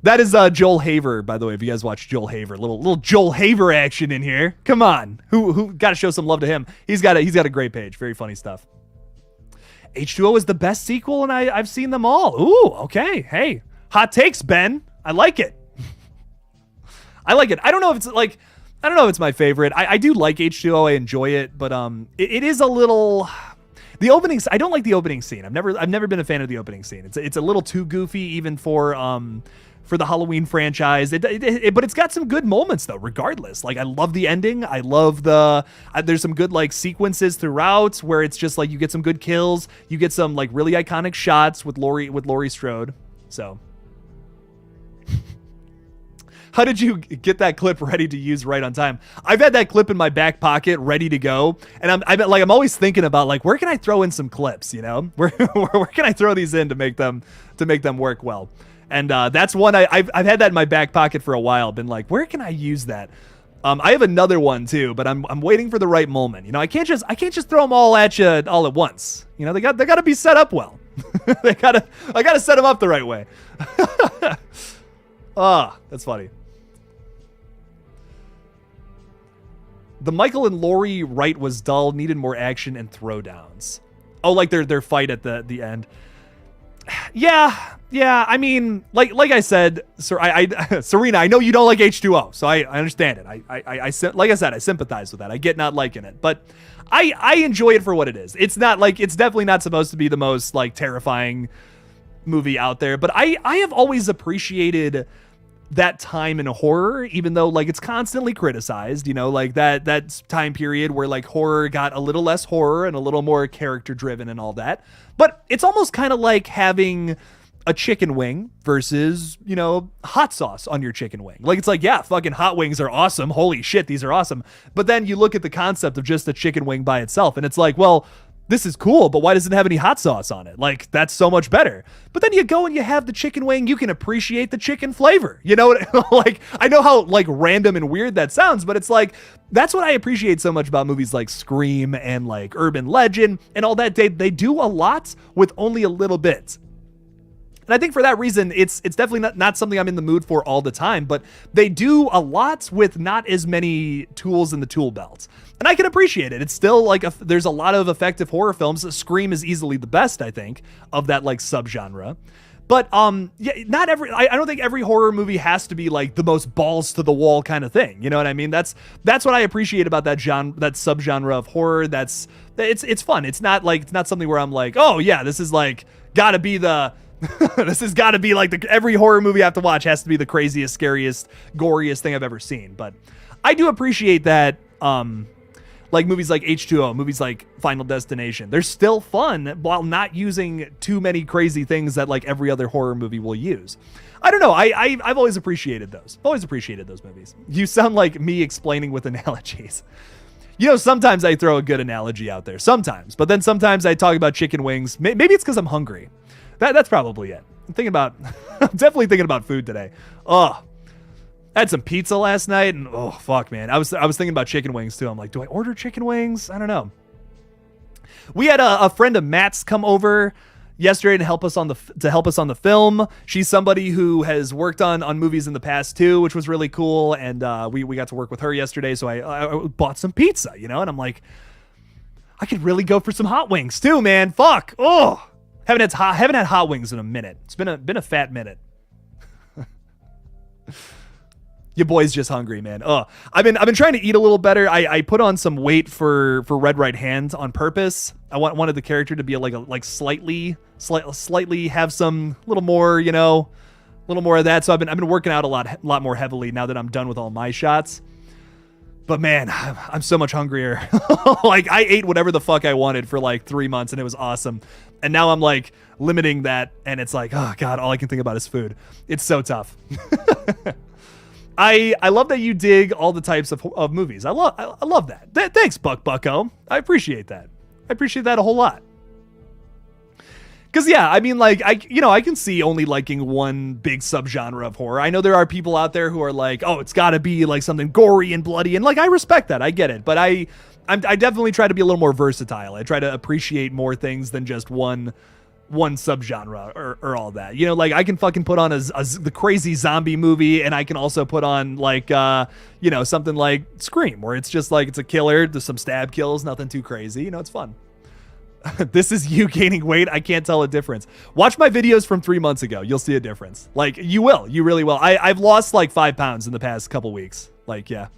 That is Joel Haver, by the way. If you guys watch Joel Haver, little Joel Haver action in here. Come on, who got to show some love to him? He's got a great page, very funny stuff. H2O is the best sequel, and I've seen them all. Ooh, okay, hey, hot takes, Ben. I like it. I like it. I don't know if it's my favorite. I do like H2O. I enjoy it, but it is a little. The opening. I don't like the opening scene. I've never been a fan of the opening scene. It's a little too goofy, even for the Halloween franchise. But it's got some good moments though, regardless. Like, I love the ending. I love there's some good like sequences throughout where it's just like you get some good kills. You get some like really iconic shots with Laurie Strode. So how did you get that clip ready to use right on time? I've had that clip in my back pocket ready to go. And I'm always thinking about like, where can I throw in some clips, you know? Where can I throw these in to make them work well? And that's one I've had that in my back pocket for a while. Been like, where can I use that? I have another one too, but I'm waiting for the right moment. You know, I can't just throw them all at you all at once. You know, they got to be set up well. I gotta set them up the right way. That's funny. The Michael and Laurie Wright was dull, needed more action and throwdowns. Oh, like their fight at the end. Yeah. I mean, like I said, Serena, I know you don't like H2O, so I understand it. Like I said, I sympathize with that. I get not liking it, but I enjoy it for what it is. It's definitely not supposed to be the most like terrifying movie out there, but I have always appreciated that time in horror, even though like it's constantly criticized, you know, like that time period where like horror got a little less horror and a little more character driven and all that. But it's almost kind of like having a chicken wing versus, you know, hot sauce on your chicken wing. Like, it's like, yeah, fucking hot wings are awesome. Holy shit, these are awesome. But then you look at the concept of just a chicken wing by itself and it's like, well, this is cool, but why does it have any hot sauce on it? Like, that's so much better. But then you go and you have the chicken wing, you can appreciate the chicken flavor. You know what? Like, I know how like random and weird that sounds, but it's like, that's what I appreciate so much about movies like Scream and like Urban Legend and all that. They do a lot with only a little bit. And I think for that reason, it's definitely not something I'm in the mood for all the time, but they do a lot with not as many tools in the tool belt. And I can appreciate it. It's still like, there's a lot of effective horror films. Scream is easily the best, I think, of that like subgenre. But yeah, I don't think every horror movie has to be like the most balls to the wall kind of thing. You know what I mean? That's what I appreciate about that subgenre of horror. It's fun. It's not something where I'm like, oh yeah, this is like gotta be the this has got to be like every horror movie I have to watch has to be the craziest, scariest, goriest thing I've ever seen. But I do appreciate that, like movies like H2O, movies like Final Destination, they're still fun while not using too many crazy things that like every other horror movie will use. I don't know. I've always appreciated those. I've always appreciated those movies. You sound like me explaining with analogies. You know, sometimes I throw a good analogy out there. Sometimes. But then sometimes I talk about chicken wings. Maybe it's because I'm hungry. That's probably it. I'm definitely thinking about food today. Oh, I had some pizza last night and oh, fuck, man. I was thinking about chicken wings too. I'm like, do I order chicken wings? I don't know. We had a friend of Matt's come over yesterday to help us on the film. She's somebody who has worked on movies in the past too, which was really cool. And we got to work with her yesterday. So I bought some pizza, and I'm like, I could really go for some hot wings too, man. Fuck. Oh, haven't had hot wings in a minute. It's been a fat minute. Your boy's just hungry, man. Oh, I've been trying to eat a little better. I put on some weight for Red Right Hand on purpose. I wanted the character to be slightly have some little more, little more of that. So I've been working out a lot more heavily now that I'm done with all my shots. But man, I'm so much hungrier. I ate whatever the fuck I wanted for 3 months and it was awesome. And now I'm limiting that and it's oh God, all I can think about is food. It's so tough. I love that you dig all the types of movies. I love that. Thanks, Bucko. I appreciate that. I appreciate that a whole lot. Cause yeah, I mean I can see only liking one big subgenre of horror. I know there are people out there who are oh, it's gotta be something gory and bloody. And I respect that. I get it. But I definitely try to be a little more versatile. I try to appreciate more things than just one subgenre or all that. I can fucking put on the crazy zombie movie and I can also put on something like Scream where it's just it's a killer, there's some stab kills, nothing too crazy. It's fun. This is you gaining weight. I can't tell a difference. Watch my videos from 3 months ago. You'll see a difference. You will. You really will. I've lost 5 pounds in the past couple weeks. Yeah.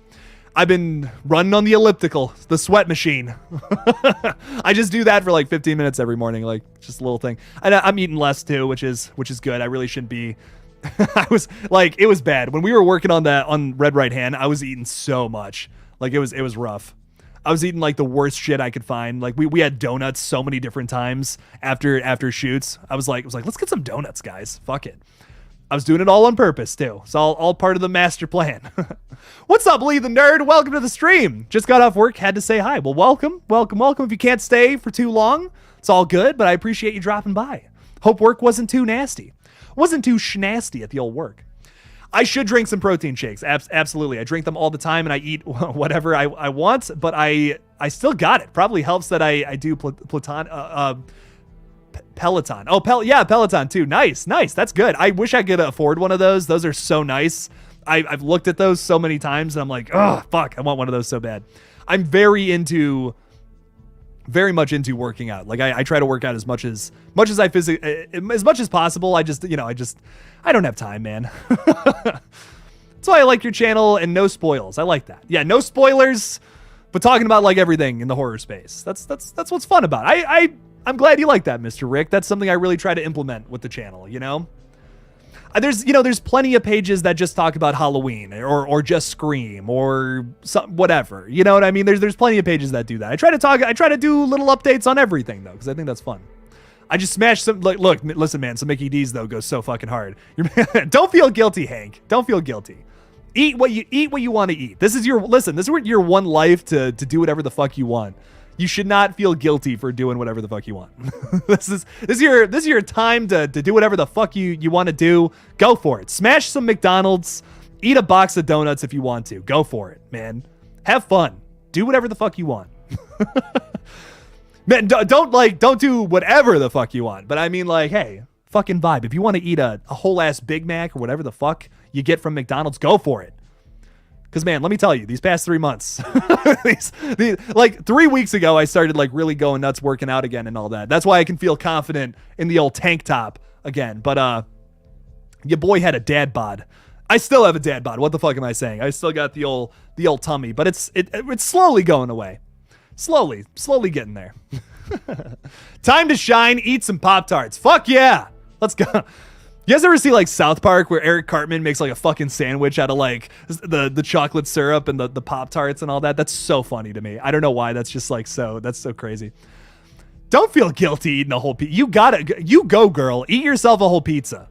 I've been running on the elliptical, the sweat machine. I just do that for 15 minutes every morning, just a little thing. And I'm eating less too, which is good. I really shouldn't be. I was it was bad when we were working on Red Right Hand. I was eating so much, it was rough. I was eating the worst shit I could find. We had donuts so many different times after shoots. I was like, let's get some donuts, guys. Fuck it. I was doing it all on purpose too. It's all part of the master plan. What's up, Lei TheNerd? Welcome to the stream. Just got off work, had to say hi. Well, welcome. If you can't stay for too long, it's all good, but I appreciate you dropping by. Hope work wasn't too nasty. Wasn't too schnasty at the old work. I should drink some protein shakes. Absolutely. I drink them all the time and I eat whatever I want, but I still got it. Probably helps that I do Peloton. Oh, Peloton too. Nice. That's good. I wish I could afford one of those. Those are so nice. I've looked at those so many times and I'm like, oh, fuck, I want one of those so bad. I'm very much into working out. I try to work out as much as possible. I don't have time, man. That's why I like your channel and no spoils. I like that. Yeah, no spoilers, but talking about everything in the horror space. That's what's fun about it. I'm glad you like that, Mr. Rick. That's something I really try to implement with the channel, There's plenty of pages that just talk about Halloween or just Scream or whatever. You know what I mean? There's plenty of pages that do that. I try to do little updates on everything though, because I think that's fun. I just smashed some. Look, listen, man. Some Mickey D's though goes so fucking hard. Don't feel guilty, Hank. Don't feel guilty. Eat what you want to eat. This is your one life to do whatever the fuck you want. You should not feel guilty for doing whatever the fuck you want. This is your time to do whatever the fuck you want to do. Go for it. Smash some McDonald's. Eat a box of donuts if you want to. Go for it, man. Have fun. Do whatever the fuck you want. Man, don't do whatever the fuck you want. But I mean, hey, fucking vibe. If you want to eat a whole ass Big Mac or whatever the fuck you get from McDonald's, go for it. Because, man, let me tell you, these past 3 months, 3 weeks ago, I started really going nuts working out again and all that. That's why I can feel confident in the old tank top again. But your boy had a dad bod. I still have a dad bod. What the fuck am I saying? I still got the old tummy, but it's slowly going away. Slowly getting there. Time to shine. Eat some Pop-Tarts. Fuck yeah. Let's go. You guys ever see South Park where Eric Cartman makes a fucking sandwich out of the chocolate syrup and the Pop-Tarts and all that? That's so funny to me. I don't know why. That's just that's so crazy. Don't feel guilty eating a whole pizza. You go, girl. Eat yourself a whole pizza.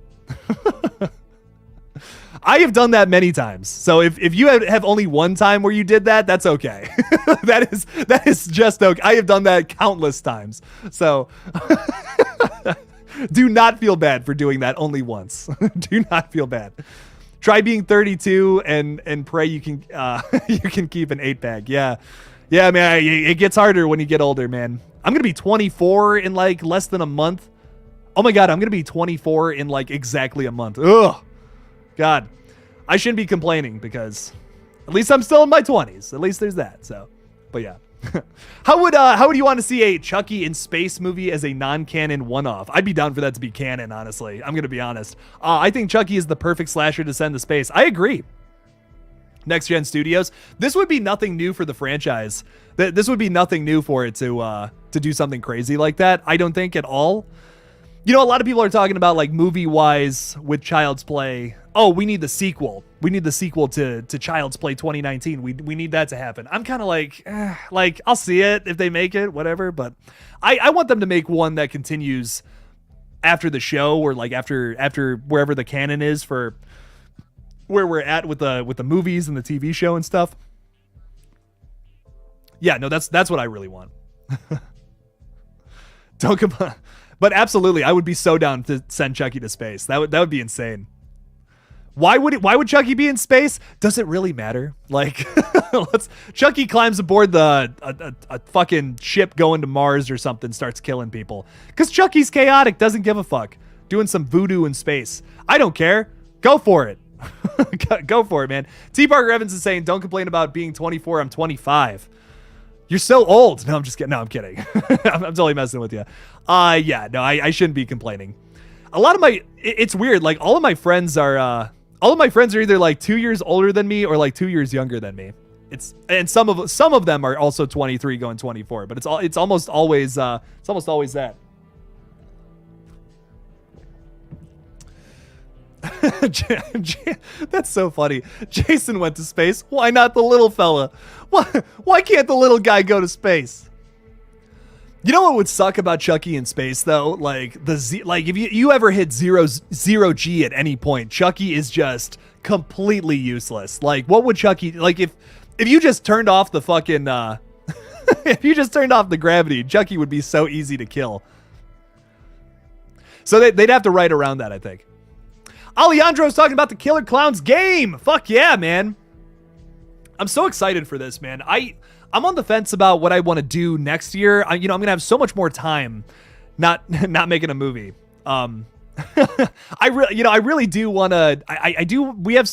I have done that many times. So if you have only one time where you did that, that's okay. that is just okay. I have done that countless times. So do not feel bad for doing that only once. Do not feel bad. Try being 32 and pray you can keep an 8-pack. Yeah, man. It gets harder when you get older, man. I'm gonna be 24 in less than a month. Oh my God, I'm going to be 24 in like exactly a month. Ugh. God. I shouldn't be complaining because at least I'm still in my 20s. At least there's that. So, but yeah. How would you want to see a Chucky in space movie as a non-canon one-off? I'd be down for that to be canon, honestly. I'm going to be honest. I think Chucky is the perfect slasher to send to space. I agree. Next Gen Studios. This would be nothing new for the franchise. This would be nothing new for it to do something crazy like that. I don't think at all. You know, a lot of people are talking about like movie-wise with Child's Play. Oh, we need the sequel. We need the sequel to Child's Play 2019. We need that to happen. I'm kind of like I'll see it if they make it, whatever. But I want them to make one that continues after the show or like after wherever the canon is for where we're at with the movies and the TV show and stuff. Yeah, no, that's what I really want. Don't come. But absolutely, I would be so down to send Chucky to space. That would be insane. Why would Chucky be in space? Does it really matter? Like, Chucky climbs aboard a fucking ship going to Mars or something, starts killing people. Because Chucky's chaotic, doesn't give a fuck. Doing some voodoo in space. I don't care. Go for it. Go for it, man. T. Parker Evans is saying, don't complain about being 24. I'm 25. You're so old. No, I'm just kidding. No, I'm kidding. I'm totally messing with you. Yeah, no, I shouldn't be complaining. A lot of it's weird. Like all of my friends are either like 2 years older than me or like 2 years younger than me. And some of them are also 23 going 24, but it's almost always that. That's so funny. Jason went to space. Why not the little fella? Why can't the little guy go to space? You know what would suck about Chucky in space though? Like if you ever hit zero G at any point, Chucky is just completely useless. Like what would Chucky like if you just turned off the fucking if you just turned off the gravity, Chucky would be so easy to kill. So they'd have to write around that, I think. Alejandro's talking about the Killer Clowns game. Fuck yeah, man. I'm so excited for this, man. I'm on the fence about what I want to do next year. I'm going to have so much more time not making a movie. I really do want to,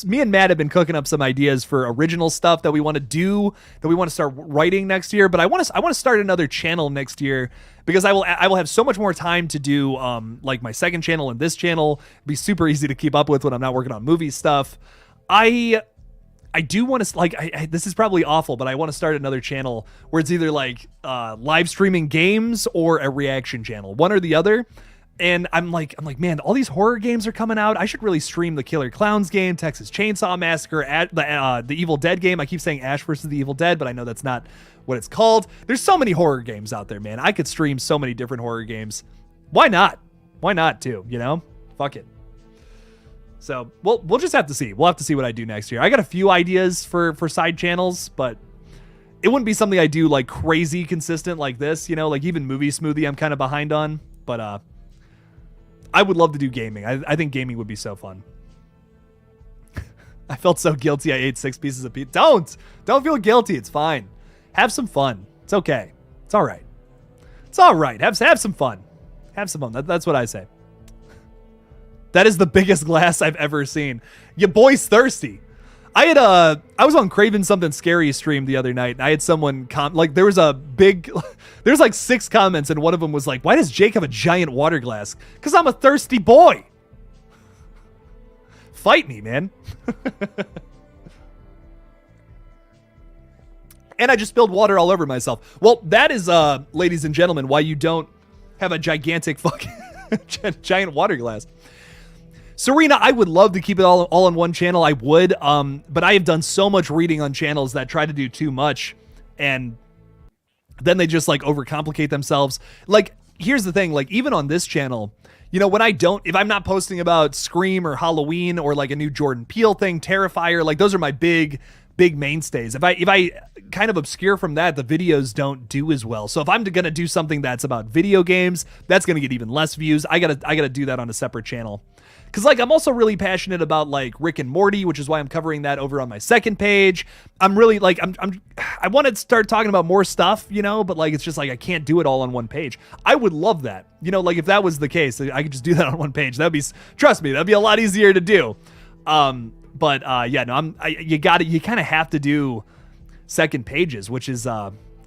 me and Matt have been cooking up some ideas for original stuff that we want to do, that we want to start writing next year. But I want to start another channel next year because I will have so much more time to do, like my second channel and this channel. It'll be super easy to keep up with when I'm not working on movie stuff. I do want to, like, this is probably awful, but I want to start another channel where it's either like live streaming games or a reaction channel, one or the other. And I'm like, man, all these horror games are coming out. I should really stream the Killer Clowns game, Texas Chainsaw Massacre, the Evil Dead game. I keep saying Ash versus the Evil Dead, but I know that's not what it's called. There's so many horror games out there, man. I could stream so many different horror games. Why not? Why not too, you know? Fuck it. So we'll just have to see. We'll have to see what I do next year. I got a few ideas for side channels, but it wouldn't be something I do like crazy consistent like this, you know, like even Movie Smoothie I'm kind of behind on, but I would love to do gaming. I think gaming would be so fun. I felt so guilty I ate 6 pieces of pizza. Don't feel guilty. It's fine. Have some fun. It's okay. It's all right. It's all right. Have some fun. Have some fun. That's what I say. That is the biggest glass I've ever seen. Your boy's thirsty. I was on Craven Something Scary stream the other night, and I had someone there's like 6 comments, and one of them was like, why does Jake have a giant water glass? Because I'm a thirsty boy. Fight me, man. And I just spilled water all over myself. Well, that is, ladies and gentlemen, why you don't have a gigantic fucking giant water glass. Serena, I would love to keep it all on one channel. I would, but I have done so much reading on channels that try to do too much, and then they just like overcomplicate themselves. Like, here's the thing, like even on this channel, you know, if I'm not posting about Scream or Halloween or like a new Jordan Peele thing, Terrifier, like those are my big mainstays. If I kind of obscure from that, the videos don't do as well. So if I'm gonna do something that's about video games, that's gonna get even less views. I gotta do that on a separate channel. Because, like, I'm also really passionate about, like, Rick and Morty, which is why I'm covering that over on my second page. I'm really, like, I want to start talking about more stuff, you know, but, like, it's just, like, I can't do it all on one page. I would love that. You know, like, if that was the case, I could just do that on one page. Trust me, that'd be a lot easier to do. But yeah, no, you kind of have to do second pages, which is,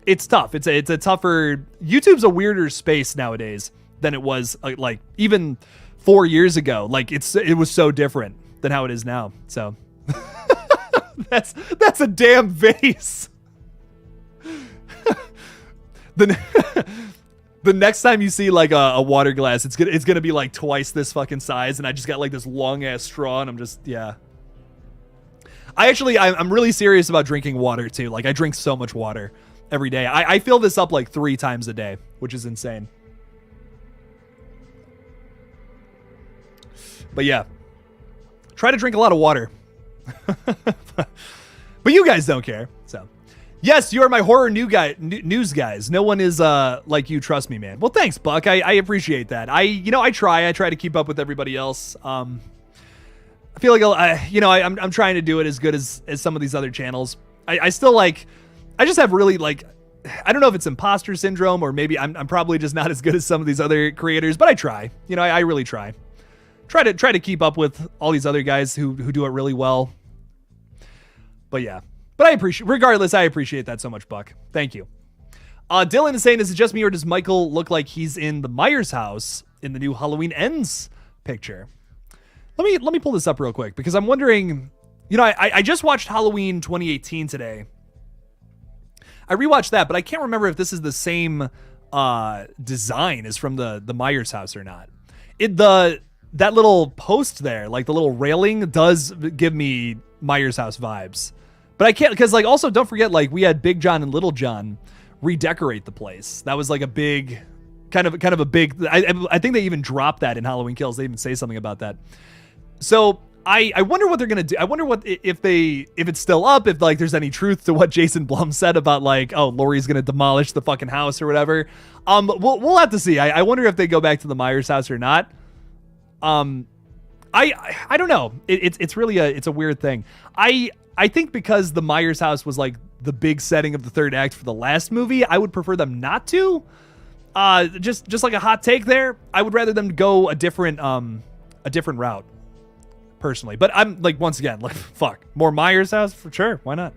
it's tough. It's a tougher, YouTube's a weirder space nowadays than it was, like even 4 years ago. Like it was so different than how it is now. So that's a damn vase. The next time you see like a water glass, it's gonna be like twice this fucking size, and I just got like this long ass straw, and I'm just, yeah. I'm really serious about drinking water too. Like I drink so much water every day. I fill this up like 3 times a day, which is insane. But yeah, try to drink a lot of water. But you guys don't care, so. Yes, you are my horror news guys. No one is like you, trust me, man. Well, thanks, Buck. I appreciate that. I try to keep up with everybody else. I feel like I'm trying to do it as good as some of these other channels. I still like, I just have really like, I don't know if it's imposter syndrome or maybe I'm probably just not as good as some of these other creators, but I try. You know, I really try. Try to keep up with all these other guys who do it really well. But yeah. But I appreciate that so much, Buck. Thank you. Dylan is saying, is it just me or does Michael look like he's in the Myers house in the new Halloween Ends picture? Let me pull this up real quick because I'm wondering, you know, I just watched Halloween 2018 today. I rewatched that, but I can't remember if this is the same design as from the Myers house or not. That little post there, like the little railing, does give me Myers house vibes. But I can't, because like also don't forget, like we had Big John and Little John redecorate the place. That was like a big, kind of a big. I think they even dropped that in Halloween Kills. They even say something about that. So I wonder what they're gonna do. I wonder what if it's still up. If like there's any truth to what Jason Blum said about like, oh, Laurie's gonna demolish the fucking house or whatever. We'll have to see. I wonder if they go back to the Myers house or not. I don't know. It's really a weird thing. I think because the Myers house was like the big setting of the third act for the last movie, I would prefer them not to. Just like a hot take there. I would rather them go a different route, personally. But I'm like, once again, like, fuck, more Myers house for sure. Why not?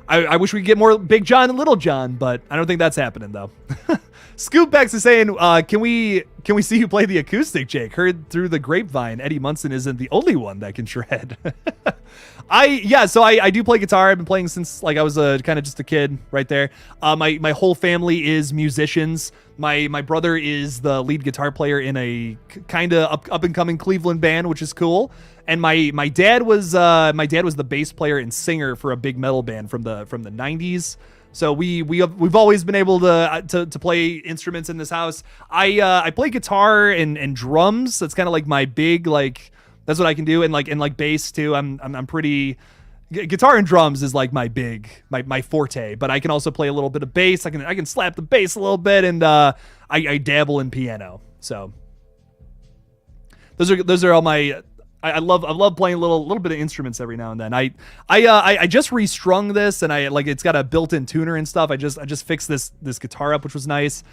I wish we could get more Big John and Little John, but I don't think that's happening though. Scoopbacks is saying, can we see you play the acoustic, Jake? Heard through the grapevine, Eddie Munson isn't the only one that can shred. So I do play guitar. I've been playing since like I was kind of just a kid right there. My whole family is musicians. My brother is the lead guitar player in a kind of up and coming Cleveland band, which is cool. And my dad was the bass player and singer for a big metal band from the 90s. So we've always been able to play instruments in this house. I play guitar and drums. That's kind of like my big, like, that's what I can do. And like bass too. I'm pretty, guitar and drums is like my forte, but I can also play a little bit of bass. I can slap the bass a little bit, and I dabble in piano. So those are all my, I love playing a little bit of instruments every now and then. I just restrung this, and it's got a built-in tuner and stuff. I just fixed this guitar up, which was nice.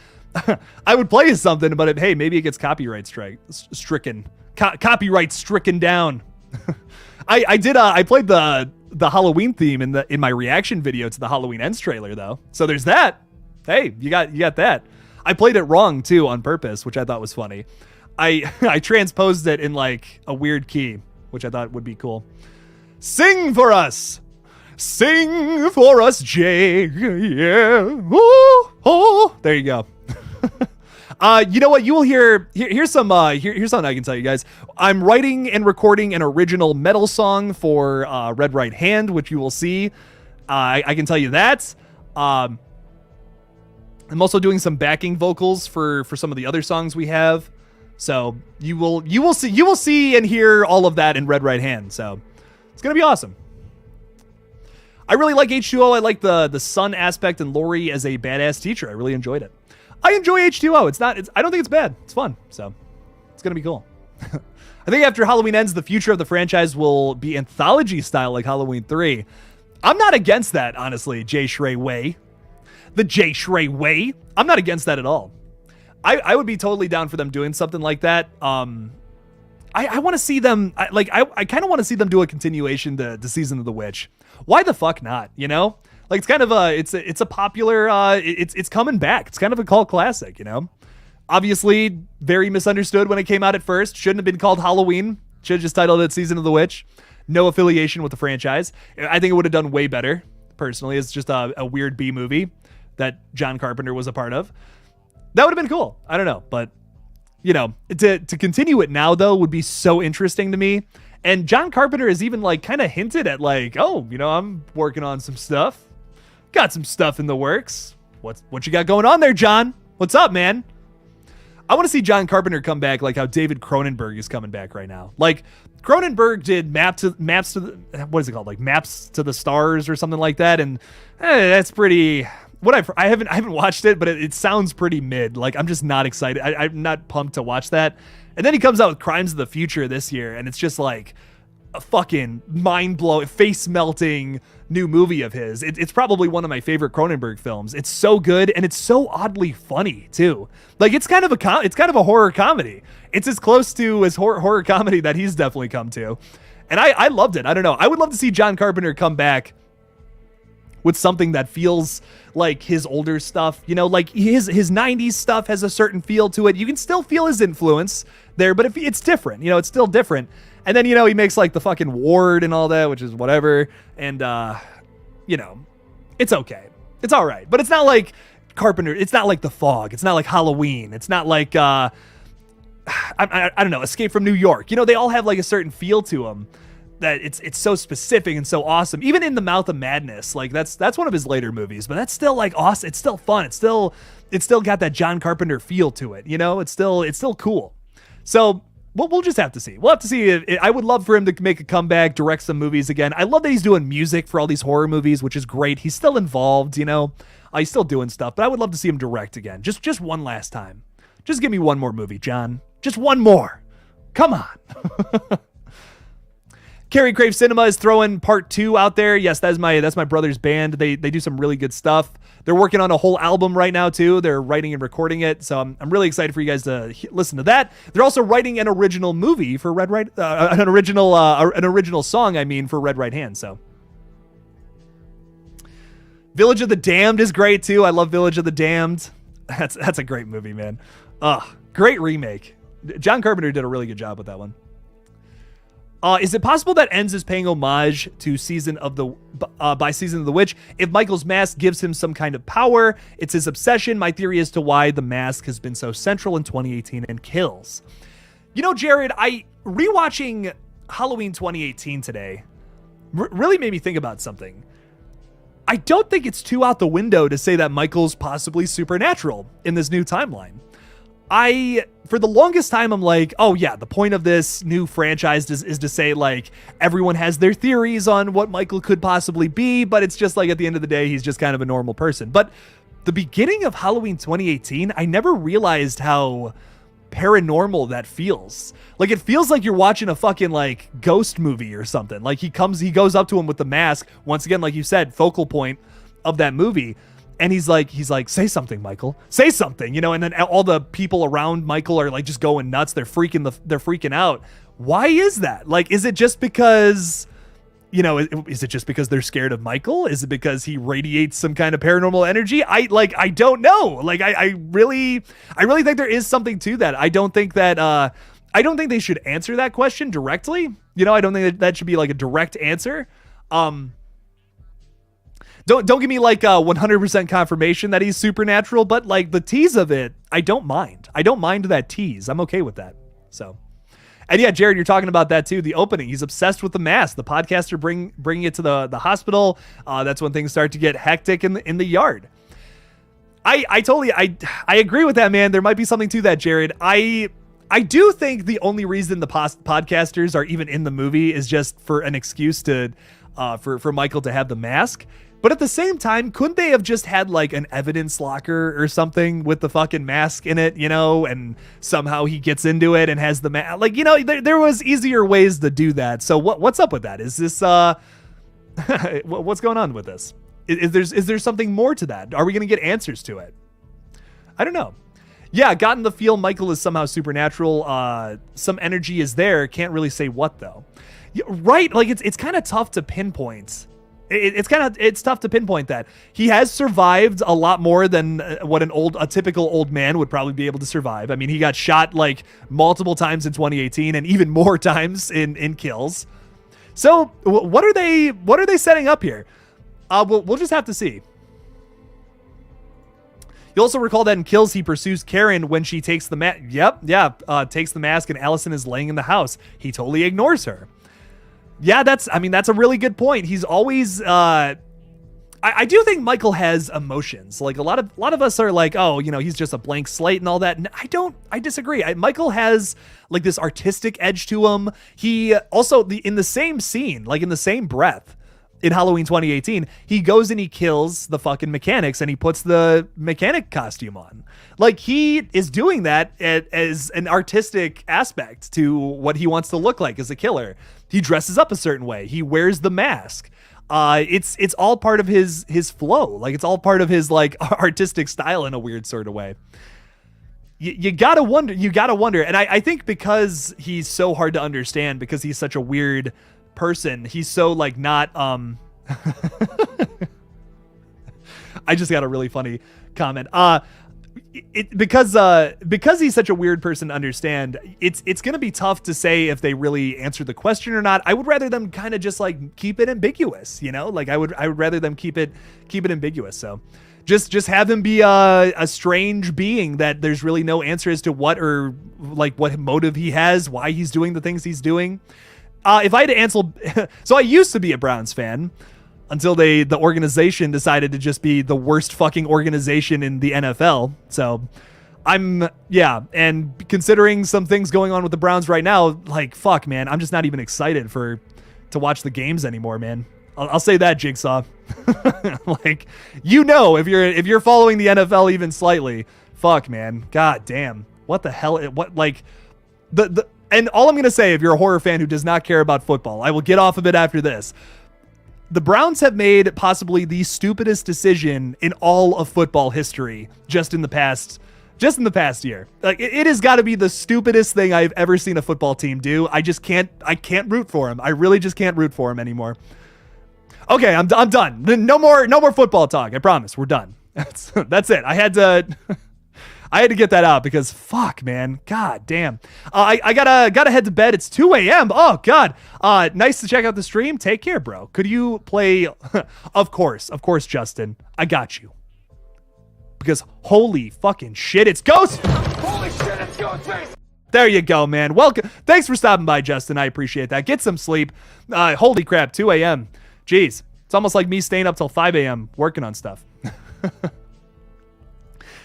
I would play something, but hey, maybe it gets copyright stricken. Copyright stricken down. I played the Halloween theme in my reaction video to the Halloween Ends trailer though. So there's that. Hey, you got that. I played it wrong too on purpose, which I thought was funny. I transposed it in like a weird key, which I thought would be cool. Sing for us, Jake. Yeah. Ooh, oh. There you go. You know what? You will hear. Here's something I can tell you guys. I'm writing and recording an original metal song for Red Right Hand, which you will see. I can tell you that. I'm also doing some backing vocals for some of the other songs we have. So you will see and hear all of that in Red Right Hand. So it's gonna be awesome. I really like H2O. I like the sun aspect and Laurie as a badass teacher. I really enjoyed it. I enjoy H2O. I don't think it's bad. It's fun. So it's gonna be cool. I think after Halloween ends, the future of the franchise will be anthology style like Halloween 3. I'm not against that, honestly, Jay Shrey way. The Jay Shrey way. I'm not against that at all. I would be totally down for them doing something like that. I want to see them, I kind of want to see them do a continuation to Season of the Witch. Why the fuck not, you know? Like, it's kind of it's a popular, it's coming back. It's kind of a cult classic, you know? Obviously, very misunderstood when it came out at first. Shouldn't have been called Halloween. Should have just titled it Season of the Witch. No affiliation with the franchise. I think it would have done way better, personally. It's just a weird B movie that John Carpenter was a part of. That would have been cool. I don't know, but you know, to continue it now though would be so interesting to me. And John Carpenter has even like kind of hinted at like, oh, you know, I'm working on some stuff. Got some stuff in the works. What you got going on there, John? What's up, man? I want to see John Carpenter come back like how David Cronenberg is coming back right now. Like Cronenberg did maps to the, what is it called? Like Maps to the Stars or something like that. And that's pretty, I haven't watched it, but it sounds pretty mid. Like I'm just not excited. I'm not pumped to watch that. And then he comes out with Crimes of the Future this year. And it's just like a fucking mind-blowing, face-melting new movie of his. It's probably one of my favorite Cronenberg films. It's so good, and it's so oddly funny too. Like it's kind of a horror comedy. It's as close to as horror comedy that he's definitely come to, and I loved it. I don't know. I would love to see John Carpenter come back with something that feels like his older stuff. You know, like his 90s stuff has a certain feel to it. You can still feel his influence there, but if it's different, you know, it's still different. And then, you know, he makes like the fucking Ward and all that, which is whatever. And, you know, it's okay. It's all right. But it's not like Carpenter. It's not like The Fog. It's not like Halloween. It's not like, I don't know, Escape from New York. You know, they all have like a certain feel to them that it's so specific and so awesome. Even In the Mouth of Madness, like that's one of his later movies, but that's still like awesome. It's still fun. It's still got that John Carpenter feel to it. You know, it's still cool. So, we'll just have to see. We'll have to see. I would love for him to make a comeback, direct some movies again. I love that he's doing music for all these horror movies, which is great. He's still involved, you know. He's still doing stuff, but I would love to see him direct again. Just one last time. Just give me one more movie, John. Just one more. Come on. Carrie Crave Cinema is throwing part 2 out there. Yes, that's my brother's band. They do some really good stuff. They're working on a whole album right now too. They're writing and recording it, so I'm really excited for you guys to listen to that. They're also writing an original movie for Red Right, an original song. I mean, for Red Right Hand. So, Village of the Damned is great too. I love Village of the Damned. That's a great movie, man. Great remake. John Carpenter did a really good job with that one. Is it possible that Ends is paying homage to Season of the Witch? If Michael's mask gives him some kind of power, it's his obsession. My theory as to why the mask has been so central in 2018 and kills. You know, Jared, rewatching Halloween 2018 today really made me think about something. I don't think it's too out the window to say that Michael's possibly supernatural in this new timeline. For the longest time, I'm like, oh yeah, the point of this new franchise is to say like everyone has their theories on what Michael could possibly be, but it's just like at the end of the day, he's just kind of a normal person. But the beginning of Halloween 2018, I never realized how paranormal that feels. Like it feels like you're watching a fucking like ghost movie or something. Like he goes up to him with the mask. Once again, like you said, focal point of that movie. And he's like, say something, Michael, say something, you know, and then all the people around Michael are like just going nuts. They're freaking out. Why is that? Like, is it just because, you know, is it just because they're scared of Michael? Is it because he radiates some kind of paranormal energy? I don't know. Like, I really think there is something to that. I don't think they should answer that question directly. You know, I don't think that should be like a direct answer. Don't give me like a 100% confirmation that he's supernatural, but like the tease of it, I don't mind. I don't mind that tease. I'm okay with that. So, and yeah, Jared, you're talking about that too. The opening, he's obsessed with the mask. The podcaster bringing it to the hospital. That's when things start to get hectic in the yard. I totally agree with that, man. There might be something to that, Jared. I do think the only reason the podcasters are even in the movie is just for an excuse to for Michael to have the mask. But at the same time, couldn't they have just had like an evidence locker or something with the fucking mask in it, you know, and somehow he gets into it and has the mask? Like, you know, there was easier ways to do that. So what's up with that? Is this what's going on with this? Is there something more to that? Are we going to get answers to it? I don't know. Yeah, gotten the feel Michael is somehow supernatural. Some energy is there. Can't really say what though. Yeah, right? Like it's kind of tough to pinpoint. It's tough to pinpoint that. He has survived a lot more than what a typical old man would probably be able to survive. I mean, he got shot like multiple times in 2018 and even more times in kills. So what are they setting up here? We'll just have to see. You also recall that in Kills, he pursues Karen when she takes the mask. Takes the mask and Allison is laying in the house. He totally ignores her. Yeah, that's a really good point. He's always, I do think Michael has emotions. Like a lot of us are like, oh, you know, he's just a blank slate and all that. And I disagree. Michael has like this artistic edge to him. He also, in the same scene, like in the same breath, in Halloween 2018, he goes and he kills the fucking mechanics and he puts the mechanic costume on. Like he is doing that as an artistic aspect to what he wants to look like as a killer. He dresses up a certain way. He wears the mask. It's all part of his flow. Like it's all part of his like artistic style in a weird sort of way. You gotta wonder. And I think because he's so hard to understand, because he's such a weird person, he's so like not I just got a really funny comment. Because he's such a weird person to understand, it's gonna be tough to say if they really answer the question or not. I would rather them kind of just like keep it ambiguous, you know? Like I would rather them keep it ambiguous. So just have him be a strange being that there's really no answer as to what motive he has, why he's doing the things he's doing. If I had to answer, so I used to be a Browns fan until the organization decided to just be the worst fucking organization in the NFL. So and considering some things going on with the Browns right now, like, fuck, man, I'm just not even excited to watch the games anymore, man. I'll say that, Jigsaw. Like, you know, if you're following the NFL even slightly, fuck, man, god damn, what the hell, and all I'm going to say, if you're a horror fan who does not care about football, I will get off of it after this. The Browns have made possibly the stupidest decision in all of football history just in the past year. Like it has got to be the stupidest thing I've ever seen a football team do. I can't root for him. I really just can't root for him anymore. Okay, I'm done. No more football talk. I promise. We're done. That's it. I had to get that out because fuck, man. God damn. I gotta head to bed. It's 2 a.m. Oh God. Nice to check out the stream. Take care, bro. Could you play? Of course, Justin. I got you. Because holy fucking shit, it's Ghost. Holy shit, it's Ghostface. There you go, man. Welcome. Thanks for stopping by, Justin. I appreciate that. Get some sleep. Holy crap, 2 a.m. Jeez, it's almost like me staying up till 5 a.m. working on stuff.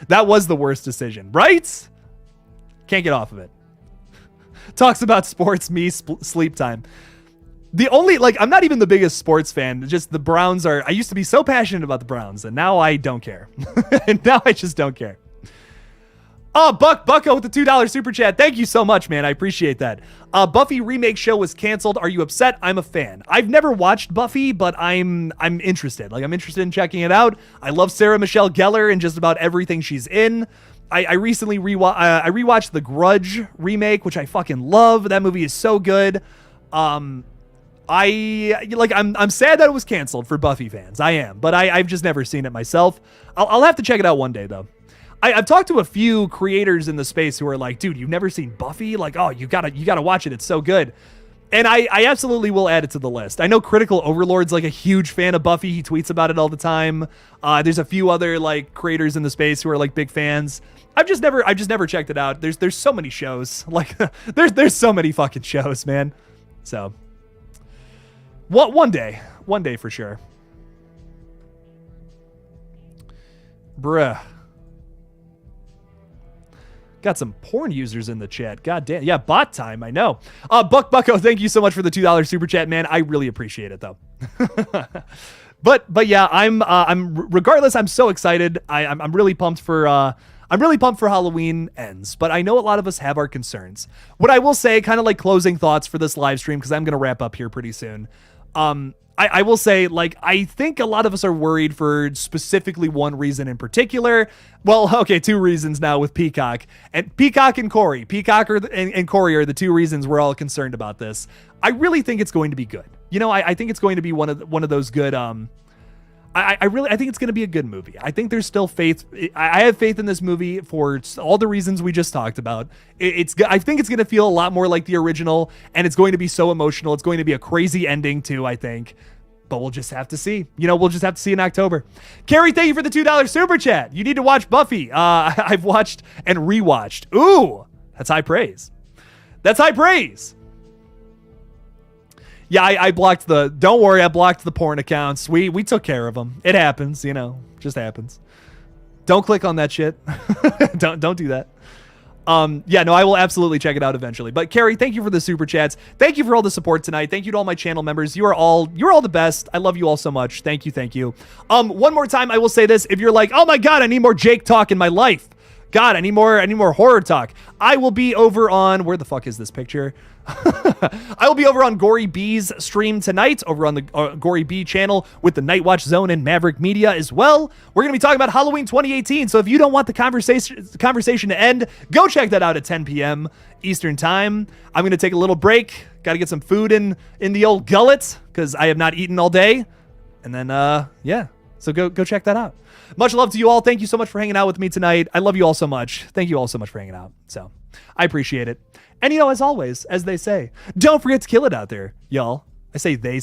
That was the worst decision, right? Can't get off of it. Talks about sports, me, sleep time. The only, I'm not even the biggest sports fan. Just the Browns I used to be so passionate about the Browns, and now I don't care. And now I just don't care. Oh, Bucko with the $2 super chat. Thank you so much, man. I appreciate that. Buffy remake show was canceled. Are you upset? I'm a fan. I've never watched Buffy, but I'm interested. I'm interested in checking it out. I love Sarah Michelle Gellar and just about everything she's in. I recently rewatched the Grudge remake, which I fucking love. That movie is so good. I'm sad that it was canceled for Buffy fans. I am, but I've just never seen it myself. I'll have to check it out one day though. I've talked to a few creators in the space who are like, dude, you've never seen Buffy? Like, oh, you gotta watch it. It's so good. And I absolutely will add it to the list. I know Critical Overlord's like a huge fan of Buffy. He tweets about it all the time. There's a few other like creators in the space who are like big fans. I've just never checked it out. There's so many shows. Like there's so many fucking shows, man. So one day for sure. Bruh. Got some porn users in the chat. God damn. Yeah, bot time. I know. Bucko, thank you so much for the $2 super chat, man. I really appreciate it, though. But yeah, I'm regardless. I'm so excited. I'm really pumped for Halloween Ends. But I know a lot of us have our concerns. What I will say, kind of like closing thoughts for this live stream, because I'm gonna wrap up here pretty soon. I will say, like, I think a lot of us are worried for specifically one reason in particular. Well, okay, two reasons now with Peacock and Corey. Peacock and Corey are the two reasons we're all concerned about this. I really think it's going to be good. You know, I think it's going to be one of those good. I think it's going to be a good movie. I think there's still faith. I have faith in this movie for all the reasons we just talked about. I think it's going to feel a lot more like the original, and it's going to be so emotional. It's going to be a crazy ending too, I think. But we'll just have to see. You know, we'll just have to see in October. Carrie, thank you for the $2 super chat. You need to watch Buffy. I've watched and rewatched. Ooh, that's high praise. That's high praise. Yeah, I blocked don't worry, I blocked the porn accounts. We took care of them. It happens, you know, just happens. Don't click on that shit. don't do that. Yeah, no, I will absolutely check it out eventually. But Carrie, thank you for the super chats. Thank you for all the support tonight. Thank you to all my channel members. You're all the best. I love you all so much. Thank you. One more time, I will say this. If you're like, oh my God, I need more Jake talk in my life. God, I need more horror talk. I will be over on, where the fuck is this picture? I will be over on Gory B's stream tonight, over on the Gory B channel with the Night Watch Zone and Maverick Media as well. We're going to be talking about Halloween 2018. So if you don't want the conversation to end, go check that out at 10 p.m. Eastern time. I'm going to take a little break. Got to get some food in the old gullet because I have not eaten all day. And then, yeah. So go check that out. Much love to you all. Thank you so much for hanging out with me tonight. I love you all so much. Thank you all so much for hanging out. So I appreciate it. And, you know, as always, as they say, don't forget to kill it out there, y'all. I say they